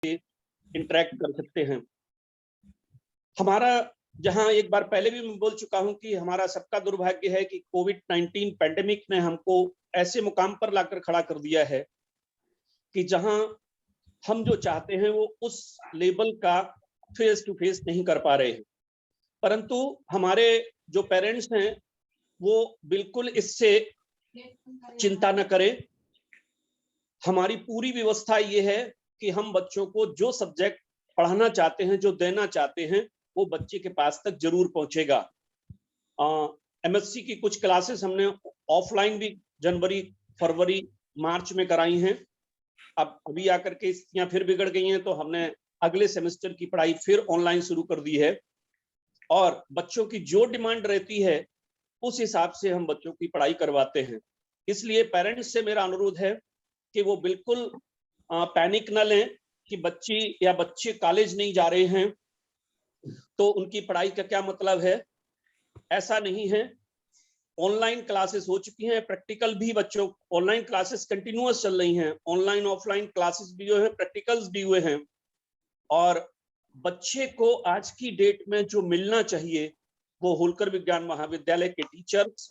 Interact कर सकते हैं। हमारा, जहां एक बार पहले भी मैं बोल चुका हूं कि हमारा सबका दुर्भाग्य है कि कोविड-19 पैंडेमिक ने हमको ऐसे मुकाम पर लाकर खड़ा कर दिया है कि जहां हम जो चाहते हैं वो उस लेवल का फेस टू फेस नहीं कर पा रहे हैं। परंतु हमारे जो पेरेंट्स हैं वो बिल्कुल इससे चिंता न करें। हमारी पूरी व्यवस्था ये है कि हम बच्चों को जो सब्जेक्ट पढ़ाना चाहते हैं, जो देना चाहते हैं, वो बच्चे के पास तक जरूर पहुंचेगा। एमएससी की कुछ क्लासेस हमने ऑफलाइन भी जनवरी, फरवरी, मार्च में कराई हैं। अब अभी आकर के स्थितियां फिर बिगड़ गई हैं, तो हमने अगले सेमेस्टर की पढ़ाई फिर ऑनलाइन शुरू कर दी है और बच्चों की जो डिमांड रहती है उस हिसाब से हम बच्चों की पढ़ाई करवाते हैं। इसलिए पेरेंट्स से मेरा अनुरोध है कि वो बिल्कुल पैनिक न लें कि बच्ची या बच्चे कॉलेज नहीं जा रहे हैं तो उनकी पढ़ाई का क्या मतलब है। ऐसा नहीं है। ऑनलाइन क्लासेस हो चुकी हैं, प्रैक्टिकल भी बच्चों, ऑनलाइन क्लासेस कंटिन्यूअस चल रही हैं, ऑनलाइन ऑफलाइन क्लासेस भी जो है, प्रैक्टिकल्स भी हुए हैं और बच्चे को आज की डेट में जो मिलना चाहिए वो होलकर विज्ञान महाविद्यालय के टीचर्स,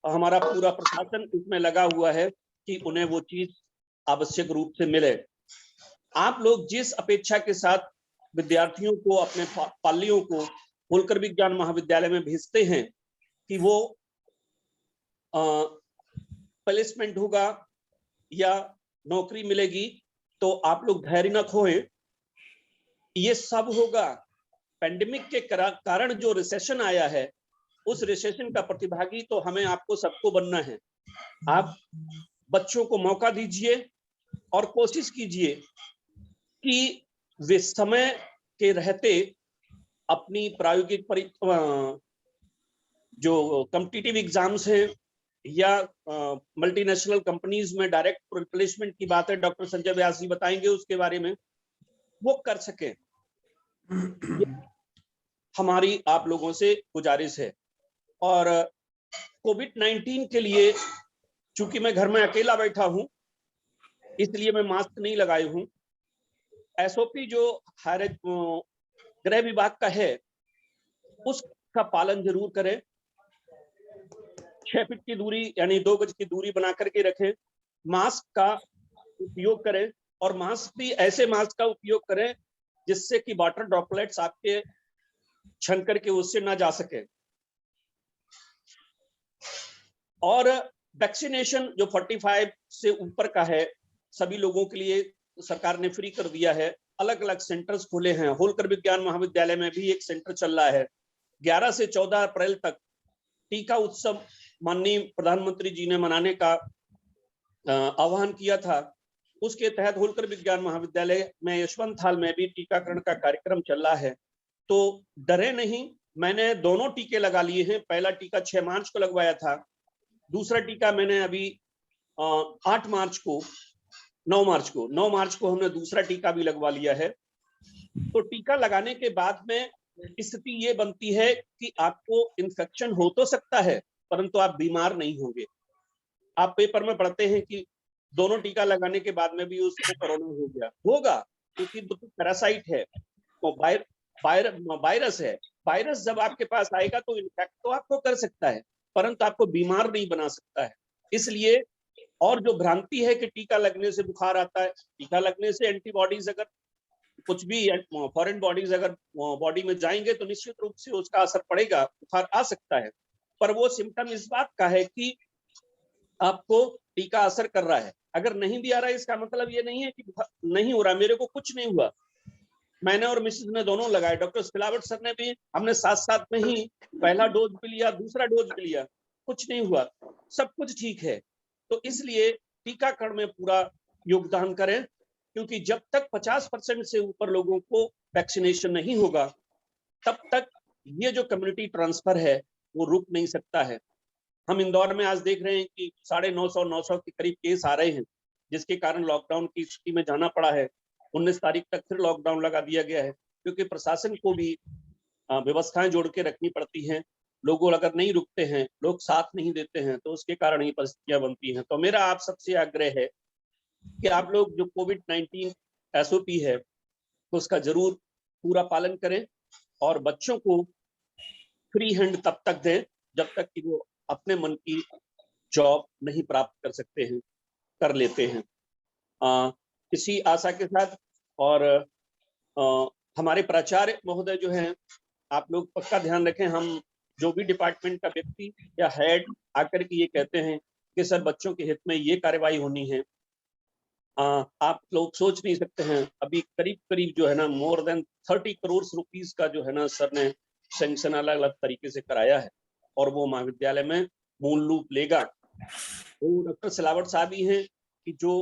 हमारा पूरा प्रशासन इसमें लगा हुआ है कि उन्हें वो चीज आवश्यक रूप से मिले। आप लोग जिस अपेक्षा के साथ विद्यार्थियों को, अपने पालियों को होलकर विज्ञान महाविद्यालय में भेजते हैं कि वो प्लेसमेंट होगा या नौकरी मिलेगी, तो आप लोग धैर्य न खोएं। ये सब होगा। पेंडेमिक के कारण जो रिसेशन आया है, उस रिसेशन का प्रतिभागी तो हमें, आपको, सबको बनना है। आप बच्चों को मौका दीजिए और कोशिश कीजिए कि वे समय के रहते अपनी प्रायोगिक जो कॉम्पिटिटिव एग्जाम्स हैं या मल्टीनेशनल कंपनीज में डायरेक्ट प्लेसमेंट की बात है, डॉक्टर संजय व्यास जी बताएंगे उसके बारे में, वो कर सके। हमारी आप लोगों से गुजारिश है। और कोविड-19 के लिए, चूंकि मैं घर में अकेला बैठा हूं इसलिए मैं मास्क नहीं लगाए हूं। एसओपी जो गृह विभाग का है उसका पालन जरूर करें। 6 फीट की दूरी यानी 2 गज की दूरी बना करके रखें। मास्क का उपयोग करें और मास्क भी ऐसे मास्क का उपयोग करें जिससे कि वाटर ड्रॉपलेट्स आपके छन करके उससे ना जा सके। और वैक्सीनेशन जो 45 से ऊपर का है सभी लोगों के लिए सरकार ने फ्री कर दिया है। अलग अलग सेंटर्स खोले हैं। होलकर विज्ञान महाविद्यालय में भी एक सेंटर चल रहा है। 11 से 14 अप्रैल तक टीका उत्सव माननीय प्रधानमंत्री जी ने मनाने का आह्वान किया था। उसके तहत होलकर विज्ञान महाविद्यालय में यशवंत हाल में भी टीकाकरण का कार्यक्रम चल रहा है। तो डरे नहीं। मैंने दोनों टीके लगा लिए हैं। पहला टीका 6 मार्च को लगवाया था। दूसरा टीका मैंने अभी 8 मार्च को 9 मार्च को हमने दूसरा टीका भी लगवा लिया है। तो टीका लगाने के बाद में स्थिति ये बनती है कि आपको इन्फेक्शन हो तो सकता है परंतु आप बीमार नहीं होंगे। आप पेपर में पढ़ते हैं कि दोनों टीका लगाने के बाद में भी उसको कोरोना हो गया, होगा, क्योंकि पैरासाइट है, तो वायरस है। वायरस जब आपके पास आएगा तो इन्फेक्ट तो आपको कर सकता है परंतु आपको बीमार नहीं बना सकता है। इसलिए, और जो भ्रांति है कि टीका लगने से बुखार आता है, टीका लगने से एंटीबॉडीज, अगर कुछ भी फॉरेन बॉडीज अगर बॉडी में जाएंगे तो निश्चित रूप से उसका असर पड़ेगा, बुखार आ सकता है। पर वो सिम्टम इस बात का है कि आपको टीका असर कर रहा है। अगर नहीं भी आ रहा है इसका मतलब ये नहीं है कि नहीं हो रहा। मेरे को कुछ नहीं हुआ, मैंने और मिसेज ने दोनों लगाए, डॉक्टर सिलावट सर ने भी, हमने साथ साथ में ही पहला डोज भी लिया, दूसरा डोज भी लिया, कुछ नहीं हुआ, सब कुछ ठीक है। तो इसलिए टीकाकरण में पूरा योगदान करें, क्योंकि जब तक 50% से ऊपर लोगों को वैक्सीनेशन नहीं होगा तब तक ये जो कम्युनिटी ट्रांसफर है वो रुक नहीं सकता है। हम इंदौर में आज देख रहे हैं कि 950 के करीब केस आ रहे हैं, जिसके कारण लॉकडाउन की स्थिति में जाना पड़ा है। 19 तारीख तक फिर लॉकडाउन लगा दिया गया है, क्योंकि प्रशासन को भी व्यवस्थाएं जोड़ के रखनी पड़ती हैं। लोग अगर नहीं रुकते हैं, लोग साथ नहीं देते हैं, तो उसके कारण ये परिस्थितियां बनती हैं। तो मेरा आप सबसे आग्रह है कि आप लोग जो कोविड-19 एसओपी है तो उसका जरूर पूरा पालन करें और बच्चों को फ्री हैंड तब तक दें जब तक कि वो अपने मन की जॉब नहीं प्राप्त कर सकते हैं, कर लेते हैं। इसी आशा के साथ और हमारे प्राचार्य महोदय जो हैं, आप लोग पक्का ध्यान रखें, हम जो भी डिपार्टमेंट का व्यक्ति या हेड आकर के ये कहते हैं कि सर बच्चों के हित में ये कार्रवाई होनी है, आप लोग सोच नहीं सकते हैं, अभी करीब करीब जो है ना मोर देन 30 करोड़ रुपीस का जो है ना सर ने सैंक्शन अलग अलग तरीके से कराया है और वो महाविद्यालय में मूल रूप लेगा। वो डॉक्टर सिलावट साहब ही हैं कि जो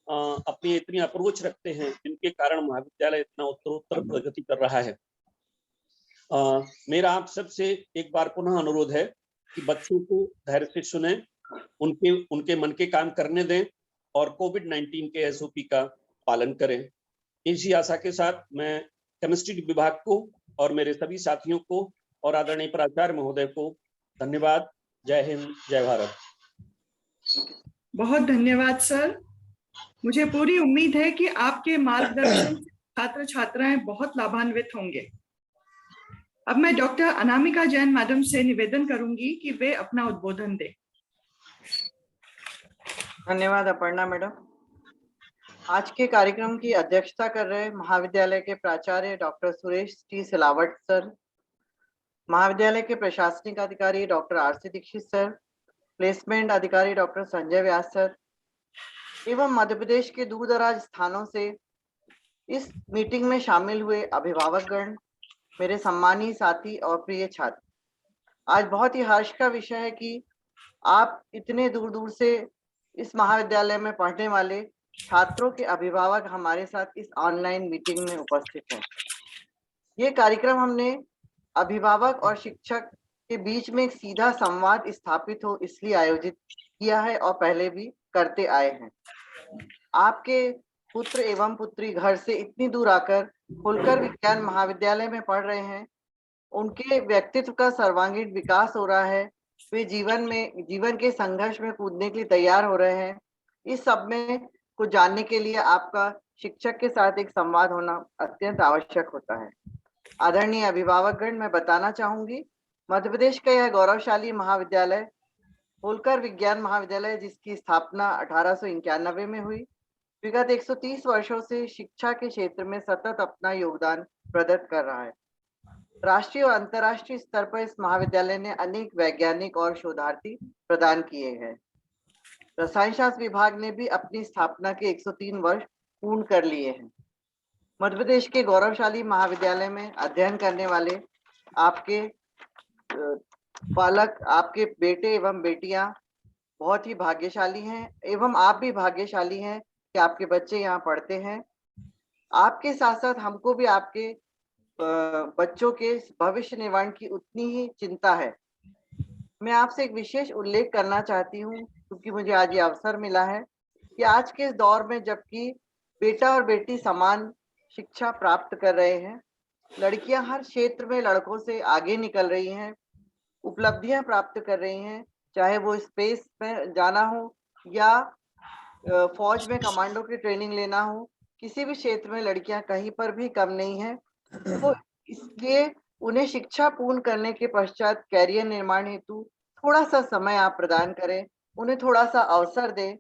अपनी इतनी अप्रोच रखते हैं जिनके कारण महाविद्यालय इतना उत्तरोत्तर प्रगति कर रहा है। मेरा आप सबसे एक बार पुनः अनुरोध है कि बच्चों को धैर्य से सुने, उनके मन के काम करने दें और कोविड-19 के एसओपी का पालन करें। इसी आशा के साथ मैं केमिस्ट्री विभाग को और मेरे सभी साथियों को और आदरणीय प्राचार्य महोदय को धन्यवाद। जय हिंद, जय भारत। बहुत धन्यवाद सर। मुझे पूरी उम्मीद है कि आपके मार्गदर्शन से छात्र छात्राएं बहुत लाभान्वित होंगे। अब मैं डॉक्टर अनामिका जैन मैडम से निवेदन करूंगी कि वे अपना उद्बोधन दें। धन्यवाद अपर्णा मैडम। आज के कार्यक्रम की अध्यक्षता कर रहे महाविद्यालय के प्राचार्य doctor Suresh T Silawat sir, महाविद्यालय के प्रशासनिक अधिकारी doctor RC Dixit sir, placement अधिकारी डॉक्टर संजय व्यास सर एवं मध्य प्रदेश के दूर दराज स्थानों से इस मीटिंग में शामिल हुए अभिभावकगण, मेरे सम्मानीय साथी और प्रिय छात्र। आज बहुत ही हर्ष का विषय है कि आप इतने दूर दूर से इस महाविद्यालय में पढ़ने वाले छात्रों के अभिभावक हमारे साथ इस ऑनलाइन मीटिंग में उपस्थित हैं। ये कार्यक्रम हमने अभिभावक और शिक्षक के बीच में एक सीधा संवाद स्थापित हो इसलिए आयोजित किया है और पहले भी करते आए हैं। आपके पुत्र एवं पुत्री घर से इतनी दूर आकर होलकर विज्ञान महाविद्यालय में पढ़ रहे हैं, उनके व्यक्तित्व का सर्वांगीण विकास हो रहा है, वे जीवन के संघर्ष में कूदने के लिए तैयार हो रहे हैं। इस सब में को जानने के लिए आपका शिक्षक के साथ एक संवाद होना अत्यंत आवश्यक होता है। आदरणीय अभिभावकगण, मैं बताना चाहूंगी मध्य प्रदेश का यह गौरवशाली महाविद्यालय होलकर विज्ञान महाविद्यालय, जिसकी स्थापना 1891 में हुई, विगत 130 वर्षों से शिक्षा के क्षेत्र में सतत अपना योगदान प्रदत्त कर रहा है। राष्ट्रीय और अंतर्राष्ट्रीय स्तर पर इस महाविद्यालय ने अनेक वैज्ञानिक और शोधार्थी प्रदान किए हैं। रसायन शास्त्र विभाग ने भी अपनी स्थापना के 103 वर्ष पूर्ण कर लिए हैं। मध्य प्रदेश के गौरवशाली महाविद्यालय में अध्ययन करने वाले आपके बालक, आपके बेटे एवं बेटियां बहुत ही भाग्यशाली हैं एवं आप भी भाग्यशाली हैं कि आपके बच्चे यहाँ पढ़ते हैं। आपके साथ साथ हमको भी आपके बच्चों के भविष्य निर्माण की उतनी ही चिंता है। मैं आपसे एक विशेष उल्लेख करना चाहती हूँ क्योंकि मुझे आज ये अवसर मिला है कि आज के इस दौर में जबकि बेटा और बेटी समान शिक्षा प्राप्त कर रहे हैं, लड़कियां हर क्षेत्र में लड़कों से आगे निकल रही हैं, उपलब्धियां प्राप्त कर रही हैं, चाहे वो स्पेस में जाना हो या फौज में कमांडो की ट्रेनिंग लेना हो, किसी भी क्षेत्र में लड़कियां कहीं पर भी कम नहीं है। तो इसलिए उन्हें शिक्षा पूर्ण करने के पश्चात कैरियर निर्माण हेतु थोड़ा सा समय आप प्रदान करें, उन्हें थोड़ा सा अवसर दें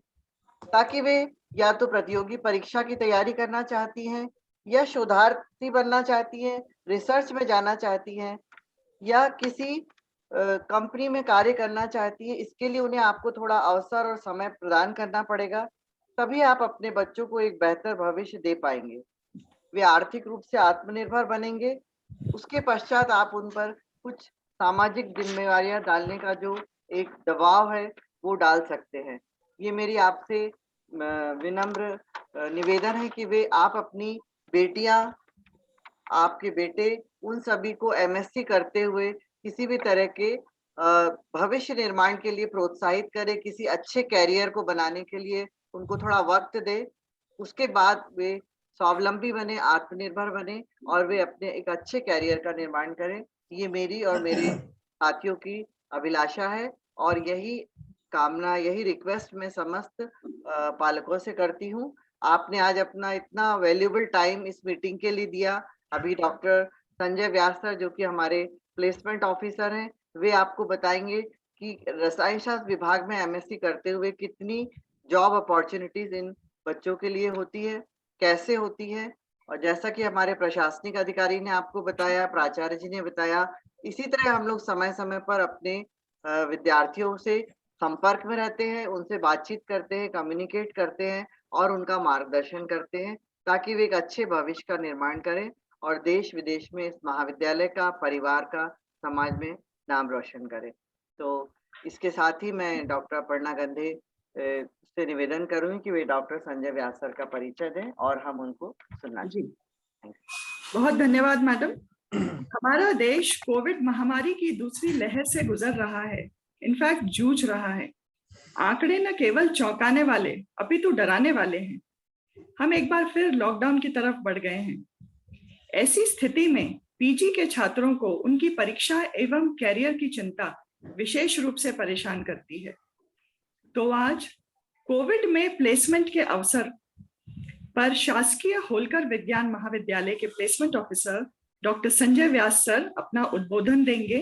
ताकि वे या तो प्रतियोगी परीक्षा की तैयारी करना चाहती हैं या शोधार्थी बनना चाहती हैं, रिसर्च में जाना चाहती हैं या किसी कंपनी में कार्य करना चाहती है। इसके लिए उन्हें आपको थोड़ा अवसर और समय प्रदान करना पड़ेगा, तभी आप अपने बच्चों को एक बेहतर भविष्य दे पाएंगे। वे आर्थिक रूप से आत्मनिर्भर बनेंगे। उसके पश्चात आप उन पर कुछ सामाजिक जिम्मेवारियां डालने का जो एक दबाव है वो डाल सकते हैं। ये मेरी आपसे विनम्र निवेदन है कि वे आप अपनी बेटियां, आपके बेटे, उन सभी को एमएससी करते हुए किसी भी तरह के भविष्य निर्माण के लिए प्रोत्साहित करें, किसी अच्छे कैरियर को बनाने के लिए उनको थोड़ा वक्त दे। उसके बाद वे स्वावलंबी बने, आत्मनिर्भर बने और वे अपने एक अच्छे कैरियर का निर्माण करें। ये मेरी और मेरे साथियों की अभिलाषा है और यही कामना, यही रिक्वेस्ट मैं समस्त पालकों से करती हूँ। आपने आज अपना इतना वैल्यूएबल टाइम इस मीटिंग के लिए दिया। अभी डॉक्टर संजय व्यास सर, जो कि हमारे प्लेसमेंट ऑफिसर हैं, वे आपको बताएंगे कि रसायन शास्त्र विभाग में एमएससी करते हुए कितनी जॉब अपॉर्चुनिटीज इन बच्चों के लिए होती है, कैसे होती है। और जैसा कि हमारे प्रशासनिक अधिकारी ने आपको बताया, प्राचार्य जी ने बताया, इसी तरह हम लोग समय समय पर अपने विद्यार्थियों से संपर्क में रहते हैं, उनसे बातचीत करते हैं, कम्युनिकेट करते हैं और उनका मार्गदर्शन करते हैं, ताकि वे एक अच्छे भविष्य का निर्माण करें और देश विदेश में इस महाविद्यालय का, परिवार का, समाज में नाम रोशन करें। तो इसके साथ ही मैं डॉक्टर अपर्णा गंधे से निवेदन करूंगी कि वे डॉक्टर संजय व्यास सर का परिचय दें और हम उनको सुनना चाहिए। बहुत धन्यवाद मैडम। हमारा देश कोविड महामारी की दूसरी लहर से गुजर रहा है, इनफैक्ट जूझ रहा है। आंकड़े न केवल चौंकाने वाले अपितु डराने वाले हैं। हम एक बार फिर लॉकडाउन की तरफ बढ़ गए हैं। ऐसी स्थिति में पीजी के छात्रों को उनकी परीक्षा एवं कैरियर की चिंता विशेष रूप से परेशान करती है। तो आज कोविड में प्लेसमेंट के अवसर पर शासकीय होलकर विज्ञान महाविद्यालय के placement officer doctor Sanjay Vyas sir अपना उद्बोधन देंगे।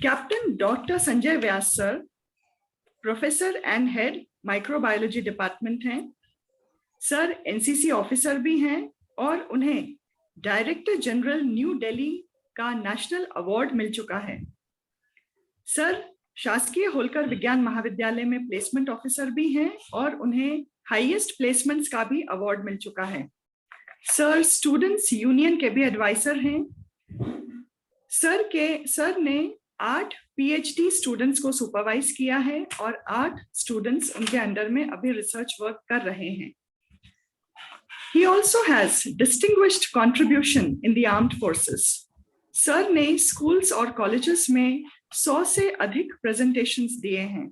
Captain doctor Sanjay Vyas sir professor and head microbiology department हैं। सर एनसीसी ऑफिसर भी हैं और उन्हें डायरेक्टर जनरल न्यू दिल्ली का नेशनल अवार्ड मिल चुका है। सर शासकीय होलकर विज्ञान महाविद्यालय में प्लेसमेंट ऑफिसर भी हैं और उन्हें हाईएस्ट प्लेसमेंट्स का भी अवार्ड मिल चुका है। सर स्टूडेंट्स यूनियन के भी एडवाइजर हैं। सर ने 8 पीएचडी स्टूडेंट्स को सुपरवाइज किया है और 8 स्टूडेंट्स उनके अंडर में अभी रिसर्च वर्क कर रहे हैं। He also has distinguished contribution in the armed forces. Sir ने स्कूल्स और कॉलेजेस में 100 से अधिक प्रेजेंटेशंस दिए हैं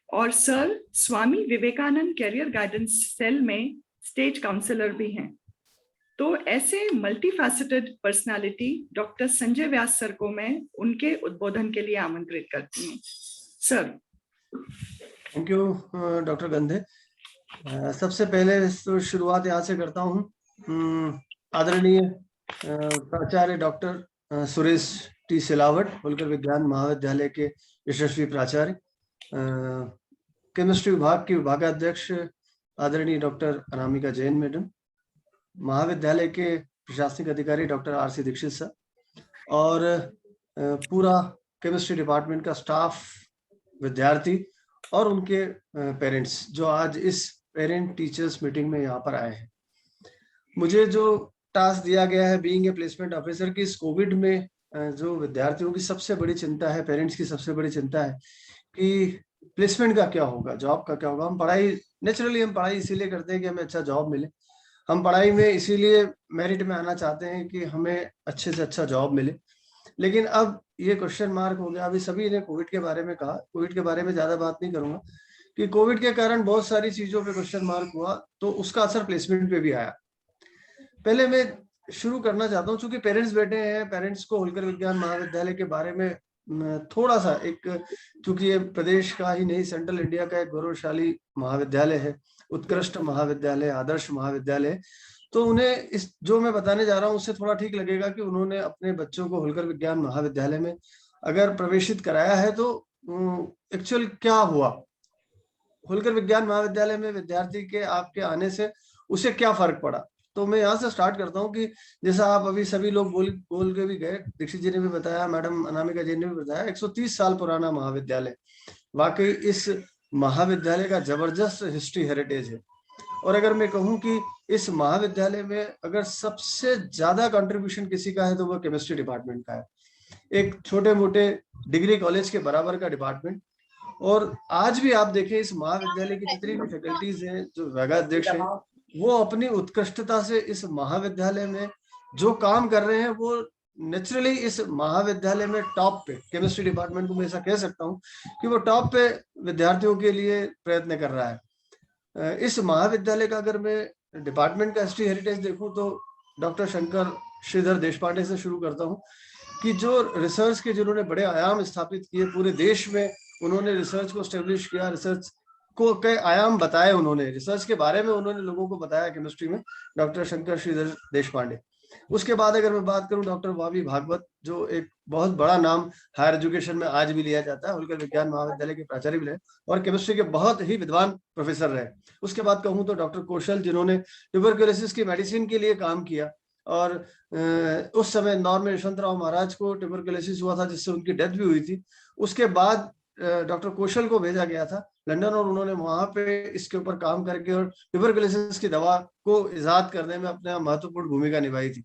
और sir Swami Vivekananda career guidance cell में स्टेट काउंसलर भी हैं। तो ऐसे multifaceted personality doctor Sanjay Vyas sir को मैं उनके उद्बोधन के लिए आमंत्रित करती हूँ। Sir. Thank you doctor Gandhe. सबसे पहले तो शुरुआत यहाँ से करता हूँ। आदरणीय प्राचार्य डॉक्टर सुरेश टी सिलावट, होलकर विज्ञान महाविद्यालय के यशस्वी प्राचार्य, केमिस्ट्री विभाग की विभागाध्यक्ष आदरणीय डॉक्टर अनामिका जैन मैडम, महाविद्यालय के प्रशासनिक अधिकारी डॉक्टर आरसी दीक्षित सर और पूरा केमिस्ट्री डिपार्टमेंट का स्टाफ, विद्यार्थी और उनके पेरेंट्स जो आज इस पेरेंट टीचर्स मीटिंग में यहाँ पर आए हैं। मुझे जो टास्क दिया गया है बीइंग ए प्लेसमेंट ऑफिसर की, इस कोविड में जो विद्यार्थियों की सबसे बड़ी चिंता है, पेरेंट्स की सबसे बड़ी चिंता है कि प्लेसमेंट का क्या होगा, जॉब का क्या होगा। हम पढ़ाई इसीलिए करते हैं कि हमें अच्छा जॉब मिले। हम पढ़ाई में इसीलिए मेरिट में आना चाहते हैं कि हमें अच्छे से अच्छा जॉब मिले। लेकिन अब ये क्वेश्चन मार्क हो गया। अभी सभी ने कोविड के बारे में कहा, कोविड के बारे में ज्यादा बात नहीं करूंगा कि कोविड के कारण बहुत सारी चीजों पे क्वेश्चन मार्क हुआ, तो उसका असर प्लेसमेंट पे भी आया। पहले मैं शुरू करना चाहता हूँ, चूंकि पेरेंट्स बैठे हैं, पेरेंट्स को होलकर विज्ञान महाविद्यालय के बारे में थोड़ा सा चूंकि ये प्रदेश का ही नहीं, सेंट्रल इंडिया का एक गौरवशाली महाविद्यालय है, उत्कृष्ट महाविद्यालय, आदर्श महाविद्यालय, तो उन्हें इस जो मैं बताने जा रहा हूँ उससे थोड़ा ठीक लगेगा कि उन्होंने अपने बच्चों को होलकर विज्ञान महाविद्यालय में अगर प्रवेशित कराया है तो एक्चुअल क्या हुआ, होलकर विज्ञान महाविद्यालय में विद्यार्थी के आपके आने से उसे क्या फर्क पड़ा। तो मैं यहाँ से स्टार्ट करता हूँ कि जैसा आप अभी सभी लोग बोल के भी गए, दीक्षित जी ने भी बताया, मैडम अनामिका जी ने भी बताया, 130 साल पुराना महाविद्यालय। वाकई इस महाविद्यालय का जबरदस्त हिस्ट्री हेरिटेज है। और अगर मैं कहूँ कि इस महाविद्यालय में अगर सबसे ज्यादा कंट्रीब्यूशन किसी का है तो वो केमिस्ट्री डिपार्टमेंट का है। एक छोटे मोटे डिग्री कॉलेज के बराबर का डिपार्टमेंट। और आज भी आप देखें इस महाविद्यालय की जितनी भी फैकल्टीज हैं, जो विभागाध्यक्ष हैं, वो अपनी उत्कृष्टता से इस महाविद्यालय में जो काम कर रहे हैं वो नेचुरली इस महाविद्यालय में टॉप पे, केमिस्ट्री डिपार्टमेंट को मैं ऐसा कह सकता हूँ कि वो टॉप पे विद्यार्थियों के लिए प्रयत्न कर रहा है। इस महाविद्यालय का अगर मैं डिपार्टमेंट का हिस्ट्री हेरिटेज देखूं तो डॉक्टर शंकर श्रीधर देशपांडे से शुरू करता हूं कि जो रिसर्च के जिन्होंने बड़े आयाम स्थापित किए, पूरे देश में उन्होंने रिसर्च को स्टेब्लिश किया, रिसर्च को कई आयाम बताए उन्होंने, रिसर्च के बारे में उन्होंने लोगों को बताया केमिस्ट्री में, डॉक्टर शंकर श्रीधर देशपांडे। उसके बाद अगर मैं बात करूं डॉक्टर वावी भागवत, जो एक बहुत बड़ा नाम हायर एजुकेशन में आज भी लिया जाता है, होलकर विज्ञान महाविद्यालय के प्राचार्य भी रहे और केमिस्ट्री के बहुत ही विद्वान प्रोफेसर रहे। उसके बाद कहूं तो डॉक्टर कौशल, जिन्होंने ट्यूबरक्लोसिस की मेडिसिन के लिए काम किया और उस समय नॉर्थ में यशवंतराव महाराज को ट्यूबरक्लोसिस हुआ था जिससे उनकी डेथ भी हुई थी। उसके बाद डॉक्टर कौशल को भेजा गया था लंदन और उन्होंने वहां पे इसके ऊपर काम करके और ट्यूबरक्लोसिस की दवा को इजाद करने में अपने महत्वपूर्ण भूमिका निभाई थी।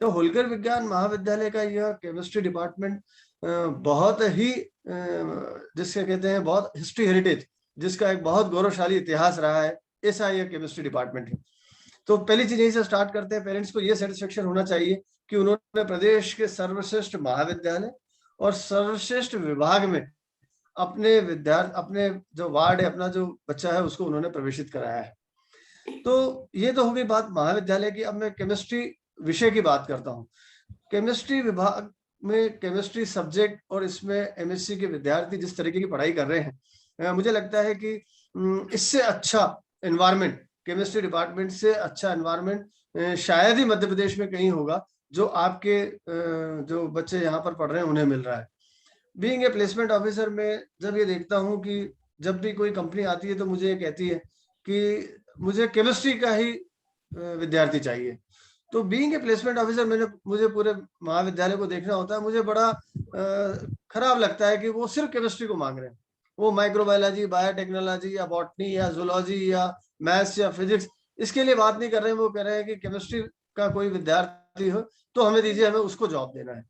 तो होलकर विज्ञान महाविद्यालय का यह केमिस्ट्री डिपार्टमेंट बहुत ही जिसके कहते हैं बहुत हिस्ट्री हेरिटेज, जिसका एक बहुत गौरवशाली इतिहास रहा है, ऐसा यह केमिस्ट्री डिपार्टमेंट है। तो पहली चीज यही से स्टार्ट करते हैं, पेरेंट्स को यह सेटिस्फेक्शन होना चाहिए कि उन्होंने प्रदेश के सर्वश्रेष्ठ महाविद्यालय और सर्वश्रेष्ठ विभाग में अपने विद्यार्थी, अपने जो वार्ड है, अपना जो बच्चा है उसको उन्होंने प्रवेशित कराया है। तो ये तो हो गई बात महाविद्यालय की। अब मैं केमिस्ट्री विषय की बात करता हूँ। केमिस्ट्री विभाग में केमिस्ट्री सब्जेक्ट और इसमें एमएससी के विद्यार्थी जिस तरीके की पढ़ाई कर रहे हैं, मुझे लगता है कि इससे अच्छा एनवायरनमेंट, केमिस्ट्री डिपार्टमेंट से अच्छा एनवायरनमेंट शायद ही मध्य प्रदेश में कहीं होगा जो आपके जो बच्चे यहाँ पर पढ़ रहे हैं उन्हें मिल रहा है। बीइंग ए प्लेसमेंट ऑफिसर में जब ये देखता हूँ कि जब भी कोई कंपनी आती है तो मुझे ये कहती है कि मुझे केमिस्ट्री का ही विद्यार्थी चाहिए। तो बीइंग ए प्लेसमेंट ऑफिसर मुझे पूरे महाविद्यालय को देखना होता है। मुझे बड़ा खराब लगता है कि वो सिर्फ केमिस्ट्री को मांग रहे हैं। वो माइक्रोबायोलॉजी, बायोटेक्नोलॉजी या बॉटनी या जूलॉजी या मैथ्स या फिजिक्स इसके लिए बात नहीं कर रहे हैं। वो कह रहे हैं कि केमिस्ट्री का कोई विद्यार्थी हो तो हमें दीजिए, हमें उसको जॉब देना है।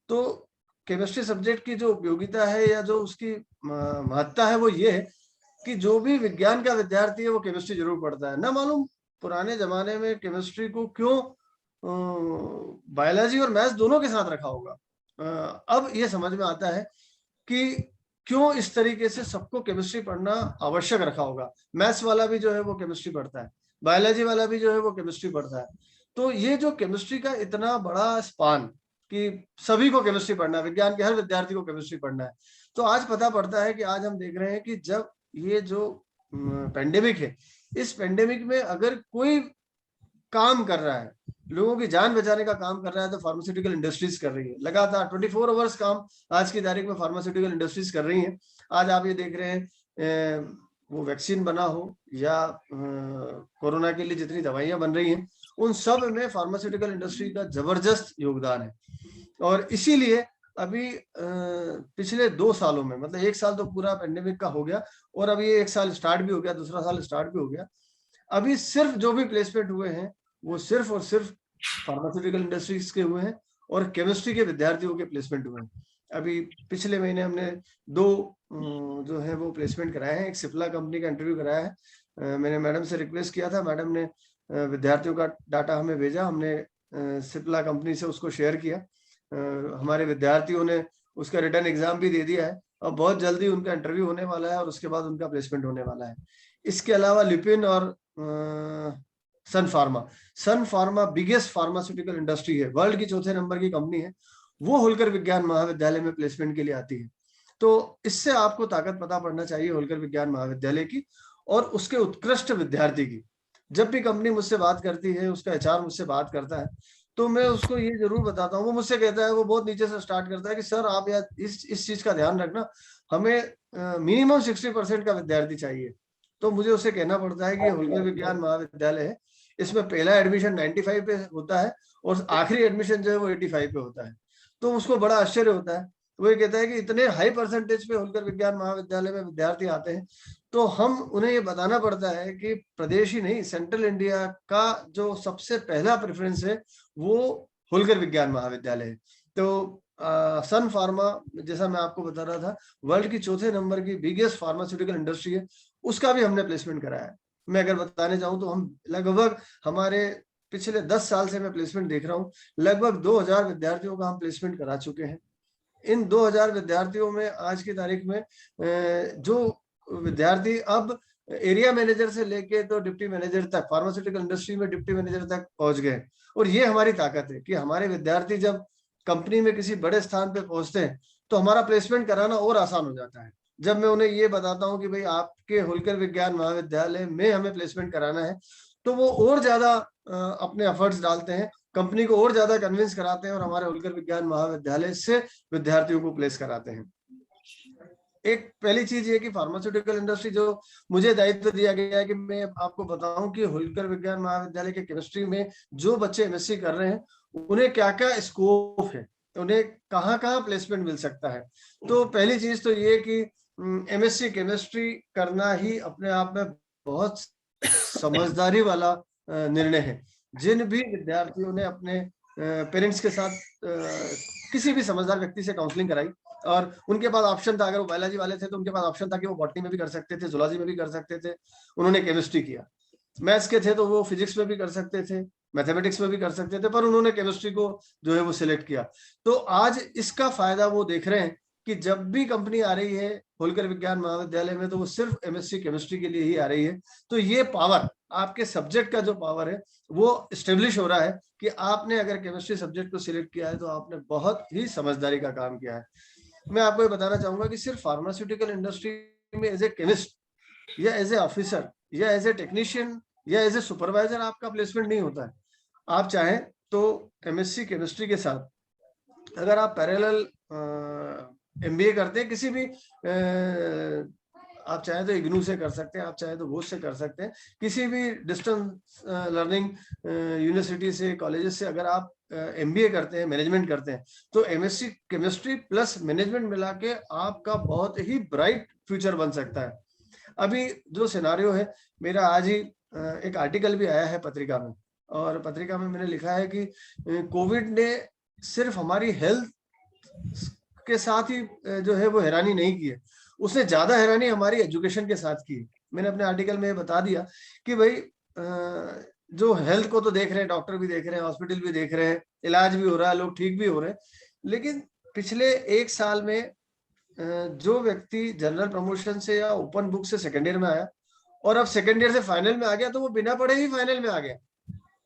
तो केमिस्ट्री सब्जेक्ट की जो उपयोगिता है या जो उसकी महत्ता है वो ये है कि जो भी विज्ञान का विद्यार्थी है वो केमिस्ट्री जरूर पढ़ता है। ना मालूम पुराने जमाने में केमिस्ट्री को क्यों बायोलॉजी और मैथ्स दोनों के साथ रखा होगा। अब ये समझ में आता है कि क्यों इस तरीके से सबको केमिस्ट्री पढ़ना आवश्यक रखा होगा। मैथ्स वाला भी जो है वो केमिस्ट्री पढ़ता है, बायोलॉजी वाला भी जो है वो केमिस्ट्री पढ़ता है। तो ये जो केमिस्ट्री का इतना बड़ा स्पान कि सभी को केमिस्ट्री पढ़ना है, विज्ञान के हर विद्यार्थी को केमिस्ट्री पढ़ना है। तो आज पता पड़ता है कि आज हम देख रहे हैं कि जब ये जो पेंडेमिक है, इस पेंडेमिक में अगर कोई काम कर रहा है, लोगों की जान बचाने का काम कर रहा है, तो फार्मास्यूटिकल इंडस्ट्रीज कर रही है। लगातार 24 आवर्स काम आज की तारीख में फार्मास्यूटिकल इंडस्ट्रीज कर रही हैं। आज आप ये देख रहे हैं वो वैक्सीन बना हो या कोरोना के लिए जितनी दवाइयां बन रही हैं, उन सब में फार्मास्यूटिकल इंडस्ट्री का जबरदस्त योगदान है। और इसीलिए अभी पिछले 2 सालों में, मतलब 1 साल तो पूरा पेंडेमिक का हो गया और अभी 1 साल स्टार्ट भी हो गया, दूसरा साल स्टार्ट भी हो गया, अभी सिर्फ जो भी प्लेसमेंट हुए हैं वो सिर्फ और सिर्फ फार्मास्यूटिकल इंडस्ट्रीज के हुए हैं और केमिस्ट्री के विद्यार्थियों के प्लेसमेंट हुए हैं। अभी पिछले महीने हमने 2 जो है वो प्लेसमेंट कराए हैं। एक सिप्ला कंपनी का इंटरव्यू कराया है। मैंने मैडम से रिक्वेस्ट किया था, मैडम ने विद्यार्थियों का डाटा हमें भेजा, हमने सिप्ला कंपनी से उसको शेयर किया। हमारे विद्यार्थियों ने उसका रिटर्न एग्जाम भी दे दिया है और बहुत जल्दी उनका इंटरव्यू होने वाला है और उसके बाद उनका प्लेसमेंट होने वाला है। इसके अलावा लिपिन और सन फार्मा बिगेस्ट फार्मास्यूटिकल इंडस्ट्री है, वर्ल्ड की 4थे नंबर की कंपनी है, वो होलकर विज्ञान महाविद्यालय में प्लेसमेंट के लिए आती है। तो इससे आपको ताकत पता पड़ना चाहिए होलकर विज्ञान महाविद्यालय की और उसके उत्कृष्ट विद्यार्थी की। जब भी कंपनी मुझसे बात करती है, उसका एचआर मुझसे बात करता है, तो मैं उसको ये जरूर बताता हूँ। वो मुझसे कहता है, वो बहुत नीचे से स्टार्ट करता है कि सर आप यार इस चीज का ध्यान रखना, हमें मिनिमम 60% का विद्यार्थी चाहिए। तो मुझे उसे कहना पड़ता है कि होलकर विज्ञान महाविद्यालय है, इसमें पहला एडमिशन 95 पे होता है और आखिरी एडमिशन जो है वो 85 पे होता है। तो उसको बड़ा आश्चर्य होता है। वो ये कहता है कि इतने हाई परसेंटेज पे होलकर विज्ञान महाविद्यालय में विद्यार्थी आते हैं, तो हम उन्हें ये बताना पड़ता है कि प्रदेश ही नहीं, सेंट्रल इंडिया का जो सबसे पहला प्रेफरेंस है वो होलकर विज्ञान महाविद्यालय है। तो सन फार्मा, जैसा मैं आपको बता रहा था, वर्ल्ड की 4थे नंबर की बिगेस्ट फार्मास्यूटिकल इंडस्ट्री है, उसका भी हमने प्लेसमेंट कराया है। मैं अगर बताने जाऊं तो हम लगभग हमारे पिछले 10 साल से मैं प्लेसमेंट देख रहा हूं, लगभग 2000 विद्यार्थियों का हम प्लेसमेंट करा चुके हैं। इन 2000 विद्यार्थियों में आज की तारीख में जो विद्यार्थी अब एरिया मैनेजर से लेके तो डिप्टी मैनेजर तक, फार्मास्यूटिकल इंडस्ट्री में डिप्टी मैनेजर तक पहुंच गए। और ये हमारी ताकत है कि हमारे विद्यार्थी जब कंपनी में किसी बड़े स्थान पे पहुंचते हैं तो हमारा प्लेसमेंट कराना और आसान हो जाता है। जब मैं उन्हें ये बताता हूँ कि भाई आपके होलकर विज्ञान महाविद्यालय में हमें प्लेसमेंट कराना है, तो वो और ज्यादा अपने एफर्ट्स डालते हैं, कंपनी को और ज्यादा कन्विंस कराते हैं और हमारे होलकर विज्ञान महाविद्यालय से विद्यार्थियों को प्लेस कराते हैं। एक पहली चीज ये कि फार्मास्यूटिकल इंडस्ट्री, जो मुझे दायित्व दिया गया है कि मैं आपको बताऊं कि होलकर विज्ञान महाविद्यालय के केमिस्ट्री में जो बच्चे एमएससी कर रहे हैं उन्हें क्या क्या स्कोप है, उन्हें कहाँ कहाँ प्लेसमेंट मिल सकता है। तो पहली चीज तो ये कि एमएससी केमिस्ट्री करना ही अपने आप में बहुत समझदारी वाला निर्णय है। जिन भी विद्यार्थियों ने अपने पेरेंट्स के साथ किसी भी समझदार व्यक्ति से काउंसलिंग कराई और उनके पास ऑप्शन था, अगर वो बायोलॉजी वाले थे तो उनके पास ऑप्शन था कि वो बॉटनी में भी कर सकते थे, जूलॉजी में भी कर सकते थे, उन्होंने केमिस्ट्री किया। मैथ्स के थे तो वो फिजिक्स में भी कर सकते थे, मैथमेटिक्स में भी कर सकते थे, पर उन्होंने केमिस्ट्री को जो है वो सिलेक्ट किया। तो आज इसका फायदा वो देख रहे हैं कि जब भी कंपनी आ रही है होलकर विज्ञान महाविद्यालय में तो वो सिर्फ एमएससी केमिस्ट्री के लिए ही आ रही है। तो ये पावर, आपके सब्जेक्ट का जो पावर है वो स्टेब्लिश हो रहा है कि आपने अगर केमिस्ट्री सब्जेक्ट को सिलेक्ट किया है तो आपने बहुत ही समझदारी का काम किया है। मैं आपको ये बताना चाहूंगा कि सिर्फ फार्मास्यूटिकल इंडस्ट्री में एज ए केमिस्ट या एज ए ऑफिसर या एज ए टेक्नीशियन या एज ए सुपरवाइजर आपका प्लेसमेंट नहीं होता है। आप चाहें तो एमएससी केमिस्ट्री के साथ अगर आप पैरेलल एमबीए करते हैं किसी भी आप चाहे तो इग्नू से कर सकते हैं, आप चाहे तो घोष से कर सकते हैं, किसी भी डिस्टेंस लर्निंग यूनिवर्सिटी से, कॉलेजेस से अगर आप एमबीए करते हैं, मैनेजमेंट करते हैं, तो एमएससी केमिस्ट्री प्लस मैनेजमेंट मिला के आपका बहुत ही ब्राइट फ्यूचर बन सकता है। अभी जो सिनारियो है, मेरा आज ही एक आर्टिकल भी आया है पत्रिका में, और पत्रिका में मैंने लिखा है कि कोविड ने सिर्फ हमारी हेल्थ के साथ ही जो है वो हैरानी नहीं की है, उसने ज्यादा हैरानी हमारी एजुकेशन के साथ की। मैंने अपने आर्टिकल में बता दिया कि भाई जो हेल्थ को तो देख रहे हैं, डॉक्टर भी देख रहे हैं, हॉस्पिटल भी देख रहे हैं, इलाज भी हो रहा है, लोग ठीक भी हो रहे हैं, लेकिन पिछले एक साल में जो व्यक्ति जनरल प्रमोशन से या ओपन बुक से सेकेंड ईयर में आया और अब सेकेंड ईयर से फाइनल में आ गया, तो वो बिना पढ़े ही फाइनल में आ गया।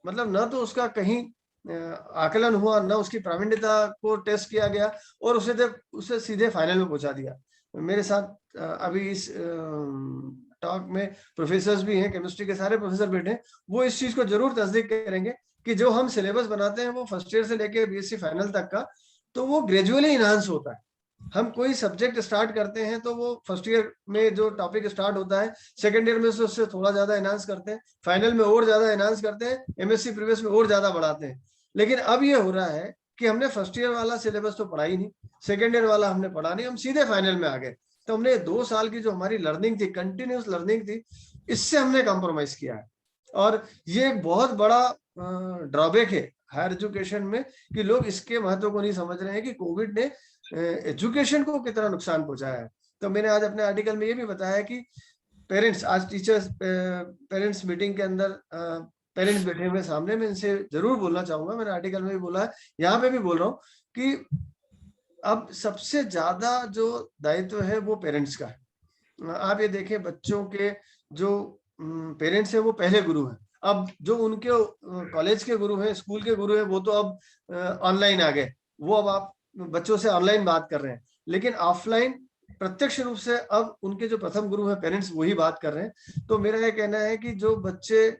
मतलब न तो उसका कहीं आकलन हुआ, न उसकी प्रावीण्यता को टेस्ट किया गया, और उसे सीधे फाइनल में पहुंचा दिया। मेरे साथ अभी इस टॉक में प्रोफेसर्स भी हैं, केमिस्ट्री के सारे प्रोफेसर बैठे हैं, वो इस चीज को जरूर तस्दीक करेंगे कि जो हम सिलेबस बनाते हैं वो फर्स्ट ईयर से लेके बीएससी फाइनल तक का, तो वो ग्रेजुअली इनहांस होता है। हम कोई सब्जेक्ट स्टार्ट करते हैं तो वो फर्स्ट ईयर में जो टॉपिक स्टार्ट होता है, सेकंड ईयर में से उससे थोड़ा ज्यादा एनहांस करते हैं, फाइनल में और ज्यादा एनहांस करते हैं, एमएससी प्रीवियस में और ज्यादा बढ़ाते हैं। लेकिन अब ये हो रहा है कि हमने फर्स्ट ईयर वाला सिलेबस तो पढ़ा ही नहीं, सेकेंड ईयर वाला हमने पढ़ा नहीं, हम सीधे फाइनल में आ गए। तो हमने 2 साल की जो हमारी लर्निंग थी, कंटिन्यूस लर्निंग थी, इससे हमने कॉम्प्रोमाइज किया है। और ये एक बहुत बड़ा ड्रॉबैक है हायर एजुकेशन में कि लोग इसके महत्व को नहीं समझ रहे हैं कि कोविड ने एजुकेशन को कितना नुकसान पहुंचाया है। तो मैंने आज अपने आर्टिकल में ये भी बताया कि पेरेंट्स, आज टीचर्स पेरेंट्स मीटिंग के अंदर पेरेंट्स बैठे हुए सामने, मैं इनसे जरूर बोलना चाहूंगा, मैंने आर्टिकल में भी बोला है, यहाँ पे भी बोल रहा हूँ कि अब सबसे ज्यादा जो दायित्व है वो पेरेंट्स का है। आप ये देखें, बच्चों के जो पेरेंट्स हैं वो पहले गुरु हैं। अब जो उनके कॉलेज के गुरु हैं, स्कूल के गुरु हैं, वो तो अब ऑनलाइन आ गए, वो अब आप बच्चों से ऑनलाइन बात कर रहे हैं, लेकिन ऑफलाइन प्रत्यक्ष रूप से अब उनके जो प्रथम गुरु हैं पेरेंट्स, वही बात कर रहे हैं। तो मेरा ये कहना है कि जो बच्चे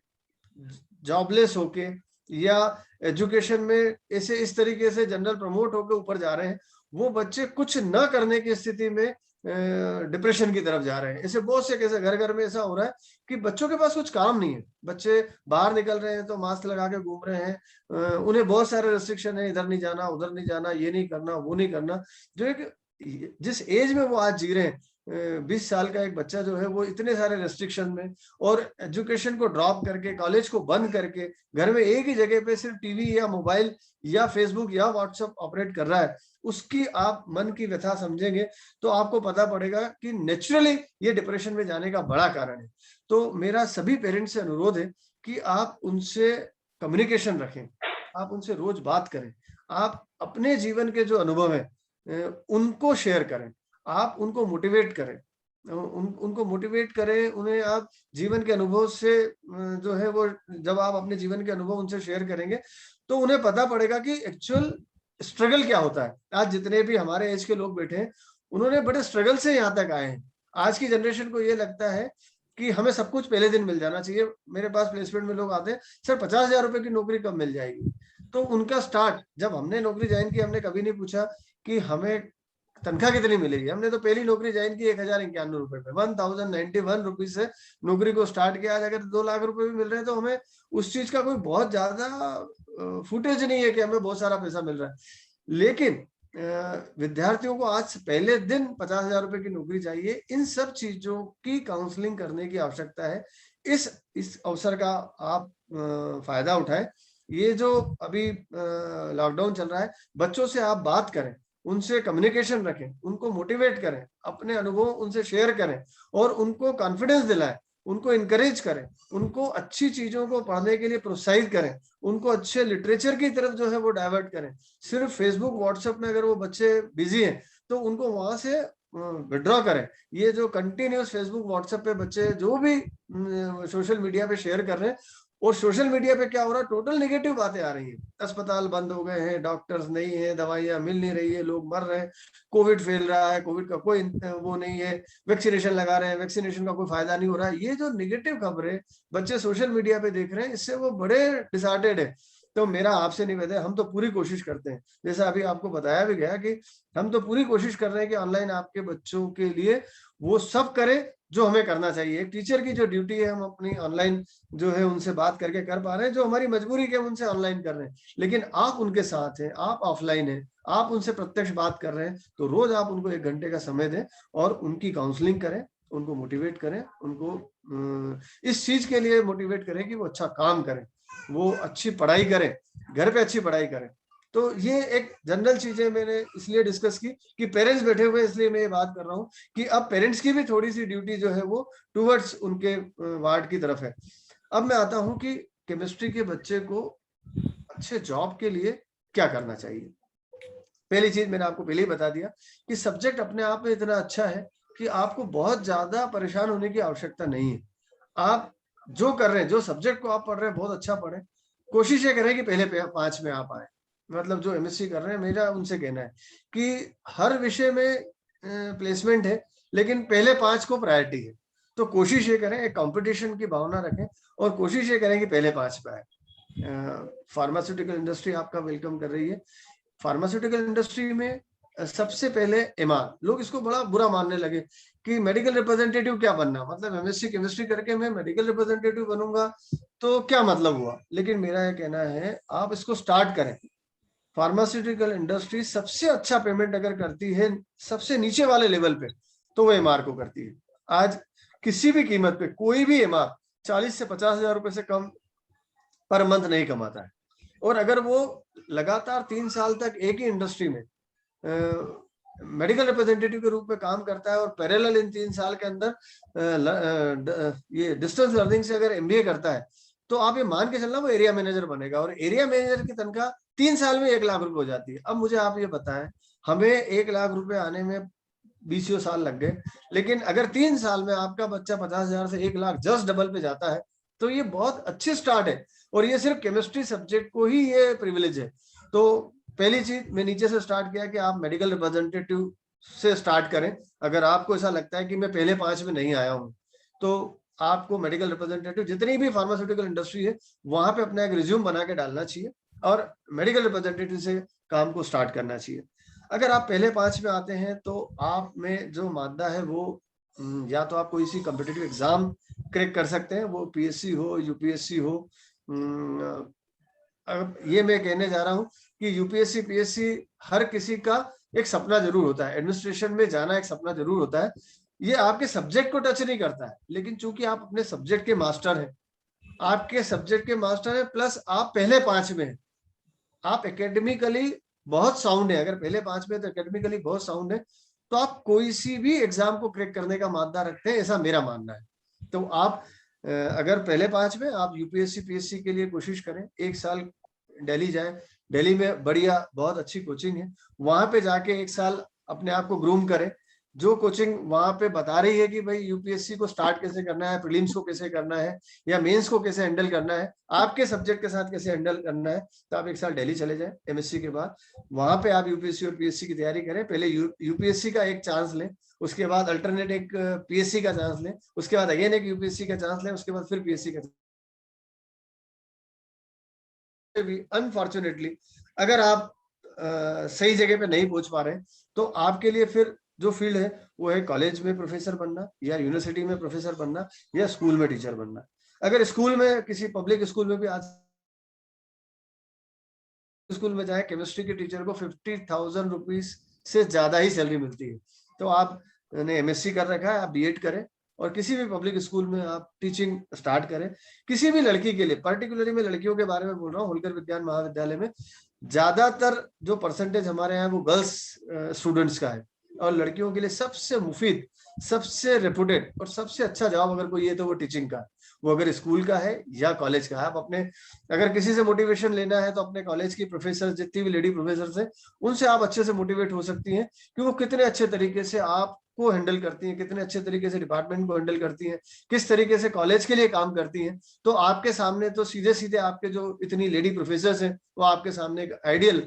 जॉबलेस होके या एजुकेशन में ऐसे इस तरीके से जनरल प्रमोट होकर ऊपर जा रहे हैं, वो बच्चे कुछ न करने की स्थिति में डिप्रेशन की तरफ जा रहे हैं। ऐसे बहुत से कैसे घर घर में ऐसा हो रहा है कि बच्चों के पास कुछ काम नहीं है, बच्चे बाहर निकल रहे हैं तो मास्क लगा के घूम रहे हैं, उन्हें बहुत सारे रेस्ट्रिक्शन है, इधर नहीं जाना, उधर नहीं जाना, ये नहीं करना, वो नहीं करना। जो एक जिस एज में वो आज जी रहे हैं, 20 साल का एक बच्चा जो है वो इतने सारे रेस्ट्रिक्शन में और एजुकेशन को ड्रॉप करके, कॉलेज को बंद करके, घर में एक ही जगह पे सिर्फ टीवी या मोबाइल या फेसबुक या व्हाट्सएप ऑपरेट कर रहा है, उसकी आप मन की व्यथा समझेंगे तो आपको पता पड़ेगा कि नेचुरली ये डिप्रेशन में जाने का बड़ा कारण है। तो मेरा सभी पेरेंट्स से अनुरोध है कि आप उनसे कम्युनिकेशन रखें, आप उनसे रोज बात करें, आप अपने जीवन के जो अनुभव है उनको शेयर करें, आप उनको मोटिवेट करें, उनको मोटिवेट करें, उन्हें आप जीवन के अनुभव से जो है वो, जब आप अपने जीवन के अनुभव उनसे शेयर करेंगे तो उन्हें पता पड़ेगा कि एक्चुअल स्ट्रगल क्या होता है। आज जितने भी हमारे एज के लोग बैठे हैं उन्होंने बड़े स्ट्रगल से यहाँ तक आए हैं। आज की जनरेशन को ये लगता है कि हमें सब कुछ पहले दिन मिल जाना चाहिए। मेरे पास प्लेसमेंट में लोग आते हैं, सर 50,000 रुपए की नौकरी कब मिल जाएगी? तो उनका स्टार्ट, जब हमने नौकरी ज्वाइन की, हमने कभी नहीं पूछा कि हमें तनख्वाह कितनी मिलेगी। हमने तो पहली नौकरी ज्वाइन की 1091 रुपए पे, 1091 रुपीज से नौकरी को स्टार्ट किया। आज अगर 2 लाख रुपए भी मिल रहे हैं तो हमें उस चीज का कोई बहुत ज्यादा फुटेज नहीं है कि हमें बहुत सारा पैसा मिल रहा है। लेकिन विद्यार्थियों को आज पहले दिन 50,000 रुपए की नौकरी चाहिए। इन सब चीजों की काउंसलिंग करने की आवश्यकता है। इस अवसर का आप फायदा उठाएं। ये जो अभी लॉकडाउन चल रहा है, बच्चों से आप बात करें, उनसे कम्युनिकेशन रखें, उनको मोटिवेट करें, अपने अनुभव उनसे शेयर करें और उनको कॉन्फिडेंस दिलाएं, उनको इनकरेज करें, उनको अच्छी चीजों को पढ़ने के लिए प्रोत्साहित करें, उनको अच्छे लिटरेचर की तरफ जो है वो डाइवर्ट करें। सिर्फ फेसबुक व्हाट्सएप में अगर वो बच्चे बिजी हैं तो उनको वहां से विड्रॉ करें। ये जो कंटिन्यूस फेसबुक व्हाट्सएप पे बच्चे जो भी सोशल मीडिया पे शेयर कर रहे हैं, और सोशल मीडिया पे क्या हो रहा है, टोटल नेगेटिव बातें आ रही हैं। अस्पताल बंद हो गए हैं, डॉक्टर्स नहीं है, दवाइयां मिल नहीं रही है, लोग मर रहे हैं, कोविड फैल रहा है, कोविड का कोई वो नहीं है, वैक्सीनेशन लगा रहे हैं, वैक्सीनेशन का कोई फायदा नहीं हो रहा है। ये जो नेगेटिव खबरें बच्चे सोशल मीडिया पे देख रहे हैं, इससे वो बड़े डिसऑर्डर्ड है। तो मेरा आपसे निवेदन है, हम तो पूरी कोशिश करते हैं, जैसा अभी आपको बताया भी गया कि हम तो पूरी कोशिश कर रहे हैं कि ऑनलाइन आपके बच्चों के लिए वो सब करें जो हमें करना चाहिए। एक टीचर की जो ड्यूटी है, हम अपनी ऑनलाइन जो है उनसे बात करके कर पा रहे हैं, जो हमारी मजबूरी के हम उनसे ऑनलाइन कर रहे हैं। लेकिन आप उनके साथ हैं, आप ऑफलाइन हैं, आप उनसे प्रत्यक्ष बात कर रहे हैं, तो रोज आप उनको 1 घंटे का समय दें और उनकी काउंसलिंग करें, उनको मोटिवेट करें, उनको इस चीज के लिए मोटिवेट करें कि वो अच्छा काम करें, वो अच्छी पढ़ाई करें, घर पे अच्छी पढ़ाई करें। तो ये एक जनरल चीजें मैंने इसलिए डिस्कस की कि पेरेंट्स बैठे हुए, इसलिए मैं ये बात कर रहा हूँ कि अब पेरेंट्स की भी थोड़ी सी ड्यूटी जो है वो टुवर्ड्स उनके वार्ड की तरफ है। अब मैं आता हूँ कि केमिस्ट्री के बच्चे को अच्छे जॉब के लिए क्या करना चाहिए। पहली चीज मैंने आपको पहले ही बता दिया कि सब्जेक्ट अपने आप में इतना अच्छा है कि आपको बहुत ज्यादा परेशान होने की आवश्यकता नहीं है। आप जो कर रहे हैं, जो सब्जेक्ट को आप पढ़ रहे हैं, बहुत अच्छा पढ़ें। कोशिश ये करें कि पहले 5 में आप आए। मतलब जो एमएससी कर रहे हैं, मेरा उनसे कहना है कि हर विषय में प्लेसमेंट है, लेकिन पहले 5 को प्रायोरिटी है। तो कोशिश ये करें, एक कंपटीशन की भावना रखें और कोशिश ये करें कि पहले 5 पे आए। फार्मास्यूटिकल इंडस्ट्री आपका वेलकम कर रही है। फार्मास्यूटिकल इंडस्ट्री में सबसे पहले एमआर, लोग इसको बड़ा बुरा मानने लगे कि मेडिकल रिप्रेजेंटेटिव क्या बनना, मतलब एमएससी केमिस्ट्री करके मैं मेडिकल रिप्रेजेंटेटिव बनूंगा तो क्या मतलब हुआ। लेकिन मेरा यह कहना है, आप इसको स्टार्ट करें। फार्मास्यूटिकल इंडस्ट्री सबसे अच्छा पेमेंट अगर करती है सबसे नीचे वाले लेवल पे, तो वो एमआर को करती है। आज किसी भी कीमत पे कोई भी एमआर 40 से 50,000 रुपए से कम पर मंथ नहीं कमाता है। और अगर वो लगातार 3 साल तक एक ही इंडस्ट्री में मेडिकल रिप्रेजेंटेटिव के रूप में काम करता है और पैरेलल इन 3 साल के अंदर ये डिस्टेंस लर्निंग से अगर एमबीए करता है, तो आप ये मान के चलना वो एरिया मैनेजर बनेगा। और एरिया मैनेजर की तनख्वाह 3 साल में 1 लाख रुपए हो जाती है। अब मुझे आप ये बताएं, हमें 1 लाख रुपए आने में 20 साल लग गए, लेकिन अगर 3 साल में आपका बच्चा 50,000 से 1 लाख जस्ट डबल पे जाता है, तो ये बहुत अच्छी स्टार्ट है। और ये सिर्फ केमिस्ट्री सब्जेक्ट को ही ये प्रिविलेज है। तो पहली चीज मैं नीचे से स्टार्ट किया कि आप मेडिकल रिप्रेजेंटेटिव से स्टार्ट करें। अगर आपको ऐसा लगता है कि मैं पहले 5 में नहीं आया हूं, तो आपको मेडिकल रिप्रेजेंटेटिव जितनी भी फार्मास्यूटिकल इंडस्ट्री है वहां पे अपना एक रिज्यूम बना के डालना चाहिए और मेडिकल रिप्रेजेंटेटिव से काम को स्टार्ट करना चाहिए। अगर आप पहले 5 में आते हैं तो आप में जो मादा है वो या तो आप कोई सी कॉम्पिटिटिव एग्जाम क्रैक कर सकते हैं, वो पीएससी हो, यूपीएससी हो। अब ये मैं कहने जा रहा हूँ कि यूपीएससी पीएससी हर किसी का एक सपना जरूर होता है, एडमिनिस्ट्रेशन में जाना एक सपना जरूर होता है। ये आपके सब्जेक्ट को टच नहीं करता है, लेकिन चूंकि आप अपने सब्जेक्ट के मास्टर हैं, आपके सब्जेक्ट के मास्टर हैं, प्लस आप पहले 5 में हैं, आप एकेडमिकली बहुत साउंड है। अगर पहले 5 में तो एकेडमिकली बहुत साउंड है, तो आप कोई सी भी एग्जाम को क्रैक करने का मादा रखते हैं, ऐसा मेरा मानना है। तो आप अगर पहले 5 में, आप यूपीएससी पीएससी के लिए कोशिश करें। 1 साल दिल्ली जाए, दिल्ली में बढ़िया बहुत अच्छी कोचिंग है, वहां पे जाके 1 साल अपने आप को ग्रूम करें। जो कोचिंग वहां पे बता रही है कि भाई यूपीएससी को स्टार्ट कैसे करना है, प्रीलिम्स को कैसे करना है, या मेंस को कैसे हैंडल करना है, आपके सब्जेक्ट के साथ कैसे हैंडल करना है, तो आप 1 साल दिल्ली चले जाएं एमएससी के बाद, वहां पे आप यूपीएससी और पीएससी की तैयारी करें। पहले यूपीएससी का एक चांस लें, उसके बाद अल्टरनेट एक पीएससी का चांस लें, उसके बाद अगेन एक यूपीएससी का चांस लें, उसके बाद फिर पीएससी का। अनफॉर्चुनेटली अगर आप सही जगह पे नहीं पहुंच पा रहे तो आपके लिए फिर जो फील्ड है वो है कॉलेज में प्रोफेसर बनना, या यूनिवर्सिटी में प्रोफेसर बनना, या स्कूल में टीचर बनना। अगर स्कूल में, किसी पब्लिक स्कूल में भी, आज स्कूल में जाए केमिस्ट्री के टीचर को 50,000 रुपीज से ज्यादा ही सैलरी मिलती है। तो आपने एमएससी कर रखा है, आप बीएड करें और किसी भी पब्लिक स्कूल में आप टीचिंग स्टार्ट करें। किसी भी लड़की के लिए, पर्टिकुलरली मैं लड़कियों के बारे में बोल रहा हूँ, होलकर विज्ञान महाविद्यालय में ज्यादातर जो परसेंटेज हमारे यहाँ वो गर्ल्स स्टूडेंट्स का है, और लड़कियों के लिए सबसे मुफीद, सबसे रेपुटेड और सबसे अच्छा जॉब अगर कोई है तो वो टीचिंग का है। वो अगर स्कूल का है या कॉलेज का है। आप अपने, अगर किसी से मोटिवेशन लेना है तो अपने कॉलेज की प्रोफेसर, जितनी भी लेडी प्रोफेसर है, उनसे आप अच्छे से मोटिवेट हो सकती हैं कि वो कितने अच्छे तरीके से आपको हैंडल करती हैं, कितने अच्छे तरीके से डिपार्टमेंट को हैंडल करती हैं, किस तरीके से कॉलेज के लिए काम करती हैं। तो आपके सामने तो सीधे सीधे आपके जो इतनी लेडी प्रोफेसर हैं वो आपके सामने एक आइडियल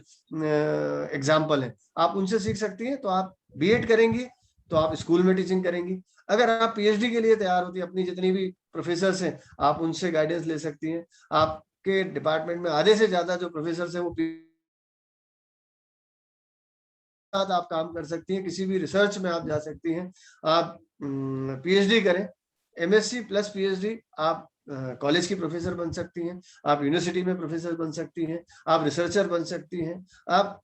एग्जाम्पल है, आप उनसे सीख सकती हैं। तो आप बीएड करेंगी तो आप स्कूल में टीचिंग करेंगी। अगर आप पीएचडी के लिए तैयार होती है, अपनी जितनी भी प्रोफेसर हैं आप उनसे गाइडेंस ले सकती हैं। आपके डिपार्टमेंट में आधे से ज्यादा जो प्रोफेसर हैं वो साथ आप काम कर सकती हैं, किसी भी रिसर्च में आप जा सकती हैं। आप पीएचडी करें, एमएससी प्लस पीएचडी, आप कॉलेज की प्रोफेसर बन सकती हैं, आप यूनिवर्सिटी में प्रोफेसर बन सकती हैं, आप रिसर्चर बन सकती हैं। आप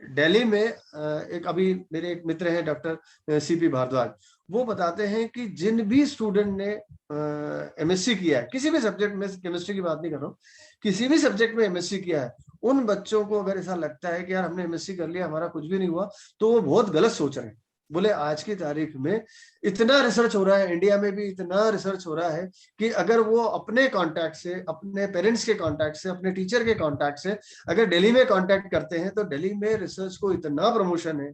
दिल्ली में एक, अभी मेरे एक मित्र हैं डॉक्टर सीपी भारद्वाज, वो बताते हैं कि जिन भी स्टूडेंट ने एमएससी किया है किसी भी सब्जेक्ट में, केमिस्ट्री की बात नहीं कर रहा हूँ, किसी भी सब्जेक्ट में एमएससी किया है, उन बच्चों को अगर ऐसा लगता है कि यार हमने एमएससी कर लिया, हमारा कुछ भी नहीं हुआ, तो वो बहुत गलत सोच रहे हैं। बोले आज की तारीख में इतना रिसर्च हो रहा है, इंडिया में भी इतना रिसर्च हो रहा है कि अगर वो अपने कांटेक्ट से, अपने पेरेंट्स के कांटेक्ट से, अपने टीचर के कांटेक्ट से अगर दिल्ली में कांटेक्ट करते हैं तो दिल्ली में रिसर्च को इतना प्रमोशन है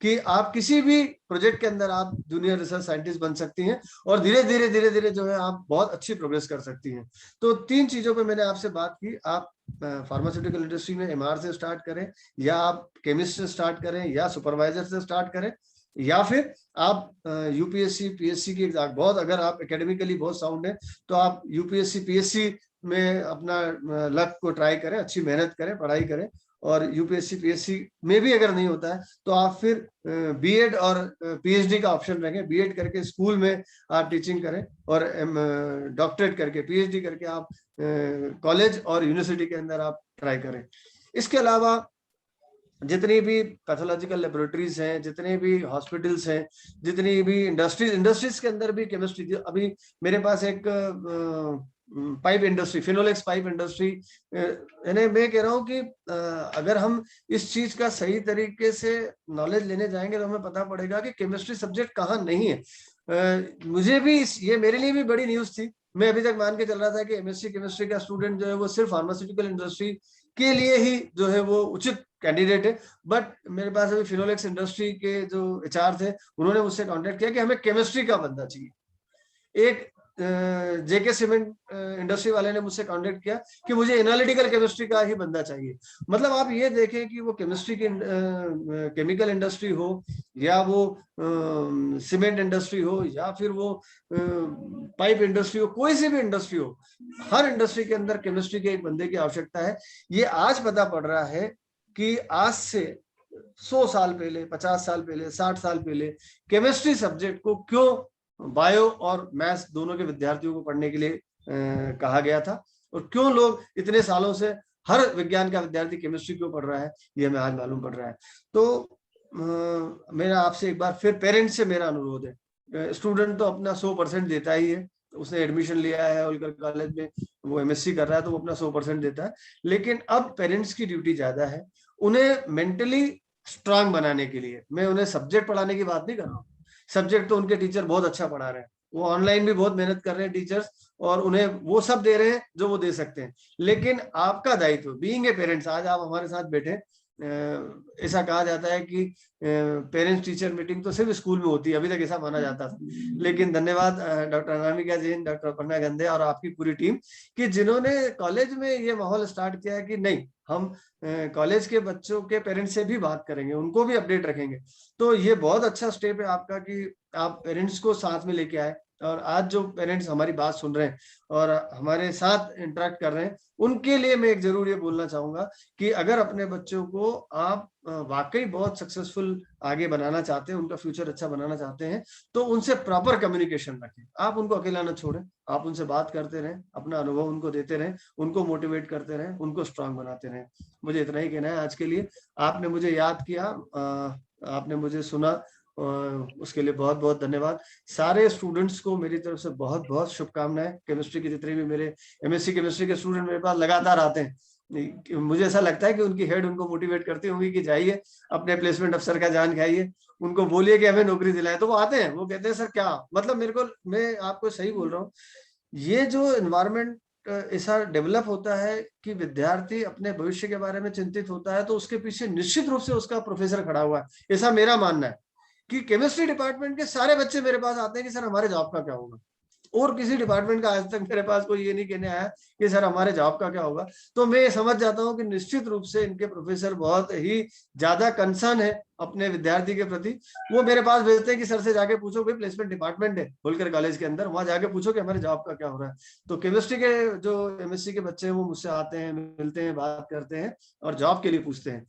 कि आप किसी भी प्रोजेक्ट के अंदर आप जूनियर रिसर्च साइंटिस्ट बन सकती हैं, और धीरे धीरे जो है आप बहुत अच्छी प्रोग्रेस कर सकती हैं। तो 3 चीजों पे मैंने आपसे बात की। आप फार्मास्यूटिकल इंडस्ट्री में एमआर से स्टार्ट करें, या आप केमिस्ट से स्टार्ट करें, या सुपरवाइजर से स्टार्ट करें, या फिर आप यूपीएससी पीएससी की एग्जाम, बहुत अगर आप एकेडमिकली बहुत साउंड है तो आप यूपीएससी पीएससी में अपना लक को ट्राई करें, अच्छी मेहनत करें, पढ़ाई करें। और यूपीएससी पीएससी में भी अगर नहीं होता है तो आप फिर बीएड और पीएचडी का ऑप्शन रखें। बीएड करके स्कूल में आप टीचिंग करें, और डॉक्टरेट करके, पीएचडी करके आप कॉलेज और यूनिवर्सिटी के अंदर आप ट्राई करें। इसके अलावा जितनी भी पैथोलॉजिकल लेबोरेटरीज हैं, जितने भी हॉस्पिटल्स हैं, जितनी भी इंडस्ट्रीज के अंदर भी केमिस्ट्री, अभी मेरे पास एक pipe industry, Finolex pipe industry, यानी मैं कह रहा हूँ कि अगर हम इस चीज का सही तरीके से नॉलेज लेने जाएंगे तो हमें पता पड़ेगा कि केमिस्ट्री सब्जेक्ट कहाँ नहीं है। मुझे भी ये मेरे लिए भी बड़ी न्यूज थी। मैं अभी तक मान के चल रहा था कि एमएससी केमिस्ट्री का स्टूडेंट जो है वो सिर्फ फार्मास्यूटिकल इंडस्ट्री के लिए ही जो है वो उचित कैंडिडेट है। बट मेरे पास अभी फिनोलेक्स इंडस्ट्री के जो एचआर थे उन्होंने मुझसे कांटेक्ट किया कि हमें केमिस्ट्री का बंदा चाहिए। एक जेके सीमेंट इंडस्ट्री वाले ने मुझसे कांटेक्ट किया कि मुझे एनालिटिकल केमिस्ट्री का ही बंदा चाहिए। मतलब आप ये देखें कि वो केमिस्ट्री की केमिकल इंडस्ट्री हो, या वो सीमेंट इंडस्ट्री हो, या फिर वो पाइप इंडस्ट्री हो, कोई सी भी इंडस्ट्री हो, हर इंडस्ट्री के अंदर केमिस्ट्री के एक बंदे की आवश्यकता है। ये आज पता पड़ रहा है कि आज से 100 साल पहले, 50 साल पहले, 60 साल पहले केमिस्ट्री सब्जेक्ट को क्यों बायो और मैथ्स दोनों के विद्यार्थियों को पढ़ने के लिए कहा गया था, और क्यों लोग इतने सालों से हर विज्ञान का विद्यार्थी केमिस्ट्री क्यों पढ़ रहा है, ये हमें आज मालूम पड़ रहा है। तो मेरा आपसे एक बार फिर पेरेंट्स से मेरा अनुरोध है, स्टूडेंट तो अपना 100% देता ही है, उसने एडमिशन लिया है होलकर कॉलेज में, वो एमएससी कर रहा है तो वो अपना 100% देता है। लेकिन अब पेरेंट्स की ड्यूटी ज्यादा है, उन्हें मेंटली स्ट्रांग बनाने के लिए। मैं उन्हें सब्जेक्ट पढ़ाने की बात नहीं कर रहा हूँ, सब्जेक्ट तो उनके टीचर बहुत अच्छा पढ़ा रहे हैं, वो ऑनलाइन भी बहुत मेहनत कर रहे हैं टीचर्स, और उन्हें वो सब दे रहे हैं जो वो दे सकते हैं। लेकिन आपका दायित्व बीइंग ए पेरेंट्स, आज आप हमारे साथ बैठे, ऐसा कहा जाता है कि पेरेंट्स टीचर मीटिंग तो सिर्फ स्कूल में होती है, अभी तक ऐसा माना जाता था। लेकिन धन्यवाद डॉक्टर अनामिका जैन, डॉक्टर अपर्णा गंदे और आपकी पूरी टीम कि जिन्होंने कॉलेज में ये माहौल स्टार्ट किया है कि नहीं, हम कॉलेज के बच्चों के पेरेंट्स से भी बात करेंगे, उनको भी अपडेट रखेंगे। तो ये बहुत अच्छा स्टेप है आपका कि आप पेरेंट्स को साथ में लेके आए, और आज जो पेरेंट्स हमारी बात सुन रहे हैं और हमारे साथ इंटरेक्ट कर रहे हैं, उनके लिए मैं एक जरूर ये बोलना चाहूंगा कि अगर अपने बच्चों को आप वाकई बहुत सक्सेसफुल आगे बनाना चाहते हैं, उनका फ्यूचर अच्छा बनाना चाहते हैं, तो उनसे प्रॉपर कम्युनिकेशन रखें। आप उनको अकेला न छोड़ें, आप उनसे बात करते रहें, अपना अनुभव उनको देते रहें, उनको मोटिवेट करते रहें, उनको स्ट्रांग बनाते रहें। मुझे इतना ही कहना है आज के लिए। आपने मुझे याद किया, आपने मुझे सुना, उसके लिए बहुत बहुत धन्यवाद। सारे स्टूडेंट्स को मेरी तरफ से बहुत बहुत शुभकामनाएं। केमिस्ट्री के जितने भी मेरे एमएससी केमिस्ट्री के स्टूडेंट मेरे पास लगातार आते हैं, मुझे ऐसा लगता है कि उनकी हेड उनको मोटिवेट करती होंगी कि जाइए अपने प्लेसमेंट अफसर का जान खाइए, उनको बोलिए कि हमें नौकरी दिलाए। तो वो आते हैं, वो कहते हैं सर क्या मतलब, मेरे को, मैं आपको सही बोल रहा हूँ, ये जो एनवायरमेंट ऐसा डेवलप होता है कि विद्यार्थी अपने भविष्य के बारे में चिंतित होता है, तो उसके पीछे निश्चित रूप से उसका प्रोफेसर खड़ा हुआ है। ऐसा मेरा मानना है कि केमिस्ट्री डिपार्टमेंट के सारे बच्चे मेरे पास आते हैं कि सर हमारे जॉब का क्या होगा, और किसी डिपार्टमेंट का आज तक मेरे पास कोई ये नहीं कहने आया कि सर हमारे जॉब का क्या होगा। तो मैं समझ जाता हूँ कि निश्चित रूप से इनके प्रोफेसर बहुत ही ज्यादा कंसर्न है अपने विद्यार्थी के प्रति। वो मेरे पास भेजते हैं कि सर से जाके पूछो, कोई प्लेसमेंट डिपार्टमेंट है होलकर कॉलेज के अंदर, वहां जाके पूछो कि हमारे जॉब का क्या हो रहा है। तो केमिस्ट्री के जो एमएससी के बच्चे हैं वो मुझसे आते हैं, मिलते हैं, बात करते हैं और जॉब के लिए पूछते हैं।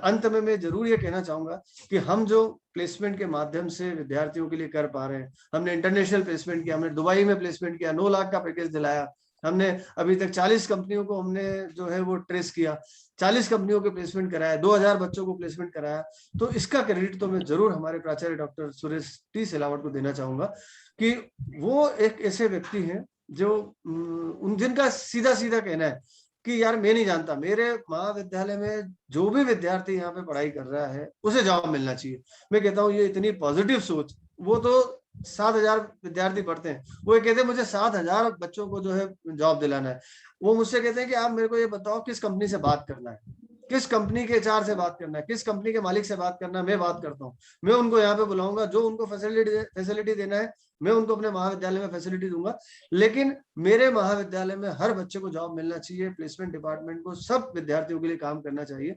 अंत में मैं जरूर ये कहना चाहूंगा कि हम जो प्लेसमेंट के माध्यम से विद्यार्थियों के लिए कर पा रहे हैं, हमने इंटरनेशनल प्लेसमेंट किया, हमने दुबई में प्लेसमेंट किया, 9 लाख का पैकेज दिलाया, हमने अभी तक 40 कंपनियों को हमने जो है वो ट्रेस किया, 40 कंपनियों के प्लेसमेंट कराया, 2000 बच्चों को प्लेसमेंट कराया। तो इसका क्रेडिट तो मैं जरूर हमारे प्राचार्य डॉक्टर सुरेश टी सिलावट को देना चाहूंगा कि वो एक ऐसे व्यक्ति हैं जो उन जिनका सीधा सीधा कहना है कि यार मैं नहीं जानता, मेरे महाविद्यालय में जो भी विद्यार्थी यहाँ पे पढ़ाई कर रहा है उसे जॉब मिलना चाहिए। मैं कहता हूँ ये इतनी पॉजिटिव सोच, वो तो 7,000 विद्यार्थी पढ़ते हैं, वो ये कहते हैं मुझे 7,000 बच्चों को जो है जॉब दिलाना है। वो मुझसे कहते हैं कि आप मेरे को ये बताओ किस कंपनी से बात करना है, किस कंपनी के एचआर से बात करना है, किस कंपनी के मालिक से बात करना है, मैं बात करता हूँ, मैं उनको यहाँ पे बुलाऊंगा, जो उनको फैसिलिटी देना है मैं उनको अपने महाविद्यालय में फैसिलिटी दूंगा। लेकिन मेरे महाविद्यालय में हर बच्चे को जॉब मिलना चाहिए, प्लेसमेंट डिपार्टमेंट को सब विद्यार्थियों के लिए काम करना चाहिए।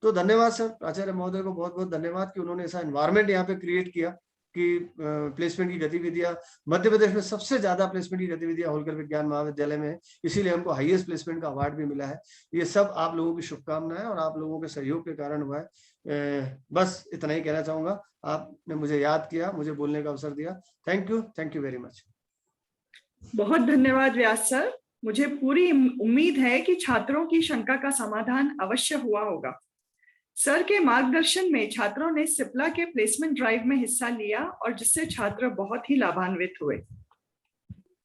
तो धन्यवाद सर, प्राचार्य महोदय को बहुत बहुत धन्यवाद कि उन्होंने ऐसा एनवायरमेंट यहाँ पे क्रिएट किया कि प्लेसमेंट की गतिविधियां, मध्य प्रदेश में सबसे ज्यादा प्लेसमेंट की गतिविधियां होलकर विज्ञान महाविद्यालय में है, इसीलिए हमको हाईएस्ट प्लेसमेंट का अवार्ड भी मिला है। ये सब आप लोगों की शुभकामनाएं और आप लोगों के सहयोग के कारण हुआ है। बस इतना ही कहना चाहूंगा, आपने मुझे याद किया, मुझे बोलने का अवसर दिया। Thank you very much. बहुत धन्यवाद व्यास सर। मुझे पूरी उम्मीद है कि छात्रों की शंका का समाधान अवश्य हुआ होगा। सर के मार्गदर्शन में छात्रों ने सिप्ला के प्लेसमेंट ड्राइव में हिस्सा लिया और जिससे छात्र बहुत ही लाभान्वित हुए।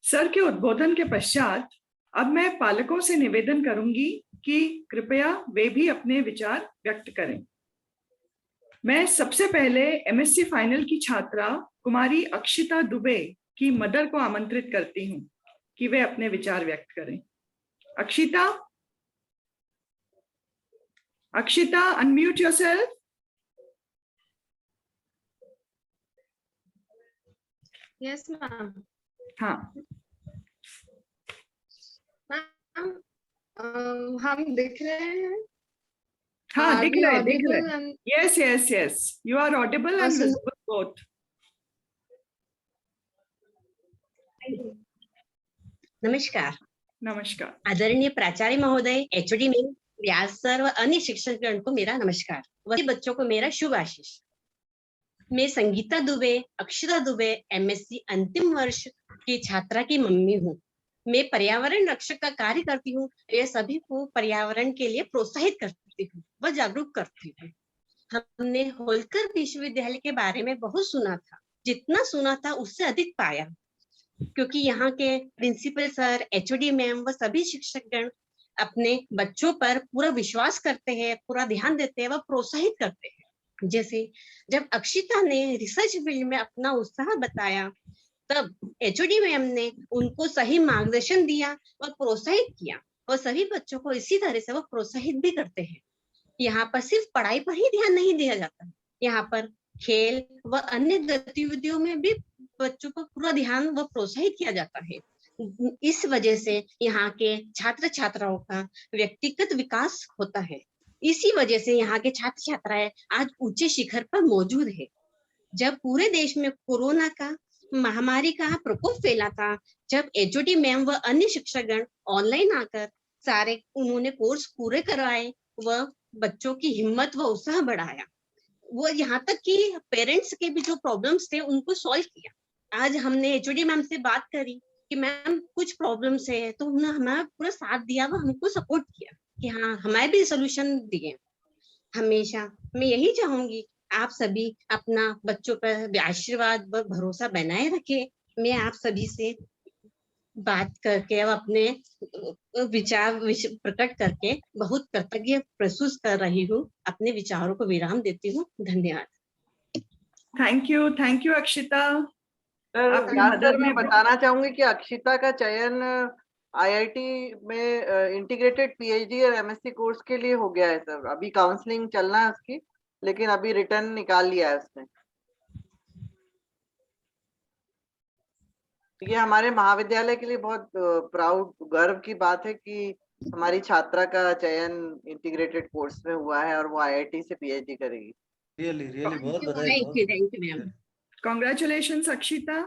सर के उद्बोधन के पश्चात अब मैं पालकों से निवेदन करूंगी कि कृपया वे भी अपने विचार व्यक्त करें। मैं सबसे पहले एमएससी फाइनल की छात्रा कुमारी अक्षिता दुबे की मदर को आमंत्रित करती हूं कि वे अपने विचार व्यक्त करें। Akshita, unmute yourself. Yes, ma'am. हाँ मैम, हम दिख रहे हैं? हाँ दिख रहे। Yes. You are audible and visible both. नमस्कार आदरणीय प्राचार्य महोदय, एचओडी मैम, व्यास सर व अन्य शिक्षकगण को मेरा नमस्कार व बच्चों को मेरा शुभ आशीष। मैं संगीता दुबे, अक्षिता दुबे, एमएससी अंतिम वर्ष की छात्रा की मम्मी हूँ। मैं पर्यावरण रक्षक का कार्य करती हूँ। यह सभी को पर्यावरण के लिए प्रोत्साहित करती हूँ व जागरूक करती हूँ। हमने होलकर विश्वविद्यालय के बारे में बहुत सुना था, जितना सुना था उससे अधिक पाया, क्योंकि यहाँ के प्रिंसिपल सर, एचओडी मैम व सभी शिक्षकगण अपने बच्चों पर पूरा विश्वास करते हैं, पूरा ध्यान देते हैं व प्रोत्साहित करते हैं। जैसे जब अक्षिता ने रिसर्च फील्ड में अपना उत्साह बताया, तब एचओडी मैम ने उनको सही मार्गदर्शन दिया और प्रोत्साहित किया और सभी बच्चों को इसी तरह से वो प्रोत्साहित भी करते हैं। यहाँ पर सिर्फ पढ़ाई पर ही ध्यान नहीं दिया जाता, यहाँ पर खेल व अन्य गतिविधियों में भी बच्चों को पूरा ध्यान व प्रोत्साहित किया जाता है। इस वजह से यहाँ के छात्र छात्राओं का व्यक्तिगत विकास होता है। इसी वजह से यहाँ के छात्र छात्राएं आज ऊंचे शिखर पर मौजूद है। जब पूरे देश में कोरोना का महामारी का प्रकोप फैला था, जब एचओडी मैम व अन्य शिक्षकगण ऑनलाइन आकर सारे उन्होंने कोर्स पूरे करवाए व बच्चों की हिम्मत व उत्साह बढ़ाया, वो यहाँ तक कि पेरेंट्स के भी जो प्रॉब्लम्स थे उनको सॉल्व किया। आज हमने एचओडी मैम से बात करी कि मैम कुछ प्रॉब्लम्स है, तो उन्होंने हमारा पूरा साथ दिया व हमको सपोर्ट किया कि हाँ हमारे भी सोल्यूशन दिए। हमेशा मैं यही चाहूंगी आप सभी अपना बच्चों पर आशीर्वाद व भरोसा बनाए रखें। मैं आप सभी से बात करके और अपने विचार प्रकट करके बहुत कृतज्ञ महसूस कर रही हूँ। अपने विचारों को विराम देती हूँ। धन्यवाद। Thank you Akshita. आपकी याद मदद मैं में बताना चाहूंगी कि अक्षिता का चयन आईआईटी में इंटीग्रेटेड पीएचडी और एमएससी कोर्स के लिए हो गया है सर। अभी काउंसलिंग चलना है उसकी, लेकिन अभी रिटर्न निकाल लिया है उसने। ये हमारे महाविद्यालय के लिए बहुत प्राउड गर्व की बात है कि हमारी छात्रा का चयन इंटीग्रेटेड कोर्स में हुआ है और वो आईआईटी से पीएचडी करेगी। रियली बहुत बधाई। Thank you ma'am. Congratulations Akshita.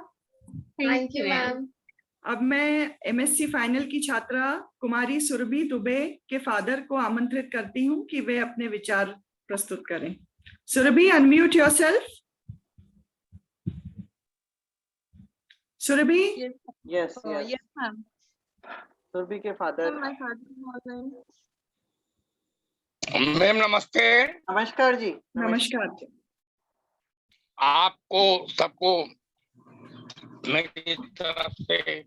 Thank you ma'am. अब मैं एमएससी फाइनल की छात्रा कुमारी सुरभि दुबे के फादर को आमंत्रित करती हूँ कि वे अपने विचार प्रस्तुत करें। Surabhi, unmute yourself. Surabhi? Yes Yes ma'am. Surabhi के father. My father was ma'am नमस्ते। नमस्कार जी। नमस्कार। आपको सबको मेरी तरफ से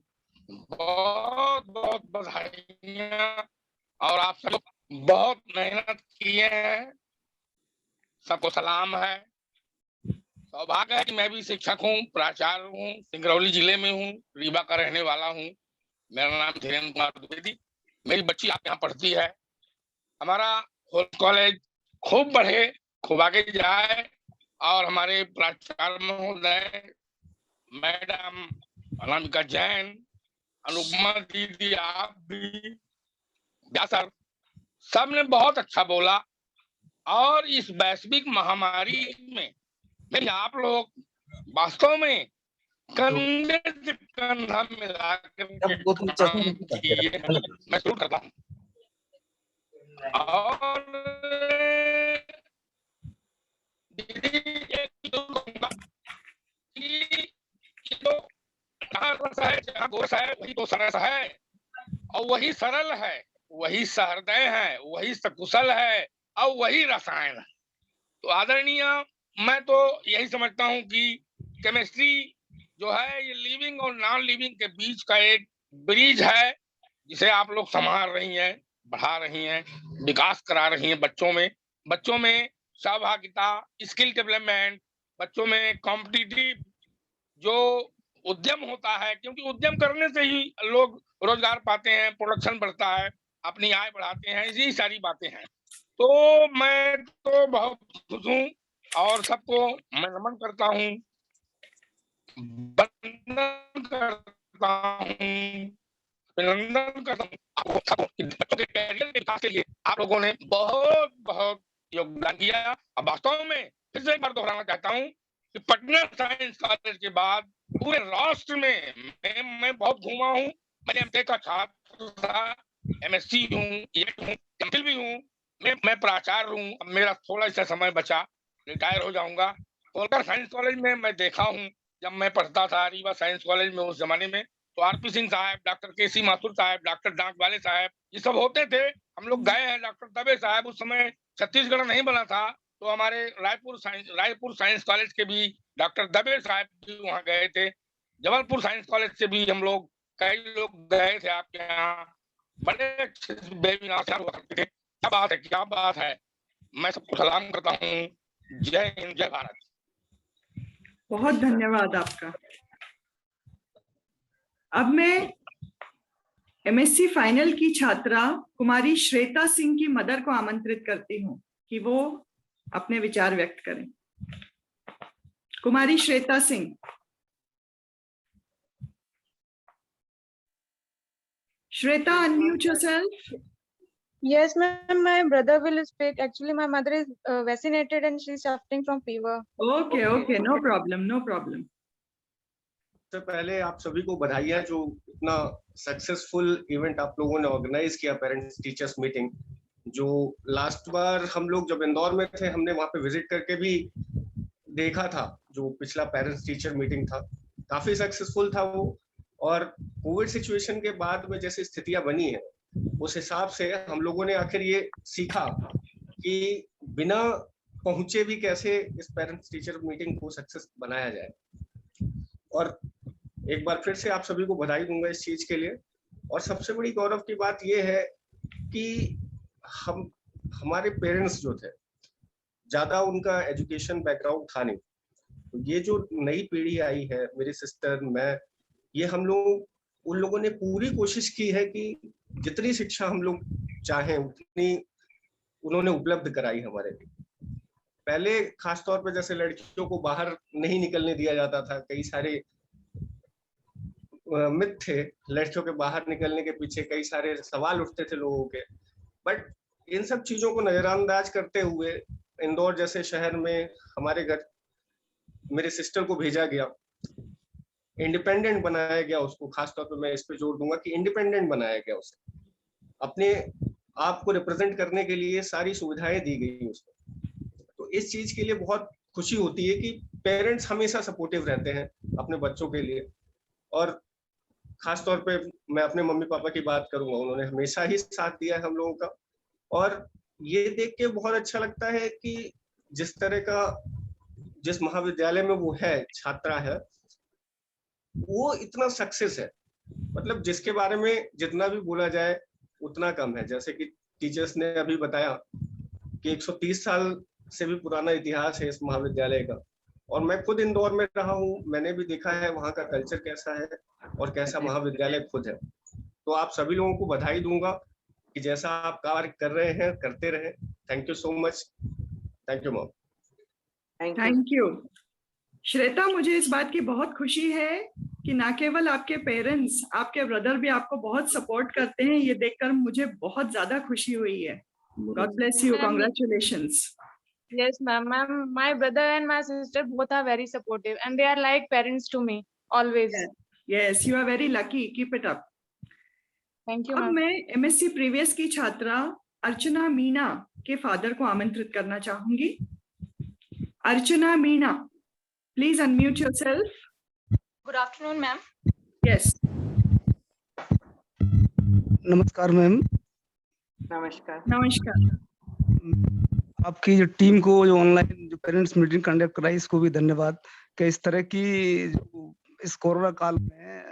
बहुत बहुत बधाइयाँ। और आप सब बहुत मेहनत किए हैं, सबको सलाम है। सौभाग्य है कि मैं भी शिक्षक हूँ, प्राचार्य हूँ, सिंगरौली जिले में हूँ, रीवा का रहने वाला हूँ। मेरा नाम धीरेन्द्र कुमार द्विवेदी। मेरी बच्ची आप यहाँ पढ़ती है। हमारा कॉलेज खूब बढ़े, खूब आगे जाए और हमारे प्राचार्य महोदय, मैडम अनामिका जैन, अनुपमा दीदी, आप भी, सर, सबने बहुत अच्छा बोला। और इस वैश्विक महामारी में आप लोग वास्तव में कंधे से कंधा मिलाकर काम किए, मैं शुरू करता हूँ। और वही तो सरस है और वही सरल है, वही सहृदय है, वही सकुशल है और वही रसायन है। तो आदरणीय, मैं तो यही समझता हूँ कि केमिस्ट्री जो है ये लिविंग और नॉन लिविंग के बीच का एक ब्रिज है, जिसे आप लोग संभाल रही हैं, बढ़ा रही हैं, विकास करा रही हैं बच्चों में सहभागिता, स्किल डेवलपमेंट, बच्चों में कॉम्पिटिटिव जो उद्यम होता है, क्योंकि उद्यम करने से ही लोग रोजगार पाते हैं, प्रोडक्शन बढ़ता है, अपनी आय बढ़ाते हैं, यही सारी बातें हैं। तो मैं तो बहुत खुश हूँ और सबको मैं नमन करता हूँ, वंदन करता हूँ, अभिनंदन करता हूँ। बच्चों के कैरियर के विकास के लिए आप लोगों ने बहुत बहुत योगदान किया। अब वास्तव में फिर से एक बार दोहराना चाहता हूँ कि पटना साइंस कॉलेज के बाद पूरे राष्ट्र में मैं बहुत घूमा हूँ। मैंने एमटेक का छात्र था, एमएससी हूँ, एमफिल भी हूँ, मैं प्राचार्य हूँ। अब मेरा थोड़ा सा समय बचा, रिटायर हो जाऊंगा। कोलकाता साइंस कॉलेज में मैं देखा हूँ, जब मैं पढ़ता था रीवा साइंस कॉलेज में उस जमाने में, तो आरपी सिंह साहब, डॉक्टर केसी माथुर साहब, डॉक्टर डाक वाले साहब, ये सब होते थे। हम लोग गए हैं, डॉक्टर दबे साहब, उस समय छत्तीसगढ़ नहीं बना था, तो हमारे रायपुर साइंस कॉलेज के भी डॉक्टर दबे साहब भी वहाँ गए थे। जबलपुर साइंस कॉलेज से भी हम लोग कई लोग गए थे आपके यहाँ, बड़े अच्छे वेबिनार हुआ करते थे। क्या बात है, क्या बात है। मैं सबको सलाम करता हूँ। जय हिंद, जय भारत। बहुत धन्यवाद आपका। अब मैं एमएससी फाइनल की छात्रा कुमारी श्वेता सिंह की मदर को आमंत्रित करती हूँ। कि वो अपने विचार व्यक्त करें। कुमारी Shweta Singh. Shweta, unmute yourself. Yes, ma'am. My brother will speak. Actually, my mother is vaccinated and she's suffering from fever. Okay, no problem, no problem. सबसे पहले आप सभी को बधाइयाँ जो इतना सक्सेसफुल इवेंट आप लोगों ने ऑर्गेनाइज किया, पेरेंट्स टीचर्स मीटिंग। जो लास्ट बार हम लोग जब इंदौर में थे, हमने वहाँ पे विजिट करके भी देखा था, जो पिछला पेरेंट्स टीचर मीटिंग था, काफी सक्सेसफुल था वो। और कोविड सिचुएशन के बाद में जैसे स्थितियां बनी है, उस हिसाब से हम लोगों ने आखिर ये सीखा कि बिना पहुंचे भी कैसे इस पेरेंट्स टीचर मीटिंग को सक्सेस बनाया जाए। और एक बार फिर से आप सभी को बधाई दूंगा इस चीज के लिए। और सबसे बड़ी गौरव की बात ये है कि हमारे पेरेंट्स जो थे, ज्यादा उनका एजुकेशन बैकग्राउंड था नहीं, तो ये जो नई पीढ़ी आई है, मेरी सिस्टर, मैं, ये हम लोग उन लोगों ने पूरी कोशिश की है कि जितनी शिक्षा हम लोग चाहें उतनी उन्होंने उपलब्ध कराई हमारे लिए। पहले खासतौर पे जैसे लड़कियों को बाहर नहीं निकलने दिया जाता था, कई सारे मिथ थे लड़कियों के बाहर निकलने के पीछे, कई सारे सवाल उठते थे लोगों के। बट इन सब चीजों को नजरअंदाज करते हुए इंदौर जैसे शहर में हमारे घर मेरे सिस्टर को भेजा गया, इंडिपेंडेंट बनाया गया उसको। खासतौर पे मैं इस पे जोर दूंगा कि इंडिपेंडेंट बनाया गया उसे, अपने आप को रिप्रेजेंट करने के लिए सारी सुविधाएं दी गई उसको। तो इस चीज के लिए बहुत खुशी होती है कि पेरेंट्स हमेशा सपोर्टिव रहते हैं अपने बच्चों के लिए। और खासतौर पे मैं अपने मम्मी पापा की बात करूंगा, उन्होंने हमेशा ही साथ दिया है हम लोगों का। और ये देख के बहुत अच्छा लगता है कि जिस तरह का जिस महाविद्यालय में वो है, छात्रा है, वो इतना सक्सेस है। मतलब जिसके बारे में जितना भी बोला जाए उतना कम है। जैसे कि टीचर्स ने अभी बताया कि 130 साल से भी पुराना इतिहास है इस महाविद्यालय का। और मैं खुद इंदौर में रहा हूँ, मैंने भी देखा है वहाँ का कल्चर कैसा है और कैसा महाविद्यालय खुद है। तो आप सभी लोगों को बधाई दूंगा कि जैसा आप कार्य कर रहे हैं करते रहे। Thank you so much. Thank you mom. Thank you Shweta. मुझे इस बात की बहुत खुशी है कि ना केवल आपके पेरेंट्स, आपके ब्रदर भी आपको बहुत सपोर्ट करते हैं। ये देखकर मुझे बहुत ज्यादा खुशी हुई है। God bless you, congratulations. Yes, ma'am. Ma'am, my brother and my sister both are very supportive and they are like parents to me always. Yes, you are very lucky. Keep it up. Thank you, अब ma'am. मैं MSc previous की छात्रा अर्चना मीना के father को आमंत्रित करना चाहूंगी। Archana Meena, please unmute yourself. Good afternoon, ma'am. Yes. नमस्कार मैम। नमस्कार। नमस्कार। आपकी जो टीम को जो ऑनलाइन जो पेरेंट्स मीटिंग कंडक्ट कराई, इसको भी धन्यवाद। कि इस तरह की जो इस कोरोना काल में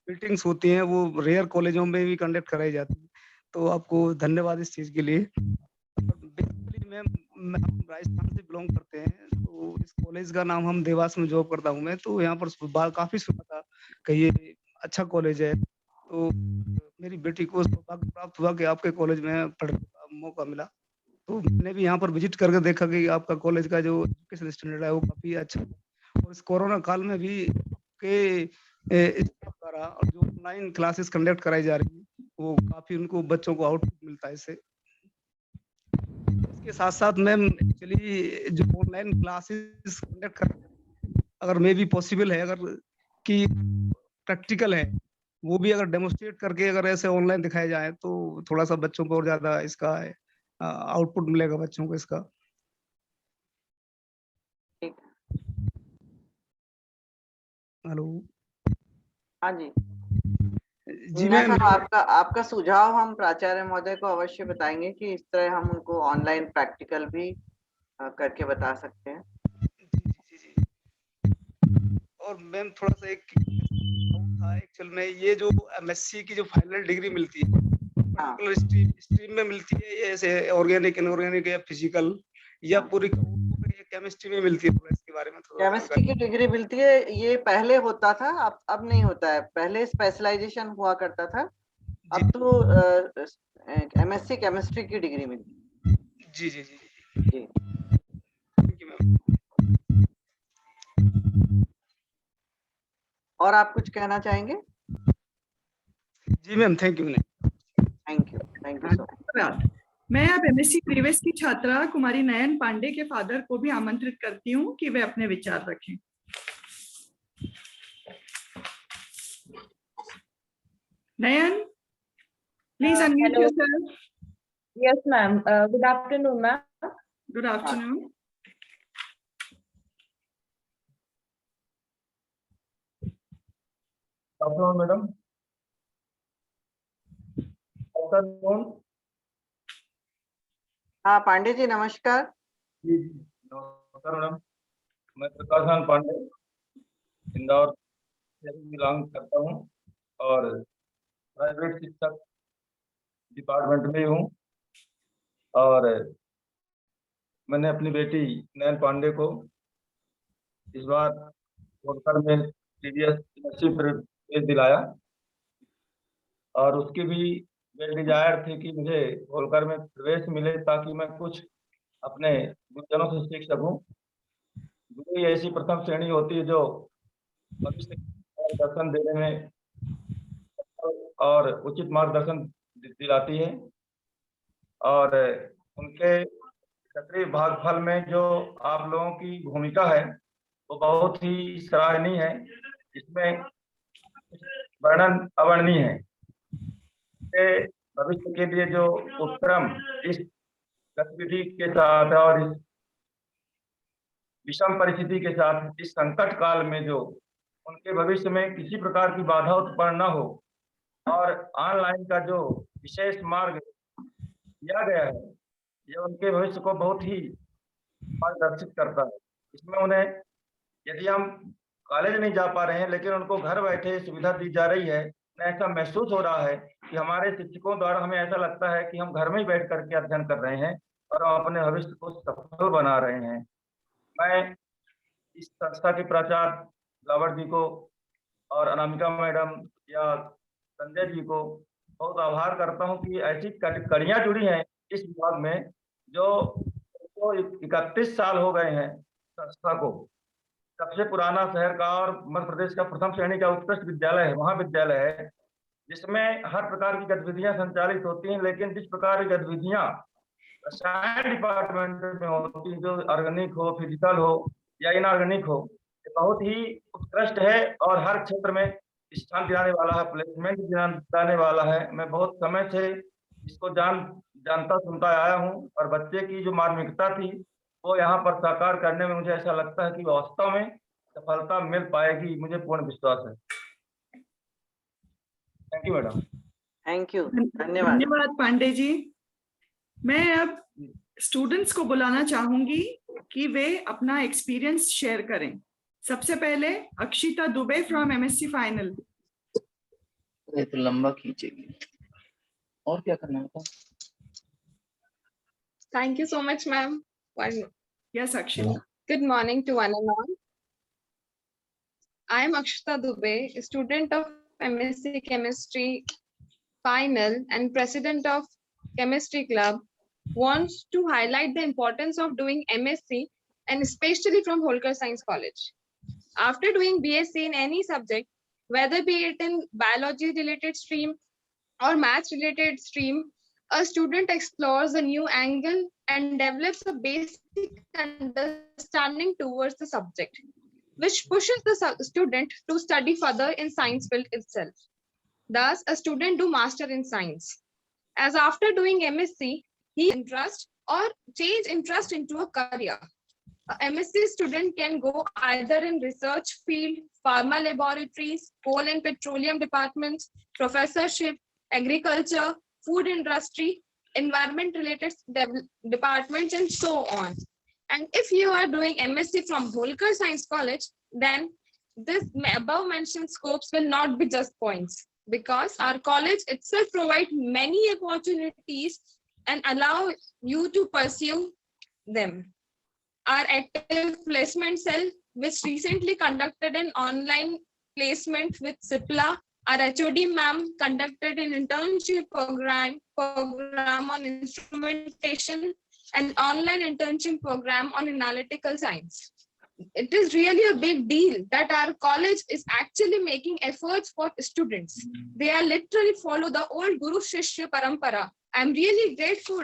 मीटिंग्स होती हैं वो रेयर कॉलेजों में भी कंडक्ट कराई जाती है, तो आपको धन्यवाद इस चीज के लिए। बेसिकली मैम हम राजस्थान से बिलोंग करते हैं, तो इस कॉलेज का नाम, हम देवास में जॉब करता हूँ मैं, तो यहाँ पर काफी सुना था कि ये अच्छा कॉलेज है। तो मेरी बेटी को सौभाग्य प्राप्त हुआ कि आपके कॉलेज में पढ़ने का मौका मिला, तो मैंने भी यहाँ पर विजिट करके देखा कि आपका कॉलेज का जो एजुकेशन स्टैंडर्ड है वो काफी अच्छा है। और इस कोरोना काल में भी के स्टाफ द्वारा और जो ऑनलाइन क्लासेस कंडक्ट कराई जा रही है वो काफी उनको बच्चों को आउटपुट मिलता है इससे। इसके साथ साथ मैम एक्चुअली जो ऑनलाइन क्लासेस कंडक्ट कर, अगर मे भी पॉसिबल है, अगर कि प्रैक्टिकल है वो भी अगर डेमोन्स्ट्रेट करके अगर ऐसे ऑनलाइन दिखाया जाए तो थोड़ा सा बच्चों को और ज्यादा इसका आउटपुट मिलेगा बच्चों को इसका। हेलो। हाँ जी जी मीना मैम। साहब, आपका सुझाव हम प्राचार्य महोदय को अवश्य बताएंगे कि इस तरह हम उनको ऑनलाइन प्रैक्टिकल भी करके बता सकते हैं। जी। और मैम थोड़ा सा एक था एक्चुअल में, ये जो एमएससी की जो फाइनल डिग्री मिलती है स्ट्रीम में मिलती है, ये ऐसे ऑर्गेनिक, इनऑर्गेनिक या फिजिकल या पूरी केमिस्ट्री में मिलती है? इसके बारे में थोड़ा केमिस्ट्री की डिग्री मिलती है। ये पहले होता था, अब नहीं होता है। पहले स्पेशलाइजेशन हुआ करता था, अब तो एमएससी केमिस्ट्री की डिग्री मिलती है। जी जी जी जी थैंक यू मैम। और आप कुछ कहना चाहेंगे? जी ma'am thank you. Thank you so much. धन्यवाद। मैं अब एमएससी प्रीवियस की छात्रा कुमारी नयन पांडे के फादर को भी आमंत्रित करती हूँ कि वे अपने विचार रखें। Nayan, please unmute hello. Yourself. Yes, ma'am. Good afternoon, ma'am. Good afternoon. Madam हाँ पांडे जी नमस्कार। जी नमस्कार मैडम, मैं प्रकाश पांडे इंदौर से बिलोंग करता हूँ और प्राइवेट शिक्षक डिपार्टमेंट में हूँ। और मैंने अपनी बेटी नयन पांडे को इस बार होलकर में प्रीवियस दिलाया और उसकी भी वेल डिजायर थी कि मुझे होलकर में प्रवेश मिले ताकि मैं कुछ अपने गुरुजनों से सीख सकूं। गुरु ऐसी प्रथम श्रेणी होती है जो भविष्य दर्शन देने में और उचित मार्गदर्शन दिलाती है। और उनके सक्रिय भागफल में जो आप लोगों की भूमिका है वो बहुत ही सराहनीय है, इसमें वर्णन अवर्णनीय है। भविष्य के लिए जो उपक्रम इस गतिविधि के साथ और इस विषम परिस्थिति के साथ इस संकट काल में जो उनके भविष्य में किसी प्रकार की बाधा उत्पन्न न हो और ऑनलाइन का जो विशेष मार्ग दिया गया है यह उनके भविष्य को बहुत ही मार्गदर्शित करता है। इसमें उन्हें यदि हम कॉलेज नहीं जा पा रहे हैं लेकिन उनको घर बैठे सुविधा दी जा रही है, ऐसा महसूस हो रहा है कि हमारे शिक्षकों द्वारा हमें ऐसा लगता है कि हम घर में ही बैठ करके अध्ययन कर रहे हैं और हम अपने भविष्य को सफल बना रहे हैं। मैं इस संस्था के प्राचार्य लावड़ जी को और अनामिका मैडम या संजय जी को बहुत आभार करता हूं कि ऐसी कड़ियां जुड़ी हैं इस विभाग में जो 31 साल हो गए हैं संस्था को। सबसे पुराना शहर का और मध्य प्रदेश का प्रथम श्रेणी का उत्कृष्ट विद्यालय है, महाविद्यालय है, जिसमें हर प्रकार की गतिविधियां संचालित होती हैं। लेकिन जिस प्रकार की गतिविधियां रसायन डिपार्टमेंट में होती हैं, जो ऑर्गेनिक हो, फिजिकल हो या इनऑर्गेनिक हो, बहुत ही उत्कृष्ट है और हर क्षेत्र में स्थान दिलाने वाला है, प्लेसमेंट दिलाने वाला है। मैं बहुत समय से इसको जानता सुनता आया हूँ और बच्चे की जो मार्मिकता थी वो यहाँ पर साकार करने में मुझे ऐसा लगता है कि वास्तव में सफलता मिल पाएगी, मुझे पूर्ण विश्वास है। Thank you madam. Thank you, धन्यवाद। धन्यवाद पांडे जी। मैं अब स्टूडेंट्स को बुलाना चाहूंगी कि वे अपना एक्सपीरियंस शेयर करें। सबसे पहले Akshita Dubey from MSc final. तो लंबा खींचेगी और क्या करना होता। Thank you so much, ma'am. Yes, Akshita. Good morning to one and all. I am Akshita Dubey, a student of MSc Chemistry Final and president of Chemistry Club. Wants to highlight the importance of doing MSc and especially from Holkar Science College. After doing BSc in any subject, whether be it in biology related stream or maths related stream, a student explores a new angle and develops a basic understanding towards the subject, which pushes the student to study further in science field itself. Thus, a student do master in science. As after doing MSc, he interest or change interest into a career. A MSc student can go either in research field, pharma laboratories, coal and petroleum departments, professorship, agriculture, food industry, environment related departments, and so on. And if you are doing MSc from Holkar Science College, then this above mentioned scopes will not be just points, because our college itself provides many opportunities and allow you to pursue them. Our active placement cell, which recently conducted an online placement with CIPLA, our HOD ma'am conducted an internship program on instrumentation an online internship program on analytical science. It is really a big deal that our college is actually making efforts for students. They are literally follow the old Guru Shishya Parampara. I'm really grateful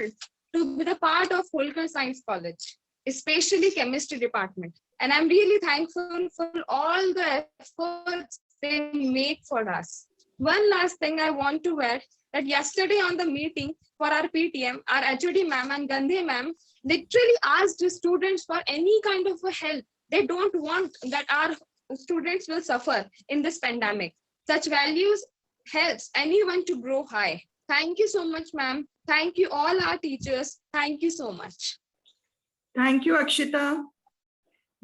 to be the part of Holkar Science College, especially chemistry department. And I'm really thankful for all the efforts they make for us. One last thing I want to add, that yesterday on the meeting for our PTM, our HOD ma'am and Gandhi ma'am literally asked the students for any kind of a help. They don't want that our students will suffer in this pandemic. Such values helps anyone to grow high. Thank you so much, ma'am. Thank you all our teachers. Thank you so much. Thank you, Akshita.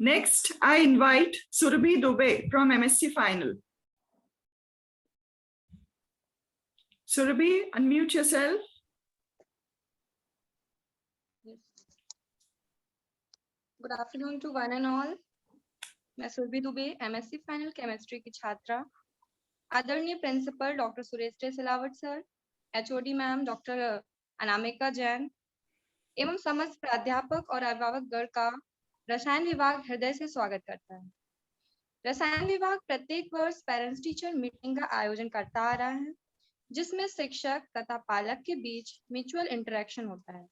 Next, I invite Surabhi Dubey from MSc Final. Surabhi, unmute yourself. Good afternoon to one and all. मैं Surabhi Dubey MSc final chemistry की छात्रा, आदरणीय principal doctor Suresh T Silawat sir, HOD ma'am doctor Anamika Jain एवं समस्त प्राध्यापक और अभिभावक गण का रसायन विभाग हृदय से स्वागत करता है। रसायन विभाग प्रत्येक वर्ष पेरेंट्स टीचर मीटिंग का आयोजन करता आ रहा है, जिसमें शिक्षक तथा पालक के बीच म्यूचुअल इंटरेक्शन होता है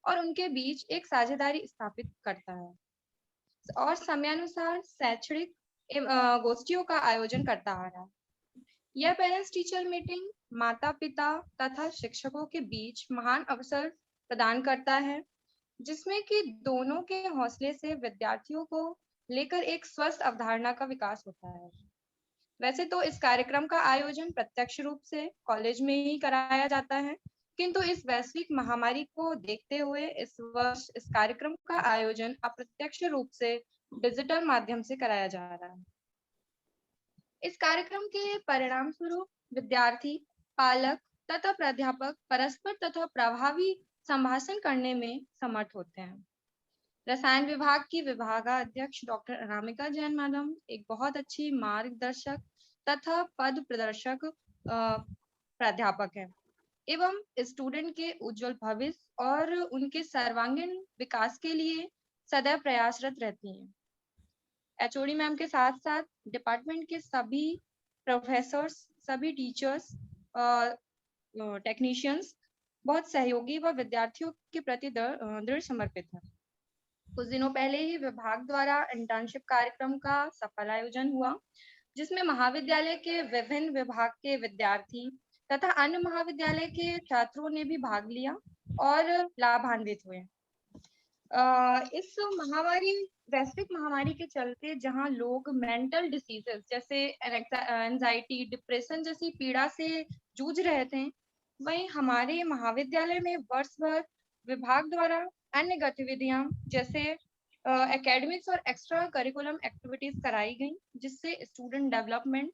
और उनके बीच एक साझेदारी स्थापित करता है और समयानुसार शैक्षणिक गोष्ठियों का आयोजन करता आ रहा है। यह पेरेंट्स टीचर मीटिंग माता पिता तथा शिक्षकों के बीच महान अवसर प्रदान करता है, जिसमें कि दोनों के हौसले से विद्यार्थियों को लेकर एक स्वस्थ अवधारणा का विकास होता है। वैसे तो इस कार्यक्रम का आयोजन प्रत्यक्ष रूप से कॉलेज में ही कराया जाता है, किंतु इस वैश्विक महामारी को देखते हुए इस वर्ष इस कार्यक्रम का आयोजन अप्रत्यक्ष रूप से डिजिटल माध्यम से कराया जा रहा है। इस कार्यक्रम के परिणाम स्वरूप विद्यार्थी, पालक तथा प्राध्यापक परस्पर तथा प्रभावी संभाषण करने में समर्थ होते हैं। रसायन विभाग की विभागाध्यक्ष डॉक्टर अनामिका जैन मैडम एक बहुत अच्छी मार्गदर्शक तथा पद प्रदर्शक प्राध्यापक है एवं स्टूडेंट के उज्जवल भविष्य और उनके सर्वांगीण विकास के लिए सदैव प्रयासरत रहती हैं। एचओडी मैम के साथ साथ डिपार्टमेंट के सभी प्रोफेसर्स, सभी टीचर्स, टेक्नीशियंस बहुत सहयोगी व विद्यार्थियों के प्रति दृढ़ समर्पित हैं। कुछ दिनों पहले ही विभाग द्वारा इंटर्नशिप कार्यक्रम का सफल आयोजन हुआ, जिसमें महाविद्यालय के विभिन्न विभाग के विद्यार्थी तथा अन्य महाविद्यालय के छात्रों ने भी भाग लिया और लाभान्वित हुए। इस वैश्विक महामारी के चलते जहां लोग मेंटल डिसीजेस जैसे एंजाइटी, डिप्रेशन जैसी पीड़ा से जूझ रहे थे, वहीं हमारे महाविद्यालय में वर्ष भर विभाग द्वारा अन्य गतिविधियां जैसे एकेडमिक्स और एक्स्ट्रा करिकुलम एक्टिविटीज कराई गई, जिससे स्टूडेंट डेवलपमेंट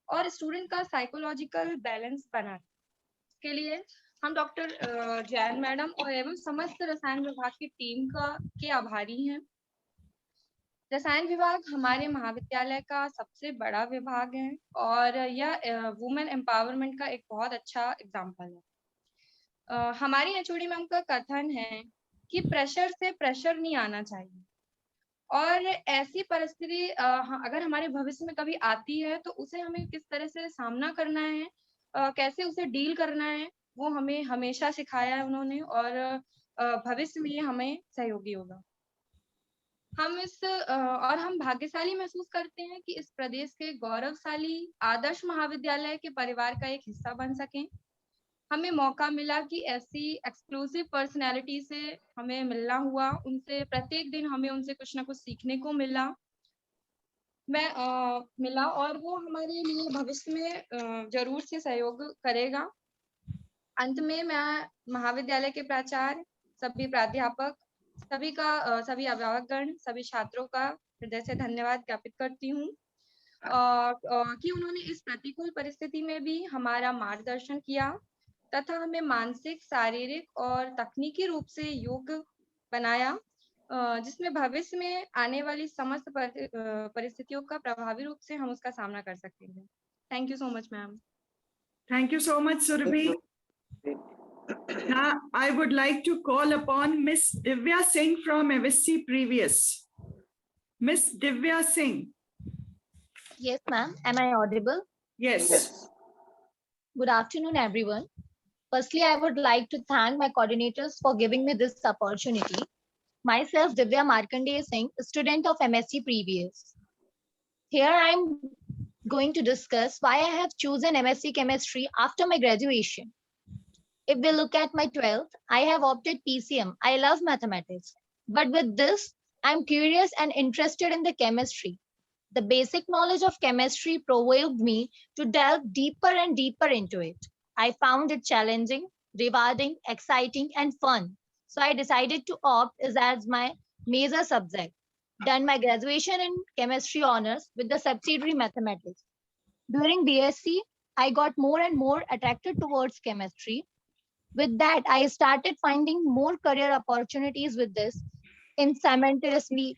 और स्टूडेंट का साइकोलॉजिकल बैलेंस बना के लिए हम डॉक्टर जैन मैडम और एवं समस्त रसायन विभाग की टीम के आभारी हैं। रसायन विभाग हमारे महाविद्यालय का सबसे बड़ा विभाग है और यह वुमेन एम्पावरमेंट का एक बहुत अच्छा एग्जाम्पल है। हमारी एचओडी मैम का कथन है कि प्रेशर से प्रेशर नहीं आना चाहिए और ऐसी परिस्थिति अगर हमारे भविष्य में कभी आती है तो उसे हमें किस तरह से सामना करना है, कैसे उसे डील करना है, वो हमें हमेशा सिखाया है उन्होंने और भविष्य में हमें सहयोगी होगा। हम भाग्यशाली महसूस करते हैं कि इस प्रदेश के गौरवशाली आदर्श महाविद्यालय के परिवार का एक हिस्सा बन सकें। हमें मौका मिला कि ऐसी एक्सक्लूसिव पर्सनैलिटी से हमें मिलना हुआ, उनसे प्रत्येक दिन हमें उनसे कुछ ना कुछ सीखने को मिला और वो हमारे लिए भविष्य में जरूर से सहयोग करेगा। अंत में मैं महाविद्यालय के प्राचार्य, सभी प्राध्यापक, सभी अभिभावकगण, सभी छात्रों का हृदय से धन्यवाद ज्ञापित करती हूँ कि उन्होंने इस प्रतिकूल परिस्थिति में भी हमारा मार्गदर्शन किया तथा हमें मानसिक, शारीरिक और तकनीकी रूप से योग्य बनाया, जिसमें भविष्य में आने वाली समस्त परिस्थितियों का प्रभावी रूप से हम उसका सामना कर सकेंगे। Thank you so much ma'am. Thank you so much Surabhi. Now, I would like to call upon Miss Divya Singh from MSc Previous. Miss Divya Singh. Yes, ma'am. Am I audible? Yes. Good afternoon, everyone. Firstly, I would like to thank my coordinators for giving me this opportunity. Myself, Divya Markandeya Singh, a student of MSc Previous. Here I am going to discuss why I have chosen MSc Chemistry after my graduation. If we look at my 12th, I have opted PCM. I love mathematics. But with this, I'm curious and interested in the chemistry. The basic knowledge of chemistry provoked me to delve deeper and deeper into it. I found it challenging, rewarding, exciting, and fun. So I decided to opt as my major subject. Done my graduation in chemistry honors with the subsidiary mathematics. During BSc, I got more and more attracted towards chemistry. With that, I started finding more career opportunities with this in simultaneously.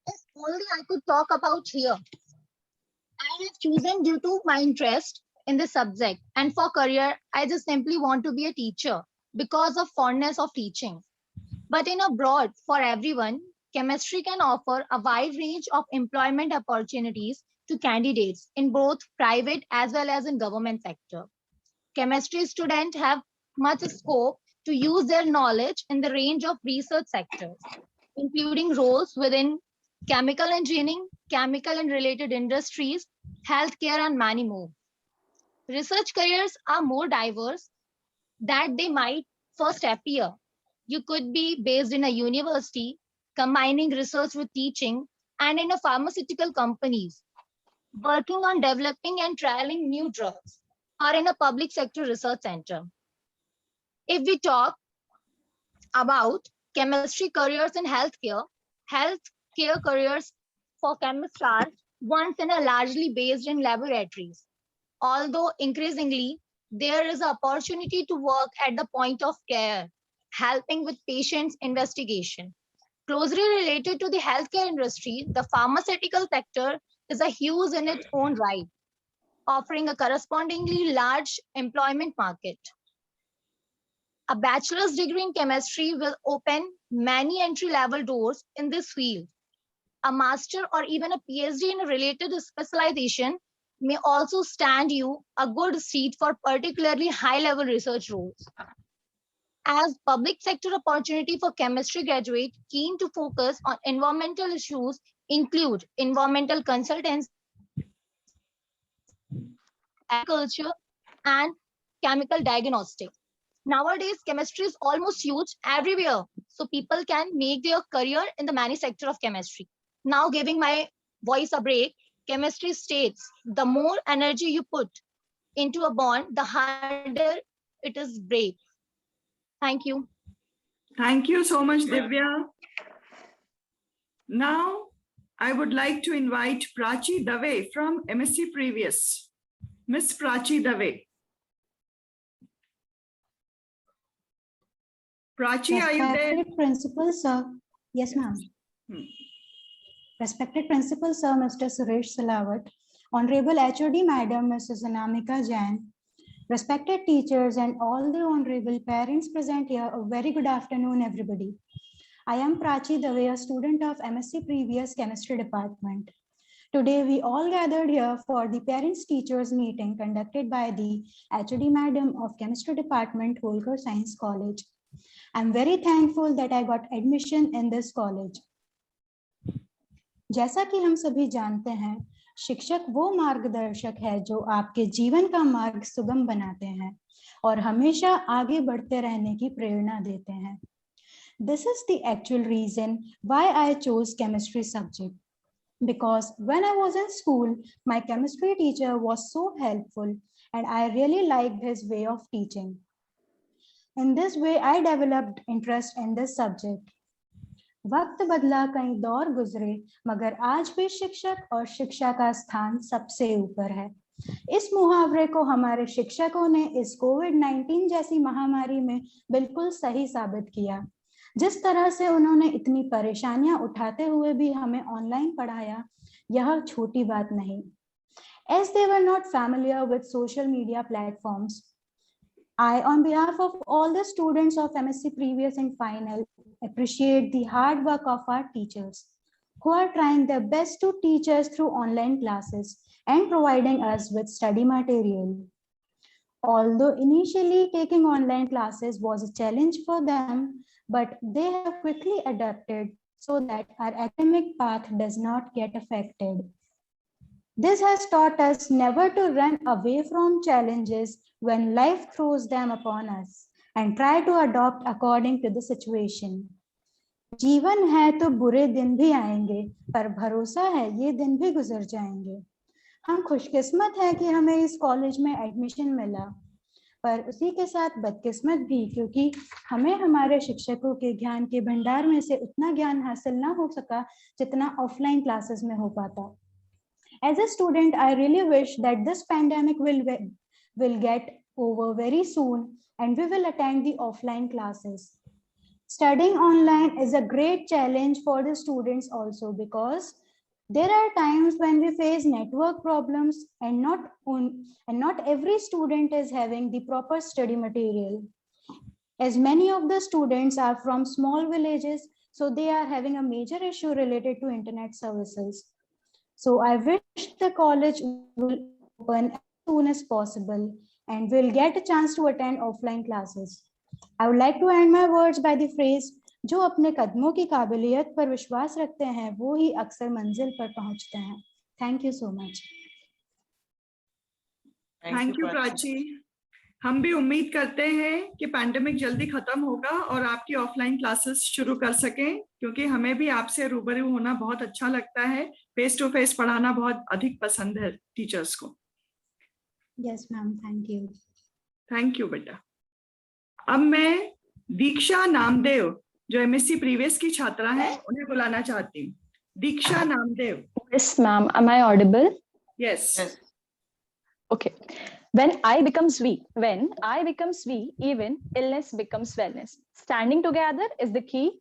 If only I could talk about here. I have chosen due to my interest in the subject, and for career, I just simply want to be a teacher because of fondness of teaching. But in a broad, for everyone, chemistry can offer a wide range of employment opportunities to candidates in both private as well as in government sector. Chemistry students have much scope to use their knowledge in the range of research sectors, including roles within chemical engineering, chemical and related industries, healthcare, and many more. Research careers are more diverse than they might first appear. You could be based in a university, combining research with teaching, and in a pharmaceutical companies, working on developing and trialing new drugs, or in a public sector research center. If we talk about chemistry careers in healthcare careers for chemists are once in a largely based in laboratories. Although increasingly, there is an opportunity to work at the point of care, helping with patients' investigation. Closely related to the healthcare industry, the pharmaceutical sector is a huge in its own right, offering a correspondingly large employment market. A bachelor's degree in chemistry will open many entry-level doors in this field. A master or even a PhD in a related specialization may also stand you a good seat for particularly high-level research roles. As public sector opportunity for chemistry graduate keen to focus on environmental issues include environmental consultants, agriculture, and chemical diagnostics. Nowadays, chemistry is almost huge everywhere, so people can make their career in the many sector of chemistry. Now, giving my voice a break, chemistry states the more energy you put into a bond, the harder it is break. Thank you. Thank you so much, Divya. Now, I would like to invite Prachi Dave from MSc Previous. Miss Prachi Dave. Prachi, are you there? Respected Principal, sir. Yes, ma'am. Respected Principal, sir, Mr. Suresh Silawat, Honorable HOD Madam, Mrs. Anamika Jain, respected teachers and all the honorable parents present here, a very good afternoon, everybody. I am Prachi Dave, a student of MSc Previous Chemistry Department. Today, we all gathered here for the parents-teachers meeting conducted by the HOD Madam of Chemistry Department, Holkar Science College. I'm very thankful that I got admission in this college. जैसा कि हम सभी जानते हैं, शिक्षक वो मार्गदर्शक है जो आपके जीवन का मार्ग सुगम बनाते हैं और हमेशा आगे बढ़ते रहने की प्रेरणा देते हैं. This is the actual reason why I chose chemistry subject. Because when I was in school, my chemistry teacher was so helpful and I really liked his way of teaching. In this way, I developed interest in this subject. वक्त बदला, कई दौर गुजरे, मगर आज भी शिक्षक और शिक्षा का स्थान सबसे ऊपर है. इस मुहावरे को हमारे शिक्षकों ने इस कोविड-19 जैसी महामारी में बिल्कुल सही साबित किया. जिस तरह से उन्होंने इतनी परेशानियां उठाते हुए भी हमें ऑनलाइन पढ़ाया, यह छोटी बात नहीं. As they were not familiar with social media platforms, I, on behalf of all the students of MSc Previous and Final, appreciate the hard work of our teachers who are trying their best to teach us through online classes and providing us with study material. Although initially taking online classes was a challenge for them, but they have quickly adapted so that our academic path does not get affected. This has taught us never to run away from challenges when life throws them upon us and try to adopt according to the situation. जीवन है तो बुरे दिन भी आएंगे, पर भरोसा है ये दिन भी गुजर जाएंगे. हम खुशकिस्मत हैं कि हमें इस कॉलेज में एडमिशन मिला, पर उसी के साथ बदकिस्मत भी, क्योंकि हमें हमारे शिक्षकों के ज्ञान के भंडार में से उतना ज्ञान हासिल ना हो सका जितना ऑफलाइन क्लासेस में हो पाता. As a student, I really wish that this pandemic will get over very soon and we will attend the offline classes. Studying online is a great challenge for the students also, because there are times when we face network problems and not every student is having the proper study material. As many of the students are from small villages, so they are having a major issue related to internet services. So I wish the college will open as soon as possible and we'll get a chance to attend offline classes. I would like to end my words by the phrase, जो अपने कदमों की काबिलियत पर विश्वास रखते हैं वो ही अक्सर मंजिल पर पहुंचते हैं. Thank you so much. Thank you Prachi. हम भी उम्मीद करते हैं कि पैंडेमिक जल्दी खत्म होगा और आपकी ऑफलाइन क्लासेस शुरू कर सकें, क्योंकि हमें भी आपसे रूबरू होना बहुत अच्छा लगता है. फेस टू फेस पढ़ाना बहुत अधिक पसंद है टीचर्स को. Yes ma'am, thank you. Thank you बेटा. अब मैं दीक्षा नामदेव जो एमएससी प्रीवियस की छात्रा है उन्हें बुलाना चाहती हूँ. दीक्षा Namdev. Yes ma'am, am I audible? Yes. Okay. When I becomes weak, even illness becomes wellness. Standing together is the key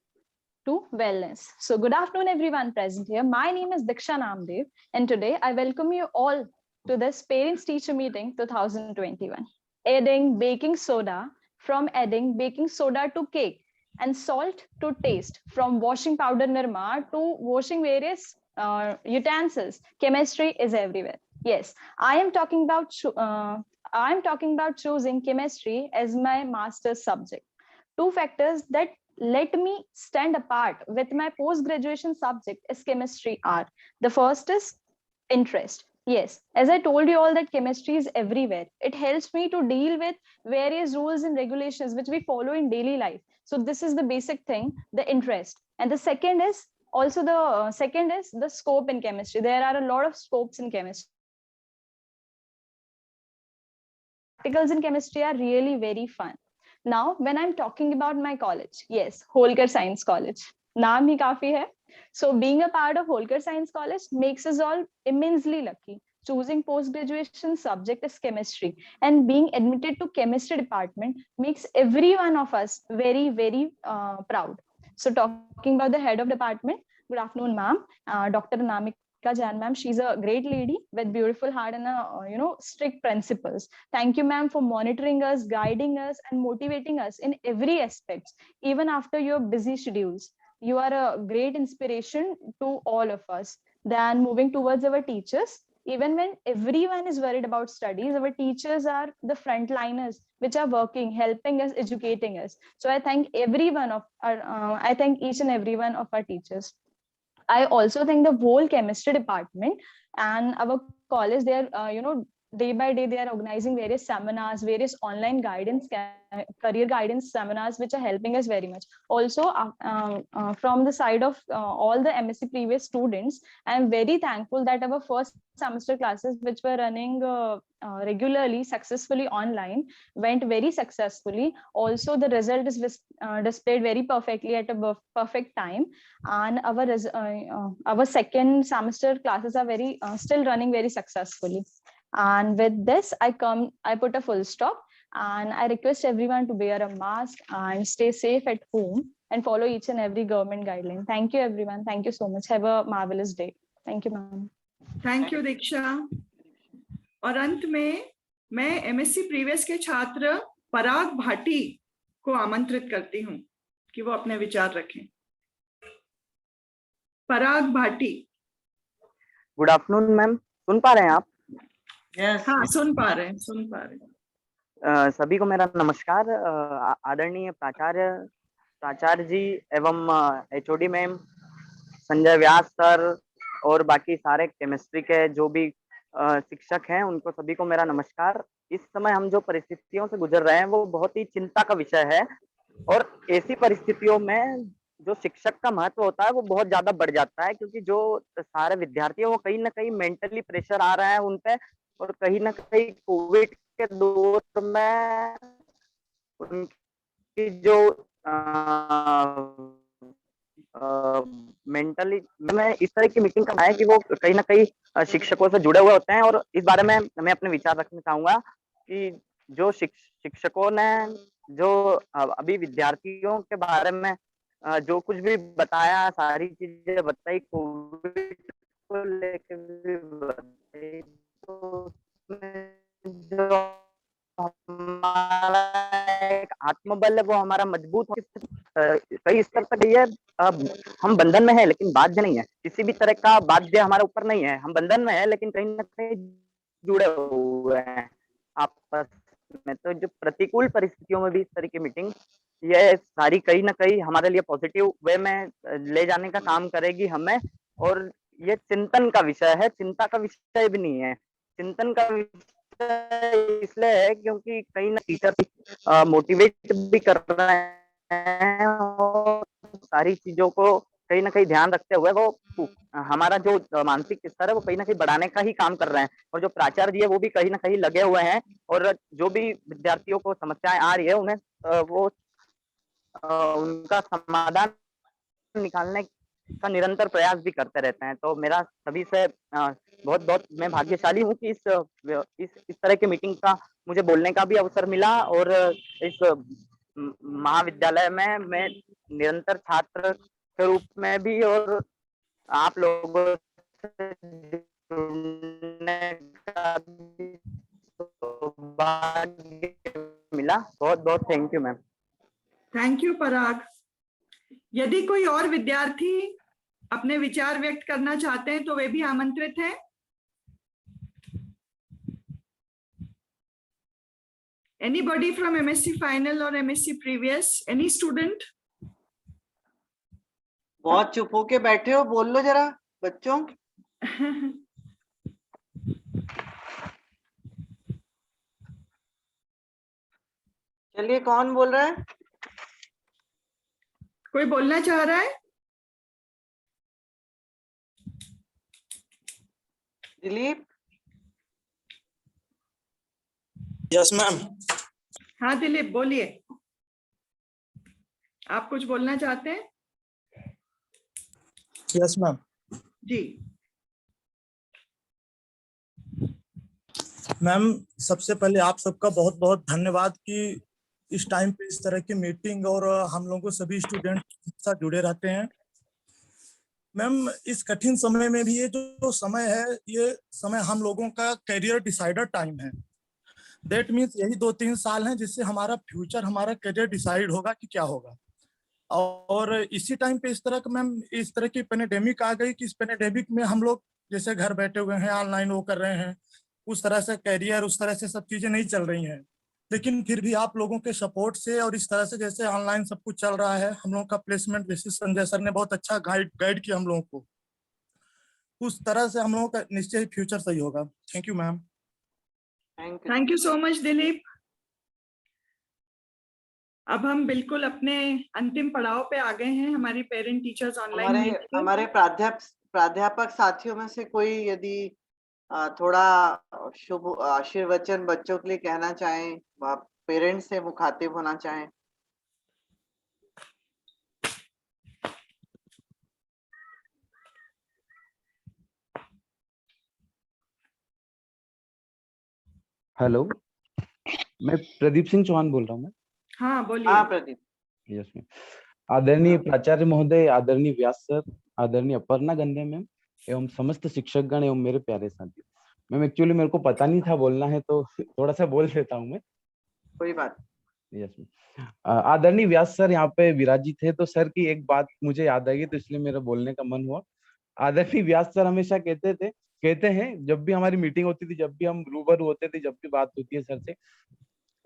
to wellness. So good afternoon everyone present here. My name is Diksha Namdev and today I welcome you all to this Parents Teacher Meeting 2021. Adding baking soda, from adding baking soda to cake and salt to taste, from washing powder Nirma to washing various utensils, chemistry is everywhere. Yes, I am talking about choosing chemistry as my master's subject. Two factors that let me stand apart with my post-graduation subject is chemistry are. The first is interest. Yes, as I told you all that chemistry is everywhere. It helps me to deal with various rules and regulations which we follow in daily life. So this is the basic thing, the interest. And the second is the scope in chemistry. There are a lot of scopes in chemistry. Practicals in chemistry are really very fun. Now, when I'm talking about my college, yes, Holkar Science College. Naam hi kafi hai. So being a part of Holkar Science College makes us all immensely lucky. Choosing post-graduation subject is chemistry and being admitted to chemistry department makes every one of us very, very proud. So talking about the head of department, good afternoon, ma'am. Dr. Anamika Jain, ma'am. She's a great lady with beautiful heart and strict principles. Thank you, ma'am, for monitoring us, guiding us, and motivating us in every aspect, even after your busy schedules. You are a great inspiration to all of us. Then moving towards our teachers, even when everyone is worried about studies, our teachers are the frontliners which are working, helping us, educating us. So I thank I thank each and every one of our teachers. I also thank the whole chemistry department and our college. They are, day by day, they are organizing various seminars, various online guidance, career guidance seminars, which are helping us very much. Also, from the side of all the MSc previous students, I am very thankful that our first semester classes, which were running regularly, successfully online, went very successfully. Also, the result is displayed very perfectly at a perfect time. And our second semester classes are still running very successfully. And with this, I put a full stop, and I request everyone to wear a mask and stay safe at home and follow each and every government guideline. Thank you, everyone. Thank you so much. Have a marvelous day. Thank you, ma'am. Thank you, Diksha. और अंत में मैं MSc previous के छात्र पराग भाटी को आमंत्रित करती हूँ कि वो अपने विचार रखें। पराग भाटी। गुड आफ्टरनून मैम, सुन पा रहे हैं आप? हाँ, सुन पा रहे हैं। सभी को मेरा नमस्कार। आदरणीय प्राचार्य जी एवं HOD ma'am, Sanjay Vyas sir और बाकी सारे केमिस्ट्री के जो भी शिक्षक हैं, उनको सभी को मेरा नमस्कार। इस समय हम जो परिस्थितियों से गुजर रहे हैं वो बहुत ही चिंता का विषय है, और ऐसी परिस्थितियों में जो शिक्षक का महत्व होता है वो बहुत ज्यादा बढ़ जाता है, क्योंकि जो सारे विद्यार्थी हैं वो कहीं ना कहीं मेंटली प्रेशर आ रहा है उन पे, और कहीं ना कहीं कोविड के दौर में उनकी जो मेंटली में इस तरह की मीटिंग करना है कि वो कहीं ना कहीं शिक्षकों से जुड़े हुए होते हैं। और इस बारे में मैं अपने विचार रखना चाहूंगा कि जो शिक्षकों ने जो अभी विद्यार्थियों के बारे में जो कुछ भी बताया, सारी चीजें बताई, कोविड को लेकर भी बताई, तो जो हमारा एक आत्मबल है वो हमारा मजबूत हो, कई स्तर तक ये हम बंधन में है लेकिन बाध्य नहीं है, किसी भी तरह का बाध्य हमारे ऊपर नहीं है, हम बंधन में है लेकिन कहीं ना कहीं जुड़े हुए हैं आपस में। तो जो प्रतिकूल परिस्थितियों में भी इस तरह की मीटिंग ये सारी कहीं ना कहीं हमारे लिए पॉजिटिव वे में ले जाने का काम करेगी हमें। और ये चिंतन का विषय है, चिंता का विषय भी नहीं है। चिंतन का विषय इसलिए है क्योंकि कहीं ना टीचर मोटिवेट भी कर रहे हैं और सारी चीजों को कहीं ना कहीं ध्यान रखते हुए वो हमारा जो मानसिक स्तर है वो कहीं ना कहीं बढ़ाने का ही काम कर रहे हैं। और जो प्राचार्य जी है वो भी कहीं ना कहीं लगे हुए हैं, और जो भी विद्यार्थियों को समस्याएं आ रही है उन्हें वो उनका समाधान निकालने का निरंतर प्रयास भी करते रहते हैं। तो मेरा सभी से बहुत बहुत मैं भाग्यशाली हूँ कि इस तरह की मीटिंग का मुझे बोलने का भी अवसर मिला, और इस महाविद्यालय में मैं निरंतर छात्र के रूप में भी और आप लोगों से जुड़ने का भी सौभाग्य मिला। बहुत बहुत thank you ma'am. Thank you Parag. यदि कोई और विद्यार्थी अपने विचार व्यक्त करना चाहते हैं तो वे भी आमंत्रित हैं। Anybody from MSc Final or MSc Previous? Any student? बहुत चुप होके बैठे हो, बोल लो जरा बच्चों। चलिए, कौन बोल रहा है? कोई बोलना चाह रहा है? दिलीप। Yes ma'am. हाँ दिलीप बोलिए, आप कुछ बोलना चाहते हैं? Yes ma'am. जी मैम, सबसे पहले आप सबका बहुत बहुत धन्यवाद कि इस टाइम पे इस तरह की मीटिंग और हम लोगों सभी स्टूडेंट के साथ जुड़े रहते हैं। मैम, इस कठिन समय में भी ये जो समय है, ये समय हम लोगों का करियर डिसाइडर टाइम है। दैट मीन्स यही 2-3 साल हैं जिससे हमारा फ्यूचर, हमारा करियर डिसाइड होगा कि क्या होगा। और इसी टाइम पे इस तरह की पेंडेमिक आ गई कि इस पेंडेमिक में हम लोग जैसे घर बैठे हुए हैं, ऑनलाइन वो कर रहे हैं, उस तरह से करियर, उस तरह से सब चीजें नहीं चल रही हैं। लेकिन फिर भी आप लोगों के सपोर्ट से और इस तरह से जैसे ऑनलाइन सब कुछ चल रहा है, हम लोगों का प्लेसमेंट बेसिस संजय सर ने बहुत अच्छा गाइड किया हम लोगों को, उस तरह से हम लोगों का निश्चय ही फ्यूचर सही होगा। Thank you ma'am. Thank you so much Dilip. अब हम बिल्कुल अपने अंतिम पड़ाव पे आ गए हैं। हमारी पेरेंट टीचर्स ऑनलाइन हमारे प्राध्यापक साथियों में से कोई यदि थोड़ा शुभ आशीर्वचन बच्चों के लिए कहना चाहें, पेरेंट्स से मुखातिब होना चाहें। हेलो, मैं प्रदीप सिंह चौहान बोल रहा हूँ। मैं हाँ बोलिए। हाँ प्रदीप। Yes ma'am. आदरणीय प्राचार्य महोदय, आदरणीय व्यास सर, आदरणीय अपर्णा गंधे मैम एवं समस्त शिक्षकगण एवं मेरे प्यारे साथियों, मैम एक्चुअली मेरे को पता नहीं था बोलना है तो थोड़ा सा बोल देता हूँ मैं। कोई बात। यस आदरणीय व्यास सर यहाँ पे विराजित है, तो सर की एक बात मुझे याद आई तो इसलिए मेरा बोलने का मन हुआ। आदरणीय व्यास सर हमेशा कहते हैं, जब भी हमारी मीटिंग होती थी, जब भी हम रूबरू होते थे, जब भी बात होती है सर से,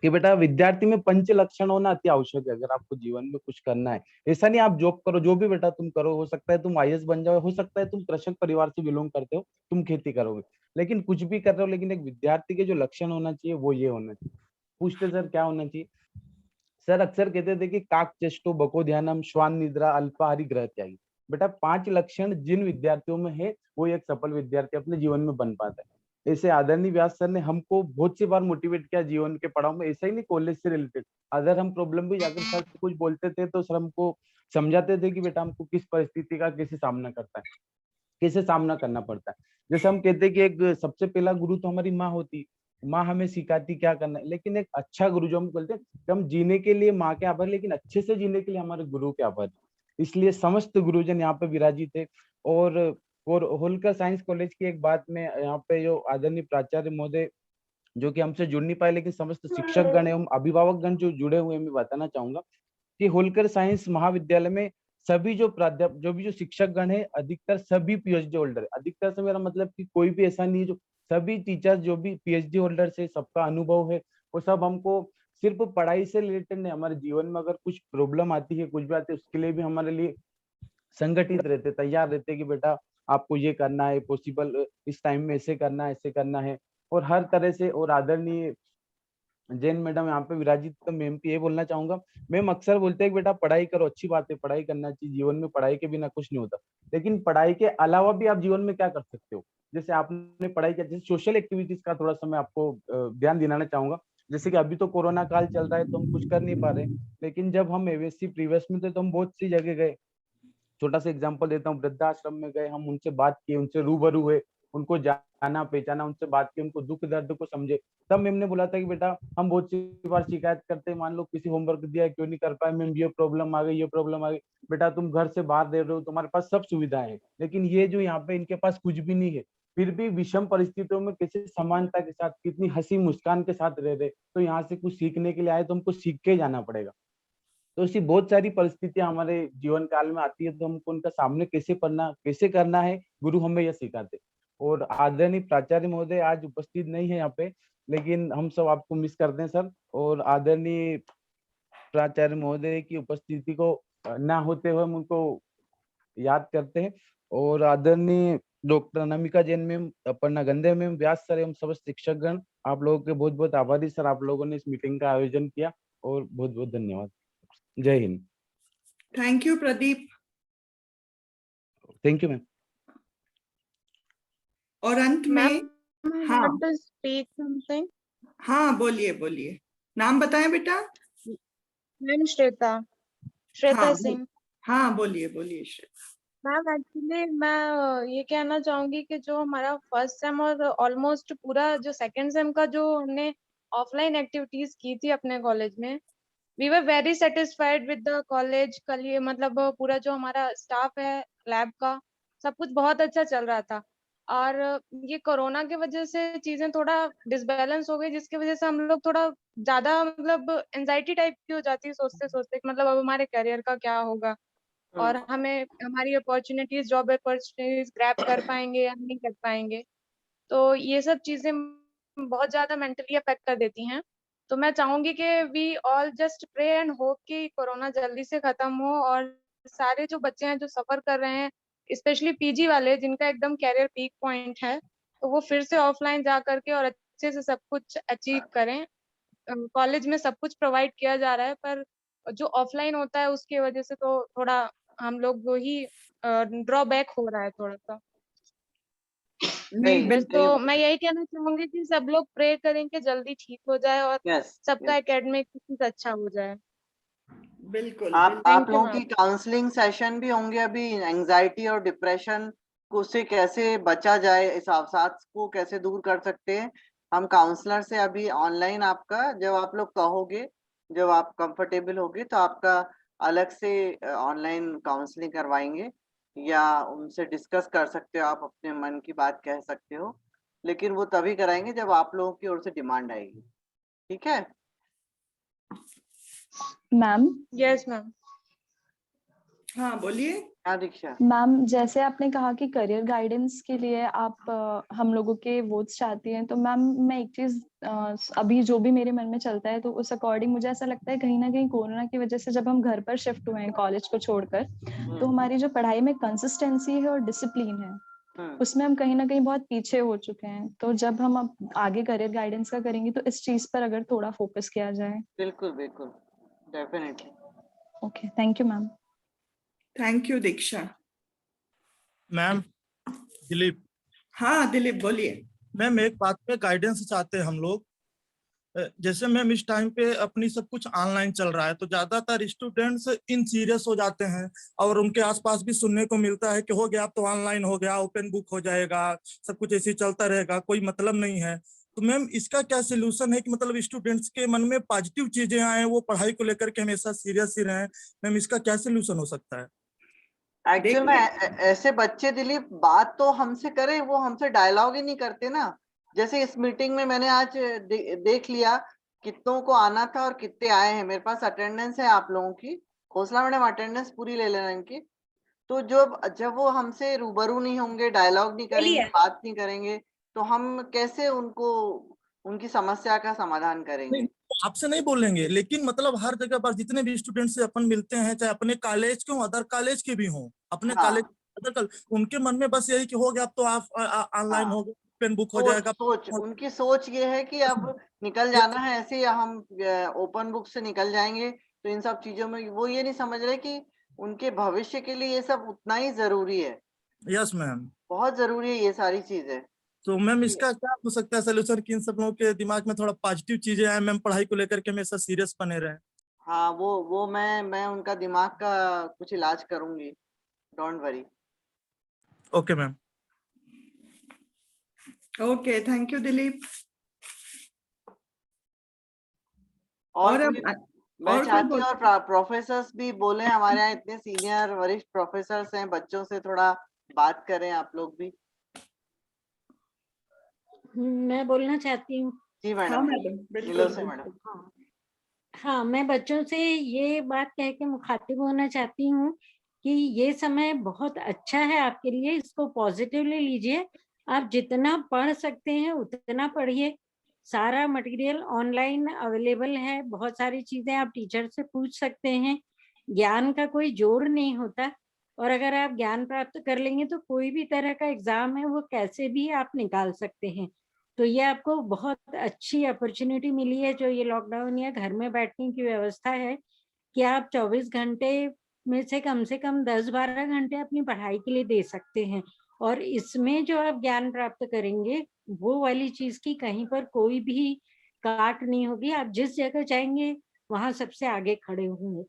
कि बेटा विद्यार्थी में पंच लक्षण होना अति आवश्यक है अगर आपको जीवन में कुछ करना है। ऐसा नहीं आप जॉब करो, जो भी बेटा तुम करो, हो सकता है तुम आईएएस बन जाओ, हो सकता है तुम कृषक परिवार से बिलोंग करते हो, तुम खेती करोगे, लेकिन कुछ भी कर रहे हो, लेकिन एक विद्यार्थी के जो लक्षण होना चाहिए वो ये होना चाहिए। पूछते सर क्या होना चाहिए? सर अक्सर कहते थे कि काक चेष्टो बको ध्यानम श्वान निद्रा अल्पाहारी ग्रह त्यागी। बेटा 5 लक्षण जिन विद्यार्थियों में है वो एक सफल विद्यार्थी अपने जीवन में बन पाता है। ऐसे आदरणीय व्यास सर ने हमको बहुत सी बार मोटिवेट किया जीवन के पड़ाव में, ऐसा ही नहीं कॉलेज से रिलेटेड, अगर हम प्रॉब्लम भी जाकर सर से कुछ बोलते थे तो सर हमको समझाते थे कि बेटा हमको किस परिस्थिति का कैसे सामना करना पड़ता है। जैसे हम कहते हैं कि एक सबसे पहला गुरु तो हमारी माँ होती, माँ हमें सिखाती क्या करना है, लेकिन एक अच्छा गुरु जो हम बोलते हैं कि हम जीने के लिए माँ के आभार, लेकिन अच्छे से जीने के लिए हमारे गुरु के आभार। इसलिए समस्त गुरुजन यहाँ पे विराजित है। और होलकर साइंस कॉलेज की एक बात में यहाँ पे जो आदरणीय प्राचार्य महोदय जो कि हमसे जुड़ नहीं पाए, लेकिन समस्त शिक्षक गण एवं अभिभावक गण जो जुड़े हुए हैं, मैं बताना चाहूंगा कि होलकर साइंस महाविद्यालय में सभी जो शिक्षक गण है, अधिकतर सभी पीएचडी होल्डर है। अधिकतर से मेरा मतलब कि कोई भी ऐसा नहीं है, जो सभी टीचर्स जो भी पीएचडी होल्डर है, सबका अनुभव है, वो सब हमको सिर्फ पढ़ाई से रिलेटेड नहीं, हमारे जीवन में अगर कुछ प्रॉब्लम आती है, कुछ भी आती है, उसके लिए भी हमारे लिए संगठित रहते, तैयार रहते कि बेटा आपको ये करना है, पॉसिबल इस टाइम में ऐसे करना है। और हर तरह से, और आदरणीय जैन मैडम यहाँ पे विराजित, तो मैम को ये बोलना चाहूंगा, मैम अक्सर बोलते हैं कि बेटा पढ़ाई करो, अच्छी बात है, पढ़ाई करना चाहिए, जीवन में पढ़ाई के बिना कुछ नहीं होता, लेकिन पढ़ाई के अलावा भी आप जीवन में क्या कर सकते हो। जैसे आपने पढ़ाई किया, जैसे सोशल एक्टिविटीज का थोड़ा सा मैं आपको ध्यान दिलाना चाहूंगा। जैसे कि अभी तो कोरोना काल चल रहा है तो हम कुछ कर नहीं पा रहे, लेकिन जब हम एमएससी प्रीवियस में थे तो हम बहुत सी जगह गए। छोटा सा एग्जांपल देता हूँ, वृद्धाश्रम में गए, हम उनसे बात की, उनसे रूबरू हुए, उनको जाना पहचाना, उनसे बात की, उनको दुख दर्द को समझे। तब मैम ने बोला था कि बेटा हम बहुत सी बार शिकायत करते हैं, मान लो किसी होमवर्क दिया है, क्यों नहीं कर पाए मैम, ये प्रॉब्लम आ गई, ये प्रॉब्लम आ गई। बेटा तुम घर से बाहर रह रहे हो, तुम्हारे पास सब सुविधाएं हैं, लेकिन ये जो यहाँ पे इनके पास कुछ भी नहीं है, फिर भी विषम परिस्थितियों में कैसे समानता के साथ, कितनी हंसी मुस्कान के साथ रह रहे। तो यहाँ से कुछ सीखने के लिए आए तो हमको सीख के जाना पड़ेगा। तो ऐसी बहुत सारी परिस्थितियां हमारे जीवन काल में आती है, तो हमको उनका सामने कैसे करना है, गुरु हमें यह सिखाते। और आदरणीय प्राचार्य महोदय आज उपस्थित नहीं है यहाँ पे, लेकिन हम सब आपको मिस करते हैं सर। और आदरणीय प्राचार्य महोदय की उपस्थिति को ना होते हुए हम उनको याद करते हैं। और आदरणीय doctor Anamika Jain ma'am, Aparna Gandhe ma'am, Vyas sir एवं समस्त शिक्षक गण, आप लोगों के बहुत बहुत आभारी सर, आप लोगों ने इस मीटिंग का आयोजन किया, और बहुत बहुत धन्यवाद। जय Hind. Thank you Pradeep. Thank you ma'am. और अंत में हाँ हाँ बोलिए बोलिए, नाम बताएं बेटा। मैम श्वेता सिंह। हाँ बोलिए बोलिए श्वेता। मैम एक्चुअली मैं ये कहना चाहूंगी कि जो हमारा फर्स्ट सेम और ऑलमोस्ट पूरा जो सेकंड सेम का जो हमने ऑफलाइन एक्टिविटीज की थी अपने कॉलेज में, we were very satisfied with the college. कल ये मतलब पूरा जो हमारा स्टाफ है लैब का, सब कुछ बहुत अच्छा चल रहा था। और ये कोरोना की वजह से चीजें थोड़ा डिसबैलेंस हो गई, जिसकी वजह से हम लोग थोड़ा ज्यादा मतलब एंजाइटी टाइप की हो जाती है, सोचते सोचते मतलब अब हमारे करियर का क्या होगा, और हमें हमारी अपॉर्चुनिटीज, जॉब अपॉर्चुनिटीज ग्रैब कर पाएंगे या नहीं कर पाएंगे। तो ये सब चीजें बहुत ज्यादा मेंटली अफेक्ट कर देती हैं। तो मैं चाहूंगी कि we all just pray and hope कि कोरोना जल्दी से खत्म हो, और सारे जो बच्चे हैं जो सफर कर रहे हैं, स्पेशली पीजी वाले जिनका एकदम कैरियर पीक पॉइंट है, तो वो फिर से ऑफलाइन जा करके और अच्छे से सब कुछ अचीव करें। कॉलेज में सब कुछ प्रोवाइड किया जा रहा है, पर जो ऑफलाइन होता है उसकी वजह से तो थोड़ा हम लोग वो ही ड्रॉबैक हो रहा है थोड़ा सा। बस तो मैं यही कहना चाहूंगी कि सब लोग प्रे करें कि जल्दी ठीक हो जाए और सबका एकेडमिक कुछ अच्छा हो जाए। बिल्कुल। आप लोगों की काउंसलिंग सेशन भी होंगे अभी, एंजाइटी और डिप्रेशन को से कैसे बचा जाए, इस अवसाद को कैसे दूर कर सकते हैं। हम काउंसलर से अभी ऑनलाइन आपका, जब आप लोग कहोगे, जब आप कंफर्टेबल होगे तो आपका अलग से ऑनलाइन काउंसलिंग करवाएंगे, या उनसे डिस्कस कर सकते हो, आप अपने मन की बात कह सकते हो, लेकिन वो तभी कराएंगे जब आप लोगों की ओर से डिमांड आएगी। ठीक है। मैम। Yes ma'am. हाँ बोलिए। हाँ दीक्षा। मैम, जैसे आपने कहा कि करियर गाइडेंस के लिए आप हम लोगों के वोट्स चाहती हैं, तो मैम मैं एक चीज अभी जो भी मेरे मन में चलता है तो उस अकॉर्डिंग मुझे ऐसा लगता है कहीं ना कहीं कोरोना की वजह से जब हम घर पर शिफ्ट हुए हैं कॉलेज को छोड़कर, तो हमारी जो पढ़ाई में कंसिस्टेंसी है और डिसिप्लिन है उसमें हम कहीं ना कहीं बहुत पीछे हो चुके हैं। तो जब हम अब आगे करियर गाइडेंस का करेंगे तो इस चीज पर अगर थोड़ा फोकस किया जाए। बिल्कुल बिल्कुल, definitely. Okay, thank you ma'am. Thank you Diksha. Ma'am, Dilip. हाँ दिलीप बोलिए। मैम एक बात पे गाइडेंस चाहते हैं हम लोग। जैसे मैम इस टाइम पे अपनी सब कुछ ऑनलाइन चल रहा है तो ज्यादातर स्टूडेंट्स इन सीरियस हो जाते हैं और उनके आसपास भी सुनने को मिलता है कि हो गया अब तो ऑनलाइन हो गया, ओपन बुक हो जाएगा, सब कुछ ऐसे ही चलता रहेगा, कोई मतलब नहीं है। तो मैम इसका क्या सोल्यूशन है कि मतलब स्टूडेंट्स के मन में पॉजिटिव चीजें आए, वो पढ़ाई को लेकर के हमेशा सीरियस ही रहें? मैम इसका क्या सोल्यूशन हो सकता है? एक्चुअल में ऐसे बच्चे दिलीप बात तो हमसे करें, वो हमसे डायलॉग ही नहीं करते ना। जैसे इस मीटिंग में मैंने आज देख लिया कितनों को आना था और कितने आए हैं। मेरे पास अटेंडेंस है आप लोगों की। खोसला मैडम अटेंडेंस पूरी ले लेना इनकी। तो जब वो हमसे रूबरू नहीं होंगे, डायलॉग नहीं करेंगे, बात नहीं करेंगे, तो हम कैसे उनको उनकी समस्या का समाधान करेंगे? आपसे नहीं बोलेंगे, लेकिन मतलब हर जगह पर जितने भी स्टूडेंट से अपन मिलते हैं, चाहे अपने कॉलेज के हों, अदर कॉलेज के भी हों, अपने कॉलेज उनके मन में बस यही कि हो गया अब तो आप ऑनलाइन हो गया, पेन बुक हो जाएगा। उनकी सोच ये है कि अब निकल जाना है ऐसे, हम ओपन बुक से निकल जाएंगे। तो इन सब चीजों में वो ये नहीं समझ रहे कि उनके भविष्य के लिए ये सब उतना ही जरूरी है। यस मैम, बहुत जरूरी है ये सारी चीजें। तो मैम इसका क्या हो सकता है सोल्यूशन कि इन सब लोगों के दिमाग में थोड़ा पॉजिटिव चीजें आए, मैम पढ़ाई को लेकर के हमेशा सीरियस बने रहे? हाँ वो मैं उनका दिमाग का कुछ इलाज करूंगी, don't worry. Okay ma'am. Okay, thank you Dilip. और मैं और चाहती हूँ और प्रोफेसर्स भी बोले, हमारे यहाँ इतने सीनियर वरिष्ठ प्रोफेसर्स हैं, बच्चों से थोड़ा बात करें आप लोग भी। मैं बोलना चाहती हूँ। जी मैडम। हाँ मैडम, बिल्कुल से मैडम। हाँ, मैं बच्चों से ये बात कह के मुखातिब होना चाहती हूँ कि ये समय बहुत अच्छा है आपके लिए, इसको पॉजिटिवली लीजिए। आप जितना पढ़ सकते हैं उतना पढ़िए। सारा मटेरियल ऑनलाइन अवेलेबल है, बहुत सारी चीजें आप टीचर से पूछ सकते हैं। ज्ञान का कोई जोड़ नहीं होता, और अगर आप ज्ञान प्राप्त कर लेंगे तो कोई भी तरह का एग्जाम है वो कैसे भी आप निकाल सकते हैं। तो ये आपको बहुत अच्छी अपॉर्चुनिटी मिली है, जो ये लॉकडाउन या घर में बैठने की व्यवस्था है, कि आप 24 घंटे में से कम 10-12 घंटे अपनी पढ़ाई के लिए दे सकते हैं। और इसमें जो आप ज्ञान प्राप्त करेंगे वो वाली चीज की कहीं पर कोई भी काट नहीं होगी। आप जिस जगह जाएंगे वहां सबसे आगे खड़े होंगे।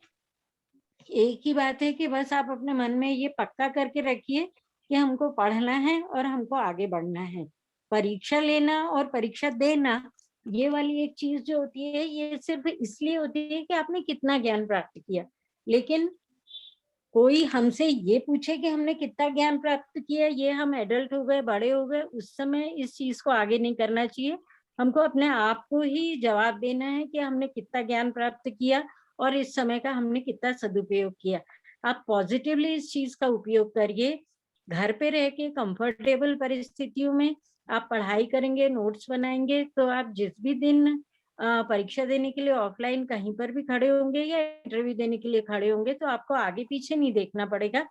एक ही बात है कि बस आप अपने मन में ये पक्का करके रखिए कि हमको पढ़ना है और हमको आगे बढ़ना है। परीक्षा लेना और परीक्षा देना, ये वाली एक चीज जो होती है ये सिर्फ इसलिए होती है कि आपने कितना ज्ञान प्राप्त किया। लेकिन कोई हमसे ये पूछे कि हमने कितना ज्ञान प्राप्त किया, ये हम एडल्ट हो गए, बड़े हो गए, उस समय इस चीज को आगे नहीं करना चाहिए। हमको अपने आप को ही जवाब देना है कि हमने कितना ज्ञान प्राप्त किया और इस समय का हमने कितना सदुपयोग किया। आप पॉजिटिवली इस चीज का उपयोग करिए। घर पे रह के कंफर्टेबल परिस्थितियों में आप पढ़ाई करेंगे, नोट्स बनाएंगे, तो आप जिस भी दिन परीक्षा देने के लिए ऑफलाइन कहीं पर भी खड़े होंगे या इंटरव्यू देने के लिए खड़े होंगे तो आपको आगे पीछे नहीं देखना पड़ेगा।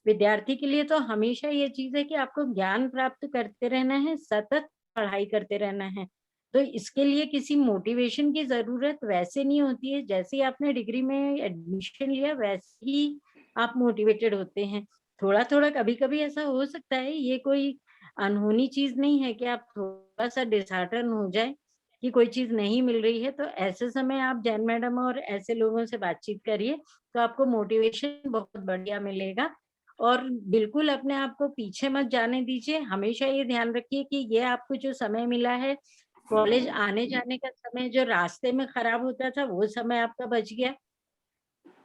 विद्यार्थी के लिए तो हमेशा ये चीज है कि आपको ज्ञान प्राप्त करते रहना है, सतत पढ़ाई करते रहना है। तो इसके लिए किसी मोटिवेशन की जरूरत वैसे नहीं होती है। जैसे ही आपने डिग्री में एडमिशन लिया वैसे ही आप मोटिवेटेड होते हैं। थोड़ा थोड़ा कभी कभी ऐसा हो सकता है, ये कोई अनहोनी चीज नहीं है कि आप थोड़ा सा डिसहार्टन हो जाए कि कोई चीज नहीं मिल रही है। तो ऐसे समय आप जैन मैडम और ऐसे लोगों से बातचीत करिए तो आपको मोटिवेशन बहुत बढ़िया मिलेगा। और बिल्कुल अपने आप को पीछे मत जाने दीजिए। हमेशा ये ध्यान रखिए कि ये आपको जो समय मिला है, कॉलेज आने जाने का समय जो रास्ते में खराब होता था वो समय आपका बच गया।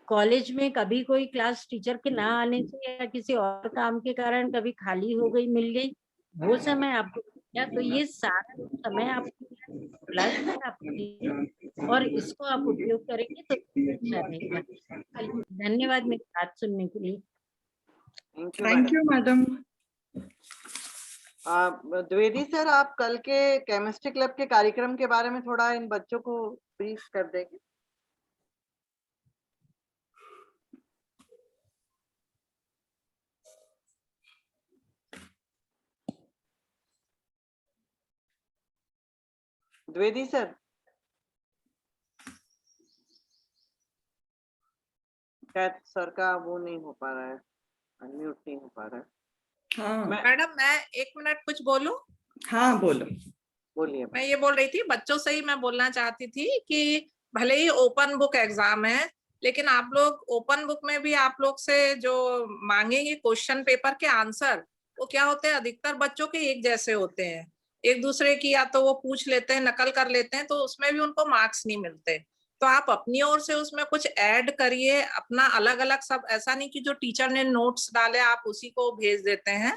कॉलेज में कभी कोई क्लास टीचर के ना आने से या किसी और काम के कारण कभी खाली हो गई, मिल गई, वो समय आपको या तो ये सारा समय आपको प्लस है आपके लिए और इसको आप उपयोग करेंगे तो अच्छा रहेगा। धन्यवाद मेरी बात सुनने के लिए। Thank you madam. Dwivedi sir, आप कल के केमिस्ट्री क्लब के कार्यक्रम के बारे में थोड़ा इन बच्चों को ब्रीफ कर देंगे? द्विवेदी सर, शायद सर का वो नहीं हो पा रहा है, अनम्यूट नहीं हो पा रहा है। मैडम मैं 1 मिनट कुछ बोलूं? हाँ बोलो। बोलिए। मैं ये बोल रही थी, बच्चों से ही मैं बोलना चाहती थी कि भले ही ओपन बुक एग्जाम है, लेकिन आप लोग ओपन बुक में भी आप लोग से जो मांगेंगे क्वेश्चन पेपर के आंसर, वो क्या होते हैं, अधिकतर बच्चों के एक जैसे होते हैं। एक दूसरे की या तो वो पूछ लेते हैं, नकल कर लेते हैं, तो उसमें भी उनको मार्क्स नहीं मिलते। तो आप अपनी ओर से उसमें कुछ ऐड करिए, अपना अलग अलग सब। ऐसा नहीं कि जो टीचर ने नोट्स डाले आप उसी को भेज देते हैं।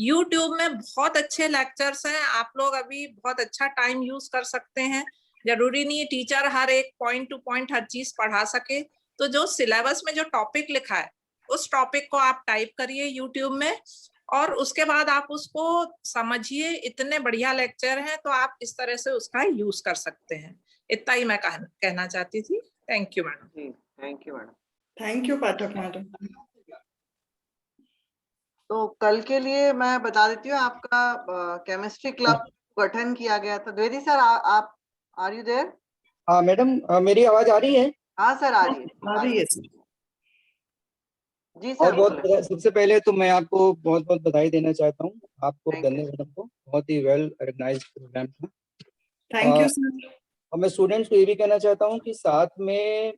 YouTube में बहुत अच्छे लेक्चर्स हैं, आप लोग अभी बहुत अच्छा टाइम यूज कर सकते हैं। जरूरी नहीं है टीचर हर एक पॉइंट टू पॉइंट हर चीज पढ़ा सके। तो जो सिलेबस में जो टॉपिक लिखा है उस टॉपिक को आप टाइप करिए YouTube में, और उसके बाद आप उसको समझिए। इतने बढ़िया लेक्चर हैं, तो आप इस तरह से उसका यूज कर सकते हैं। इतना ही मैं कहना चाहती थी। Thank you madam. जी thank you madam. Thank you Pathak madam. तो कल के लिए मैं बता देती हूँ, आपका केमिस्ट्री क्लब गठन किया गया था। द्विवेदी सर, आप आर यू देयर? हाँ मैडम, मेरी आवाज आ रही है? हाँ सर, आ रही है। आ रही है सर। जी और सर। सबसे पहले तो मैं आपको बहुत बहुत बधाई देना चाहता हूँ, आपको धन्यवाद मैडम को, बहुत ही वेल ऑर्गेनाइज्ड प्रोग्राम था। Thank you sir. और मैं स्टूडेंट्स को ये भी कहना चाहता हूँ कि साथ में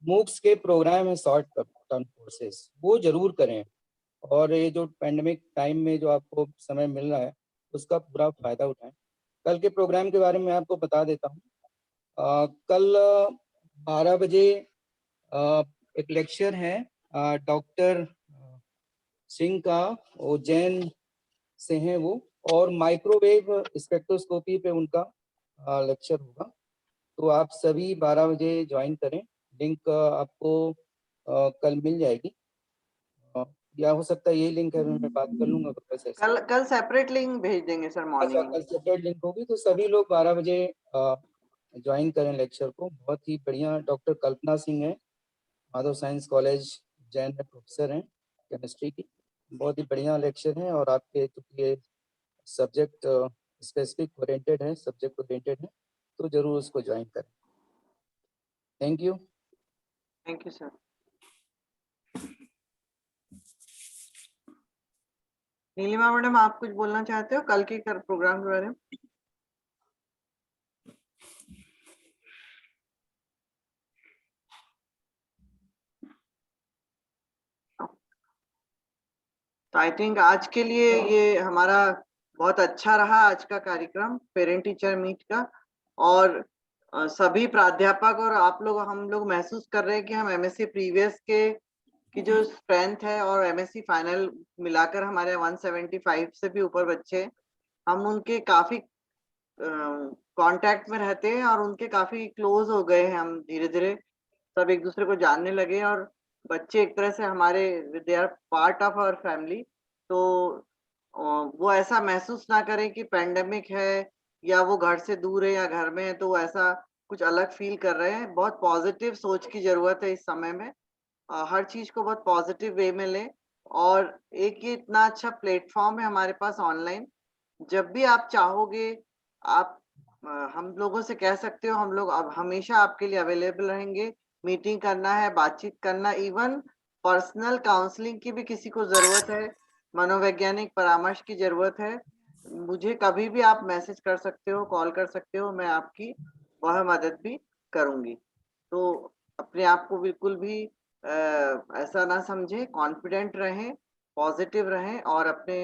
मूक्स के प्रोग्राम है, शॉर्ट टर्म कोर्सेज, वो जरूर करें। और ये जो पैंडेमिक टाइम में जो आपको समय मिल रहा है उसका पूरा फायदा उठाएं। कल के प्रोग्राम के बारे में मैं आपको बता देता हूँ। कल 12 बजे एक लेक्चर है डॉक्टर सिंह का, उज्जैन से हैं वो, और माइक्रोवेव स्पेक्ट्रोस्कोपी पे उनका लेक्चर होगा। तो आप सभी 12 बजे ज्वाइन करें। लिंक आपको कल मिल जाएगी, या हो सकता है यही लिंक है, मैं बात कर लूंगा प्रोफेसर से। कल सेपरेट लिंक भेज देंगे सर मॉर्निंग में। कल सेपरेट लिंक होगी, तो सभी लोग 12 बजे ज्वाइन करें लेक्चर को। बहुत ही बढ़िया डॉक्टर कल्पना सिंह है, माधव साइंस कॉलेज जैन में प्रोफेसर हैं केमिस्ट्री की। बहुत ही बढ़िया लेक्चर है, और आपके ये सब्जेक्ट स्पेसिफिक ओरिएंटेड है, सब्जेक्ट ओरिएंटेड है, तो जरूर उसको ज्वाइन करें। Thank you. Thank you sir. Neelima madam, आप कुछ बोलना चाहते हो कल के प्रोग्राम के बारे में? तो आई थिंक आज के लिए ये हमारा बहुत अच्छा रहा, आज का कार्यक्रम पेरेंट टीचर मीट का। और सभी प्राध्यापक और आप लोग, हम लोग महसूस कर रहे हैं कि हम एमएससी प्रीवियस की जो स्ट्रेंथ है और एमएससी फाइनल मिलाकर हमारे 175 से भी ऊपर बच्चे, हम उनके काफी कांटेक्ट में रहते हैं और उनके काफी क्लोज हो गए हैं। हम धीरे धीरे सब एक दूसरे को जानने लगे, और बच्चे एक तरह से हमारे, they are part of our family. तो वो ऐसा महसूस ना करें कि पैंडेमिक है या वो घर से दूर है या घर में है तो वो ऐसा कुछ अलग फील कर रहे हैं। बहुत पॉजिटिव सोच की जरूरत है इस समय में। हर चीज को बहुत पॉजिटिव वे में लें। और एक ये इतना अच्छा प्लेटफॉर्म है हमारे पास ऑनलाइन, जब भी आप चाहोगे आप हम लोगों से कह सकते हो। हम लोग अब हमेशा आपके लिए अवेलेबल रहेंगे। मीटिंग करना है, बातचीत करना, इवन पर्सनल काउंसलिंग की भी किसी को जरूरत है, मनोवैज्ञानिक परामर्श की जरूरत है, मुझे कभी भी आप मैसेज कर सकते हो, कॉल कर सकते हो, मैं आपकी वह मदद भी करूंगी। तो अपने आप को बिल्कुल भी ऐसा ना समझे, कॉन्फिडेंट रहें, पॉजिटिव रहें और अपने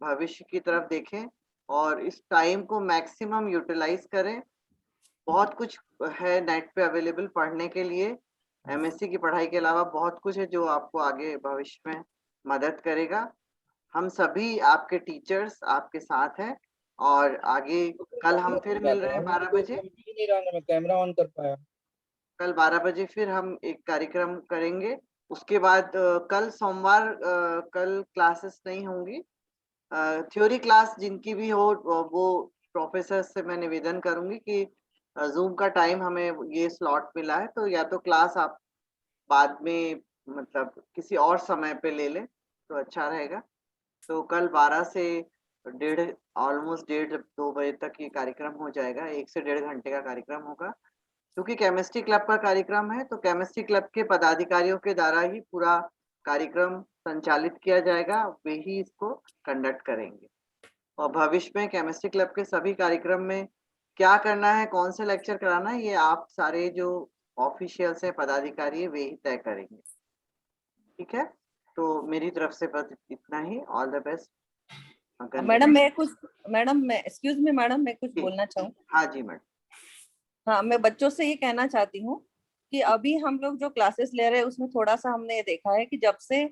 भविष्य की तरफ देखें और इस टाइम को मैक्सिमम यूटिलाइज करें। बहुत कुछ है नेट पे अवेलेबल पढ़ने के लिए। एमएससी की पढ़ाई के अलावा बहुत कुछ है जो आपको आगे भविष्य में मदद करेगा। हम सभी आपके टीचर्स आपके साथ हैं। और आगे कल हम फिर मिल रहे हैं 12 बजे। नहीं रहा ना, मैं कैमरा ऑन कर पाया। कल 12 बजे फिर हम एक कार्यक्रम करेंगे। उसके बाद कल सोमवार कल क्लासेस नहीं होंगी। थ्योरी क्लास जिनकी भी हो वो प्रोफेसर से मैं निवेदन करूंगी कि जूम का टाइम हमें ये स्लॉट मिला है तो या तो क्लास आप बाद में मतलब किसी और समय पे ले लें तो अच्छा रहेगा। तो कल 12 से डेढ़ ऑलमोस्ट 1:30-2 बजे तक ये कार्यक्रम हो जाएगा। 1 से 1.5 घंटे का कार्यक्रम होगा। क्योंकि केमिस्ट्री क्लब का कार्यक्रम है तो केमिस्ट्री क्लब के पदाधिकारियों के द्वारा ही पूरा कार्यक्रम संचालित किया जाएगा, वे ही इसको कंडक्ट करेंगे। और भविष्य में केमिस्ट्री क्लब के सभी कार्यक्रम में क्या करना है, कौन से लेक्चर कराना है, ये आप सारे जो ऑफिशियल्स हैं, पदाधिकारी है, वे ही तय करेंगे। ठीक है, तो मेरी तरफ से बस इतना ही। All the best. मैडम मैं एक्सक्यूज मी मैडम, मैं कुछ बोलना चाहूँ। हाँ जी मैडम। हाँ, मैं बच्चों से ये कहना चाहती हूँ कि अभी हम लोग जो क्लासेस ले रहे हैं उसमें थोड़ा सा हमने ये देखा है कि जब से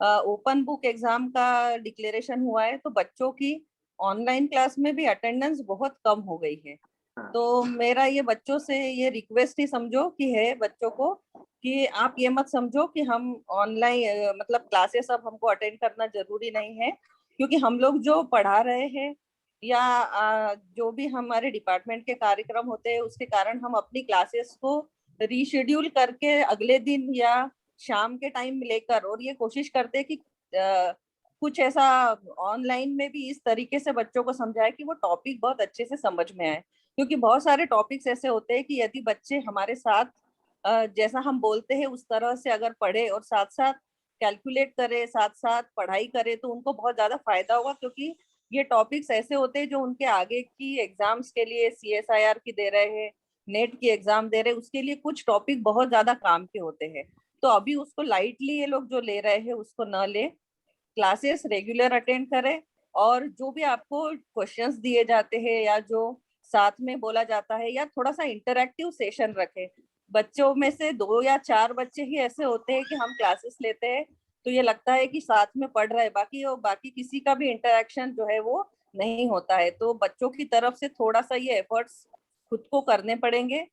ओपन बुक एग्जाम का डिक्लेरेशन हुआ है तो बच्चों की ऑनलाइन क्लास में भी अटेंडेंस बहुत कम हो गई है। तो मेरा ये बच्चों से ये रिक्वेस्ट ही समझो कि है बच्चों को कि आप ये मत समझो कि हम ऑनलाइन मतलब क्लासेस अब हमको अटेंड करना जरूरी नहीं है, क्योंकि हम लोग जो पढ़ा रहे हैं या जो भी हमारे डिपार्टमेंट के कार्यक्रम होते हैं उसके कारण हम अपनी क्लासेस को रीशेड्यूल करके अगले दिन या शाम के टाइम लेकर और ये कोशिश करते हैं कि कुछ ऐसा ऑनलाइन में भी इस तरीके से बच्चों को समझाए कि वो टॉपिक बहुत अच्छे से समझ में आए। क्योंकि बहुत सारे टॉपिक्स ऐसे होते हैं कि यदि बच्चे हमारे साथ जैसा हम बोलते हैं उस तरह से अगर पढ़े और साथ साथ कैलकुलेट करे, साथ साथ पढ़ाई करे तो उनको बहुत ज्यादा फायदा होगा। क्योंकि ये टॉपिक्स ऐसे होते हैं जो उनके आगे की एग्जाम्स के लिए CSIR की दे रहे हैं, नेट की एग्जाम दे रहे हैं, उसके लिए कुछ टॉपिक बहुत ज्यादा काम के होते हैं। तो अभी उसको लाइटली ये लोग जो ले रहे हैं उसको न ले, क्लासेस रेगुलर अटेंड करें और जो भी आपको क्वेश्चंस दिए जाते हैं या जो साथ में बोला जाता है या थोड़ा सा इंटरैक्टिव सेशन रखें। बच्चों में से 2 या 4 बच्चे ही ऐसे होते हैं कि हम क्लासेस लेते हैं तो ये लगता है कि साथ में पढ़ रहे हैं, बाकी किसी का भी इंटरेक्शन जो है वो नहीं होता है। तो बच्चों की तरफ से थोड़ा सा ये एफर्ट्स खुद को करने पड़ेंगे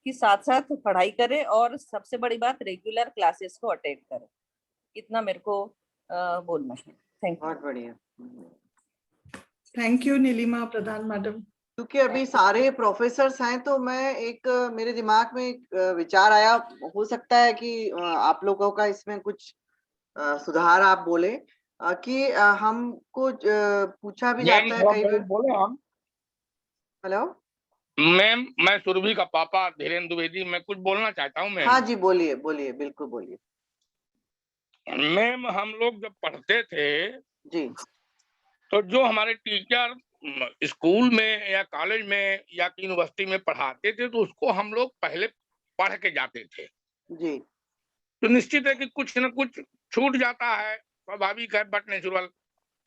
कि साथ साथ पढ़ाई करें और सबसे बड़ी बात रेगुलर क्लासेस को अटेंड करें। इतना मेरे को बोलना है। Thank you. बहुत बढ़िया। Thank you Neelima Pradhan madam. क्योंकि अभी सारे प्रोफेसर्स हैं तो मैं एक मेरे दिमाग में एक विचार आया, हो सकता है कि आप लोगों का इसमें कुछ सुधार आप बोले कि हमको पूछा भी जाता है कई बार। बोले हम। हेलो मैम, मैं सुरभि का पापा धीरेन्द्र द्विवेदी, मैं कुछ बोलना चाहता हूँ मैम। हाँ जी, बोलिए बोलिए, बिल्कुल बोलिए। मैम, हम लोग जब पढ़ते थे जी तो जो हमारे टीचर स्कूल में या कॉलेज में या यूनिवर्सिटी में पढ़ाते थे तो उसको हम लोग पहले पढ़ के जाते थे जी। तो निश्चित है कि कुछ न कुछ छूट जाता है, स्वाभाविक है, बट नेचुरल।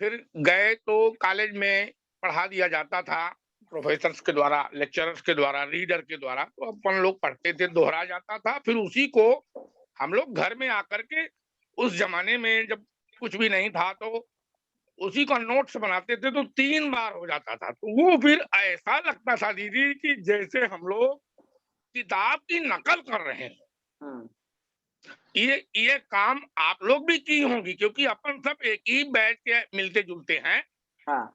फिर गए तो कॉलेज में पढ़ा दिया जाता था प्रोफेसर्स के द्वारा, लेक्चरर्स के द्वारा, रीडर के द्वारा, तो अपन लोग पढ़ते थे, दोहरा जाता था। फिर उसी को हम लोग घर में आकर के, उस जमाने में जब कुछ भी नहीं था तो उसी का नोट्स बनाते थे तो 3 बार हो जाता था। तो वो फिर ऐसा लगता था दीदी कि जैसे हम लोग किताब की नकल कर रहे हैं। ये काम आप लोग भी की होंगी क्योंकि अपन सब एक ही बैच के मिलते जुलते हैं। हाँ।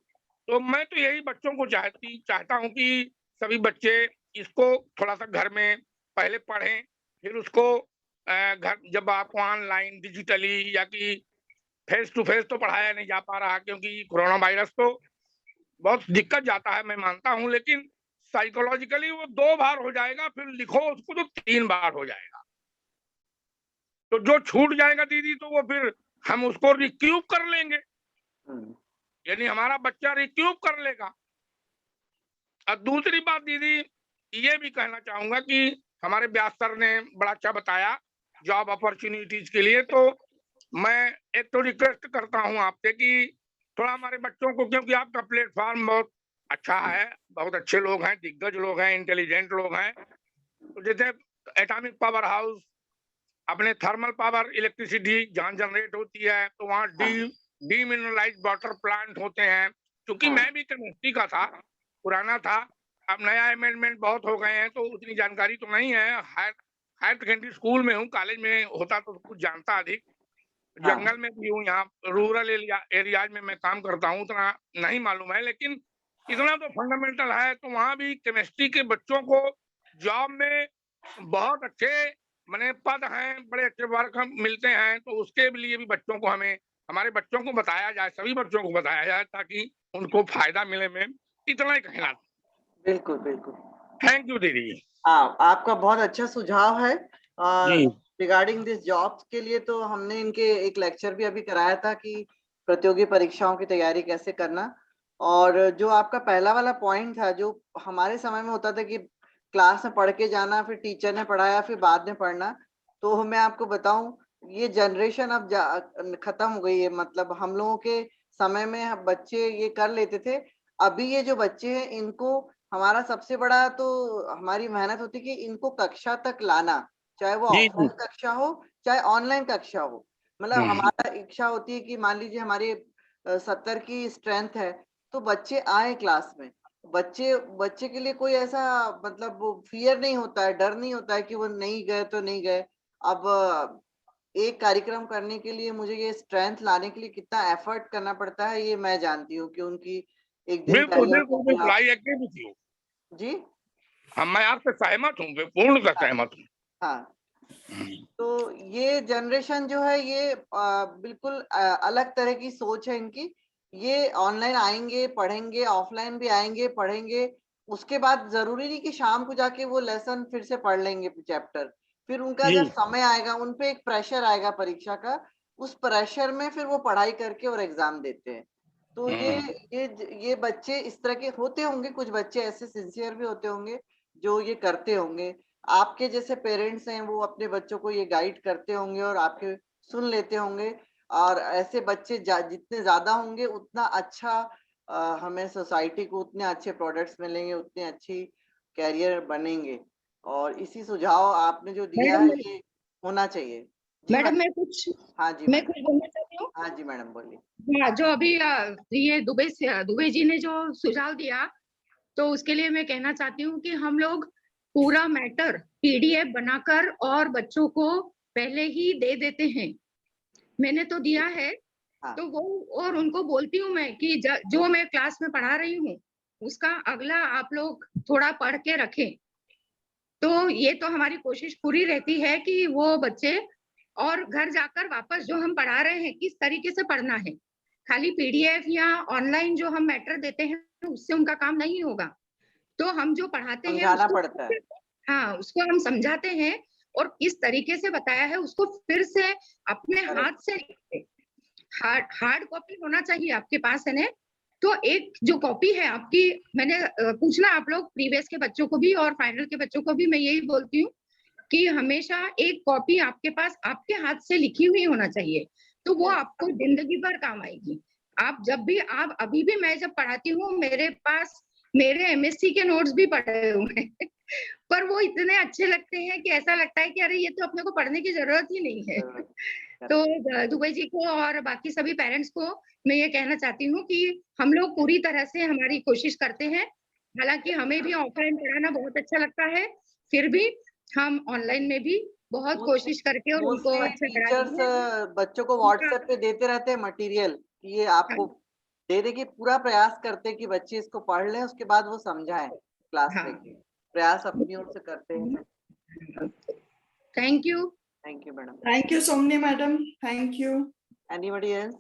तो मैं तो यही बच्चों को चाहता हूँ कि सभी बच्चे इसको थोड़ा सा घर में पहले पढ़ें, फिर उसको घर जब आपको ऑनलाइन डिजिटली या कि फेस टू फेस तो पढ़ाया नहीं जा पा रहा क्योंकि कोरोना वायरस तो बहुत दिक्कत जाता है, मैं मानता हूं, लेकिन साइकोलॉजिकली वो 2 बार हो जाएगा, फिर लिखो उसको तो 3 बार हो जाएगा। तो जो छूट जाएगा दीदी तो वो फिर हम उसको रिक्यूब कर लेंगे, यानी हमारा बच्चा रिक्यूब कर लेगा। और दूसरी बात दीदी ये भी कहना चाहूंगा कि हमारे व्यास सर ने बड़ा अच्छा बताया जॉब अपॉर्चुनिटीज के लिए, तो मैं एक तो रिक्वेस्ट करता हूं आपसे कि थोड़ा हमारे बच्चों को, क्योंकि आपका प्लेटफॉर्म बहुत अच्छा है, बहुत अच्छे लोग हैं, दिग्गज लोग हैं, इंटेलिजेंट लोग हैं, तो जैसे एटॉमिक पावर हाउस, अपने थर्मल पावर इलेक्ट्रिसिटी जहाँ जनरेट होती है तो वहाँ डीमिनरलाइज्ड वाटर प्लांट होते हैं, क्योंकि मैं भी केमिस्ट्री का था, पुराना था, अब नया अमेंडमेंट बहुत हो गए हैं तो उतनी जानकारी तो नहीं है। हायर सेकेंडरी स्कूल में हूँ, कॉलेज में होता तो कुछ जानता अधिक, जंगल में भी हूँ, यहाँ रूरल एरियाज में मैं काम करता हूँ, उतना नहीं मालूम है, लेकिन इतना तो फंडामेंटल है। तो वहाँ भी केमिस्ट्री के बच्चों को जॉब में बहुत अच्छे माने पद हैं, बड़े अच्छे वर्क मिलते हैं, तो उसके लिए भी बच्चों को हमारे बच्चों को बताया जाए, सभी बच्चों को बताया जाए ताकि उनको फायदा मिले। मैम इतना ही कहना। बिल्कुल बिल्कुल, थैंक यू दीदी। आपका बहुत अच्छा सुझाव है जी। रिगार्डिंग दिस जॉब्स के लिए। तो हमने इनके एक लेक्चर भी अभी कराया था कि प्रतियोगी परीक्षाओं की तैयारी कैसे करना। और जो आपका पहला वाला पॉइंट था, जो हमारे समय में होता था कि क्लास में पढ़ के जाना, फिर टीचर ने पढ़ाया, फिर बाद में पढ़ना, तो मैं आपको बताऊं ये जनरेशन अब खत्म हो गई है। मतलब हम लोगों के समय में बच्चे ये कर लेते थे, अभी ये जो बच्चे हैं इनको हमारा सबसे बड़ा तो हमारी मेहनत होती कि इनको कक्षा तक लाना, चाहे वो ऑफलाइन कक्षा हो चाहे ऑनलाइन कक्षा हो। मतलब हमारा इच्छा होती है कि मान लीजिए हमारी 70 की स्ट्रेंथ है तो बच्चे आए क्लास में, बच्चे के लिए कोई ऐसा मतलब फियर नहीं होता है, डर नहीं होता है कि वो नहीं गए तो नहीं गए। अब एक कार्यक्रम करने के लिए मुझे ये स्ट्रेंथ लाने के लिए कितना एफर्ट करना पड़ता है ये मैं जानती हूँ कि उनकी एक दिन बिल्कुल पहले बिल्कुल बिल्कुल, आई एग्री विथ यू जी। मैं आपसे सहमत हूँ, पूर्णतः सहमत हूँ। हाँ, तो ये जनरेशन जो है ये बिल्कुल अलग तरह की सोच है इनकी। ये ऑनलाइन आएंगे पढ़ेंगे, ऑफलाइन भी आएंगे पढ़ेंगे, उसके बाद जरूरी नहीं कि शाम को जाके वो लेसन फिर से पढ़ लेंगे चैप्टर। फिर उनका जब समय आएगा उन पे एक प्रेशर आएगा परीक्षा का, उस प्रेशर में फिर वो पढ़ाई करके और एग्जाम देते हैं। तो ये बच्चे इस तरह के होते होंगे, कुछ बच्चे ऐसे सिंसियर भी होते होंगे जो ये करते होंगे। आपके जैसे पेरेंट्स हैं वो अपने बच्चों को ये गाइड करते होंगे और आपके सुन लेते होंगे। और ऐसे बच्चे जितने ज्यादा होंगे उतना अच्छा हमें सोसाइटी को उतने अच्छे प्रोडक्ट्स मिलेंगे, उतने अच्छी कैरियर बनेंगे। और इसी सुझाव आपने जो दिया है ये होना चाहिए। मैडम मैं कुछ बोलना चाहती हूँ। हाँ जी मैडम बोलिए। हाँ, जो अभी ये दुबे जी ने जो सुझाव दिया, तो उसके लिए मैं कहना चाहती हूँ कि हम लोग पूरा मैटर पीडीएफ बनाकर और बच्चों को पहले ही दे देते हैं। मैंने तो दिया है। तो वो और उनको बोलती हूँ मैं कि जो मैं क्लास में पढ़ा रही हूँ उसका अगला आप लोग थोड़ा पढ़ के रखें। तो ये तो हमारी कोशिश पूरी रहती है कि वो बच्चे और घर जाकर वापस जो हम पढ़ा रहे हैं किस तरीके से पढ़ना है। खाली पीडीएफ या ऑनलाइन जो हम मैटर देते हैं उससे उनका काम नहीं होगा। तो हम जो पढ़ाते हैं उसको हम समझाते हैं और किस तरीके से बताया है उसको फिर से अपने हाथ से हार्ड कॉपी होना चाहिए आपके पास है ना। तो एक जो कॉपी है आपकी, मैंने पूछना आप लोग प्रीवियस के बच्चों को भी और फाइनल के बच्चों को भी मैं यही बोलती हूँ कि हमेशा एक कॉपी आपके पास आपके हाथ से लिखी हुई होना चाहिए। तो वो आपको जिंदगी भर काम आएगी। आप जब भी अभी भी मैं जब पढ़ाती हूँ मेरे पास मेरे एमएससी के नोट्स भी पड़े हुए हैं पर वो इतने अच्छे लगते हैं कि ऐसा लगता है कि अरे ये तो अपने को पढ़ने की जरूरत ही नहीं है। तो दुबे जी को और बाकी सभी पेरेंट्स को मैं ये कहना चाहती हूँ कि हम लोग पूरी तरह से हमारी कोशिश करते हैं। हालांकि हमें भी ऑफलाइन पढ़ाना बहुत अच्छा लगता है, फिर भी हम ऑनलाइन में भी बहुत कोशिश करके और उनको अच्छा टीचर्स बच्चों को व्हाट्सएप पे देते रहते हैं मटेरियल, ये आपको देने की पूरा प्रयास करते हैं कि बच्चे इसको पढ़ लें, उसके बाद वो समझाएं क्लास में। प्रयास अपनी ओर से करते हैं। Thank you madam. Thank you Somani madam, thank you. Anybody else?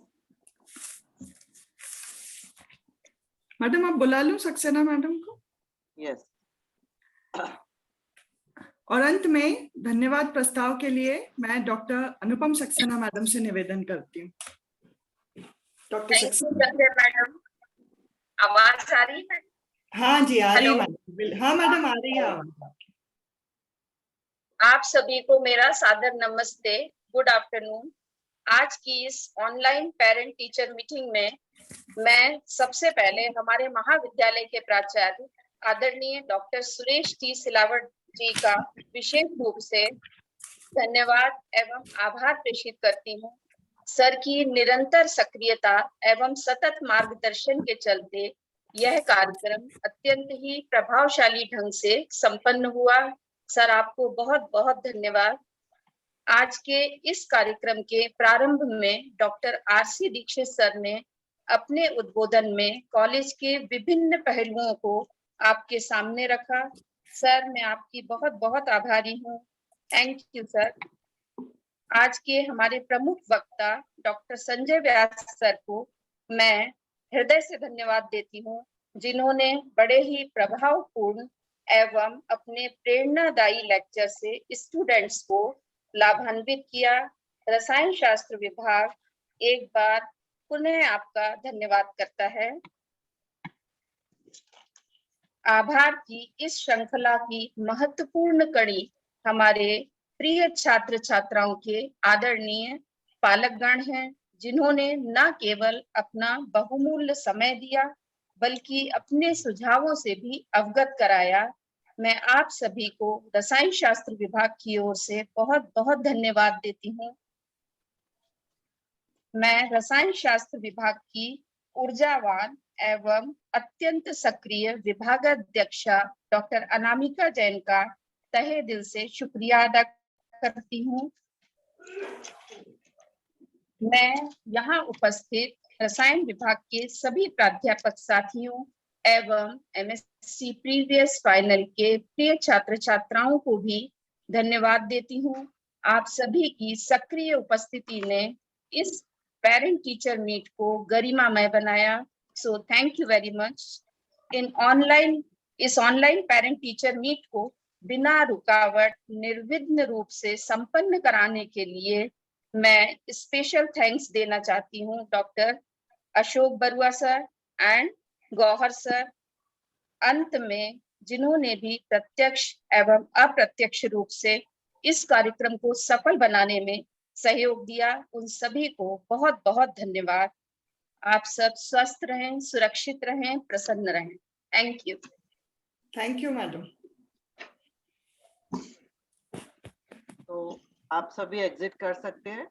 Madam आप बुला लो सक्सेना मैडम को। यस। और अंत में धन्यवाद प्रस्ताव के लिए मैं डॉक्टर अनुपम सक्सेना मैडम से निवेदन करती हूँ। डॉक्टर सक्सेना मैडम, आवाज आ रही है? हाँ जी आ रही है मैडम। हाँ मैडम आ रही है आवाज। आप सभी को मेरा सादर नमस्ते, गुड आफ्टरनून। आज की इस ऑनलाइन पेरेंट टीचर मीटिंग में मैं सबसे पहले हमारे महाविद्यालय के प्राचार्य आदरणीय डॉक्टर सुरेश टी सिलावट जी का विशेष रूप से धन्यवाद एवं आभार प्रेषित करती हूँ। सर की निरंतर सक्रियता एवं सतत मार्गदर्शन के चलते यह कार्यक्रम अत्यंत ही प्रभावशाली ढंग से संपन्न हुआ। सर आपको बहुत बहुत धन्यवाद। आज के इस कार्यक्रम के प्रारंभ में डॉक्टर आरसी दीक्षित सर ने अपने उद्बोधन में कॉलेज के विभिन्न पहलुओं को आपके सामने रखा। सर मैं आपकी बहुत बहुत आभारी हूँ। Thank you sir. आज के हमारे प्रमुख वक्ता डॉक्टर संजय व्यास सर को मैं हृदय से धन्यवाद देती हूँ, जिन्होंने बड़े ही प्रभावपूर्ण एवं अपने प्रेरणादायी लेक्चर से स्टूडेंट्स को लाभान्वित किया। रसायन शास्त्र विभाग एक बार पुनः आपका धन्यवाद करता है। आभार की इस श्रृंखला की महत्वपूर्ण कड़ी हमारे प्रिय छात्र छात्राओं के आदरणीय पालकगण हैं, जिन्होंने न केवल अपना बहुमूल्य समय दिया बल्कि अपने सुझावों से भी अवगत कराया। मैं आप सभी को रसायन शास्त्र विभाग की ओर से बहुत बहुत धन्यवाद देती हूँ। मैं रसायन शास्त्र विभाग की ऊर्जावान एवं अत्यंत सक्रिय विभागाध्यक्षा डॉक्टर अनामिका जैन का तहे दिल से शुक्रिया अदा करती हूँ। मैं यहाँ उपस्थित रसायन विभाग के सभी प्राध्यापक साथियों एवं एमएससी प्रीवियस फाइनल के प्रिय छात्र छात्राओं को भी धन्यवाद देती हूँ। आप सभी की सक्रिय उपस्थिति ने इस पेरेंट टीचर मीट को गरिमामय बनाया। So thank you very much. इस ऑनलाइन पेरेंट टीचर मीट को बिना रुकावट निर्विघ्न रूप से संपन्न कराने के लिए मैं स्पेशल थैंक्स देना चाहती हूँ doctor Ashok Barua sir and Gauhar sir. अंत में जिन्होंने भी प्रत्यक्ष एवं अप्रत्यक्ष रूप से इस कार्यक्रम को सफल बनाने में सहयोग दिया, उन सभी को बहुत बहुत धन्यवाद। आप सब स्वस्थ रहें, सुरक्षित रहें, प्रसन्न रहें। Thank you. Thank you madam. तो आप सभी एग्जिट कर सकते हैं।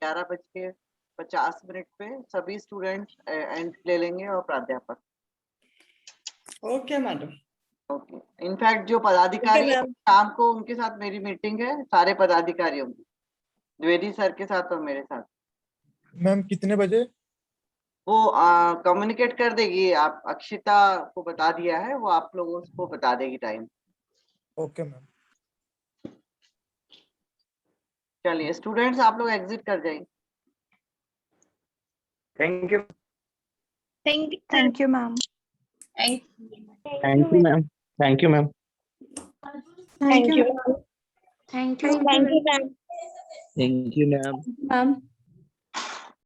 11:50 पे सभी स्टूडेंट्स एंड ले लेंगे और प्राध्यापक। Okay madam. ओके। इनफैक्ट जो पदाधिकारी शाम को उनके साथ मेरी मीटिंग है, सारे पदाधिकारियों की, द्विवेदी सर के साथ और मेरे साथ। मैम कितने बजे? वो कम्युनिकेट कर देगी, आप अक्षिता को बता दिया है, वो आप लोगों को बता देगी टाइम। Okay ma'am. चलिए स्टूडेंट्स आप लोग एग्जिट कर जाइए। Thank you. Thank you ma'am. Thank you ma'am. Thank you ma'am. Thank you thank you ma'am. Thank you ma'am. Ma'am.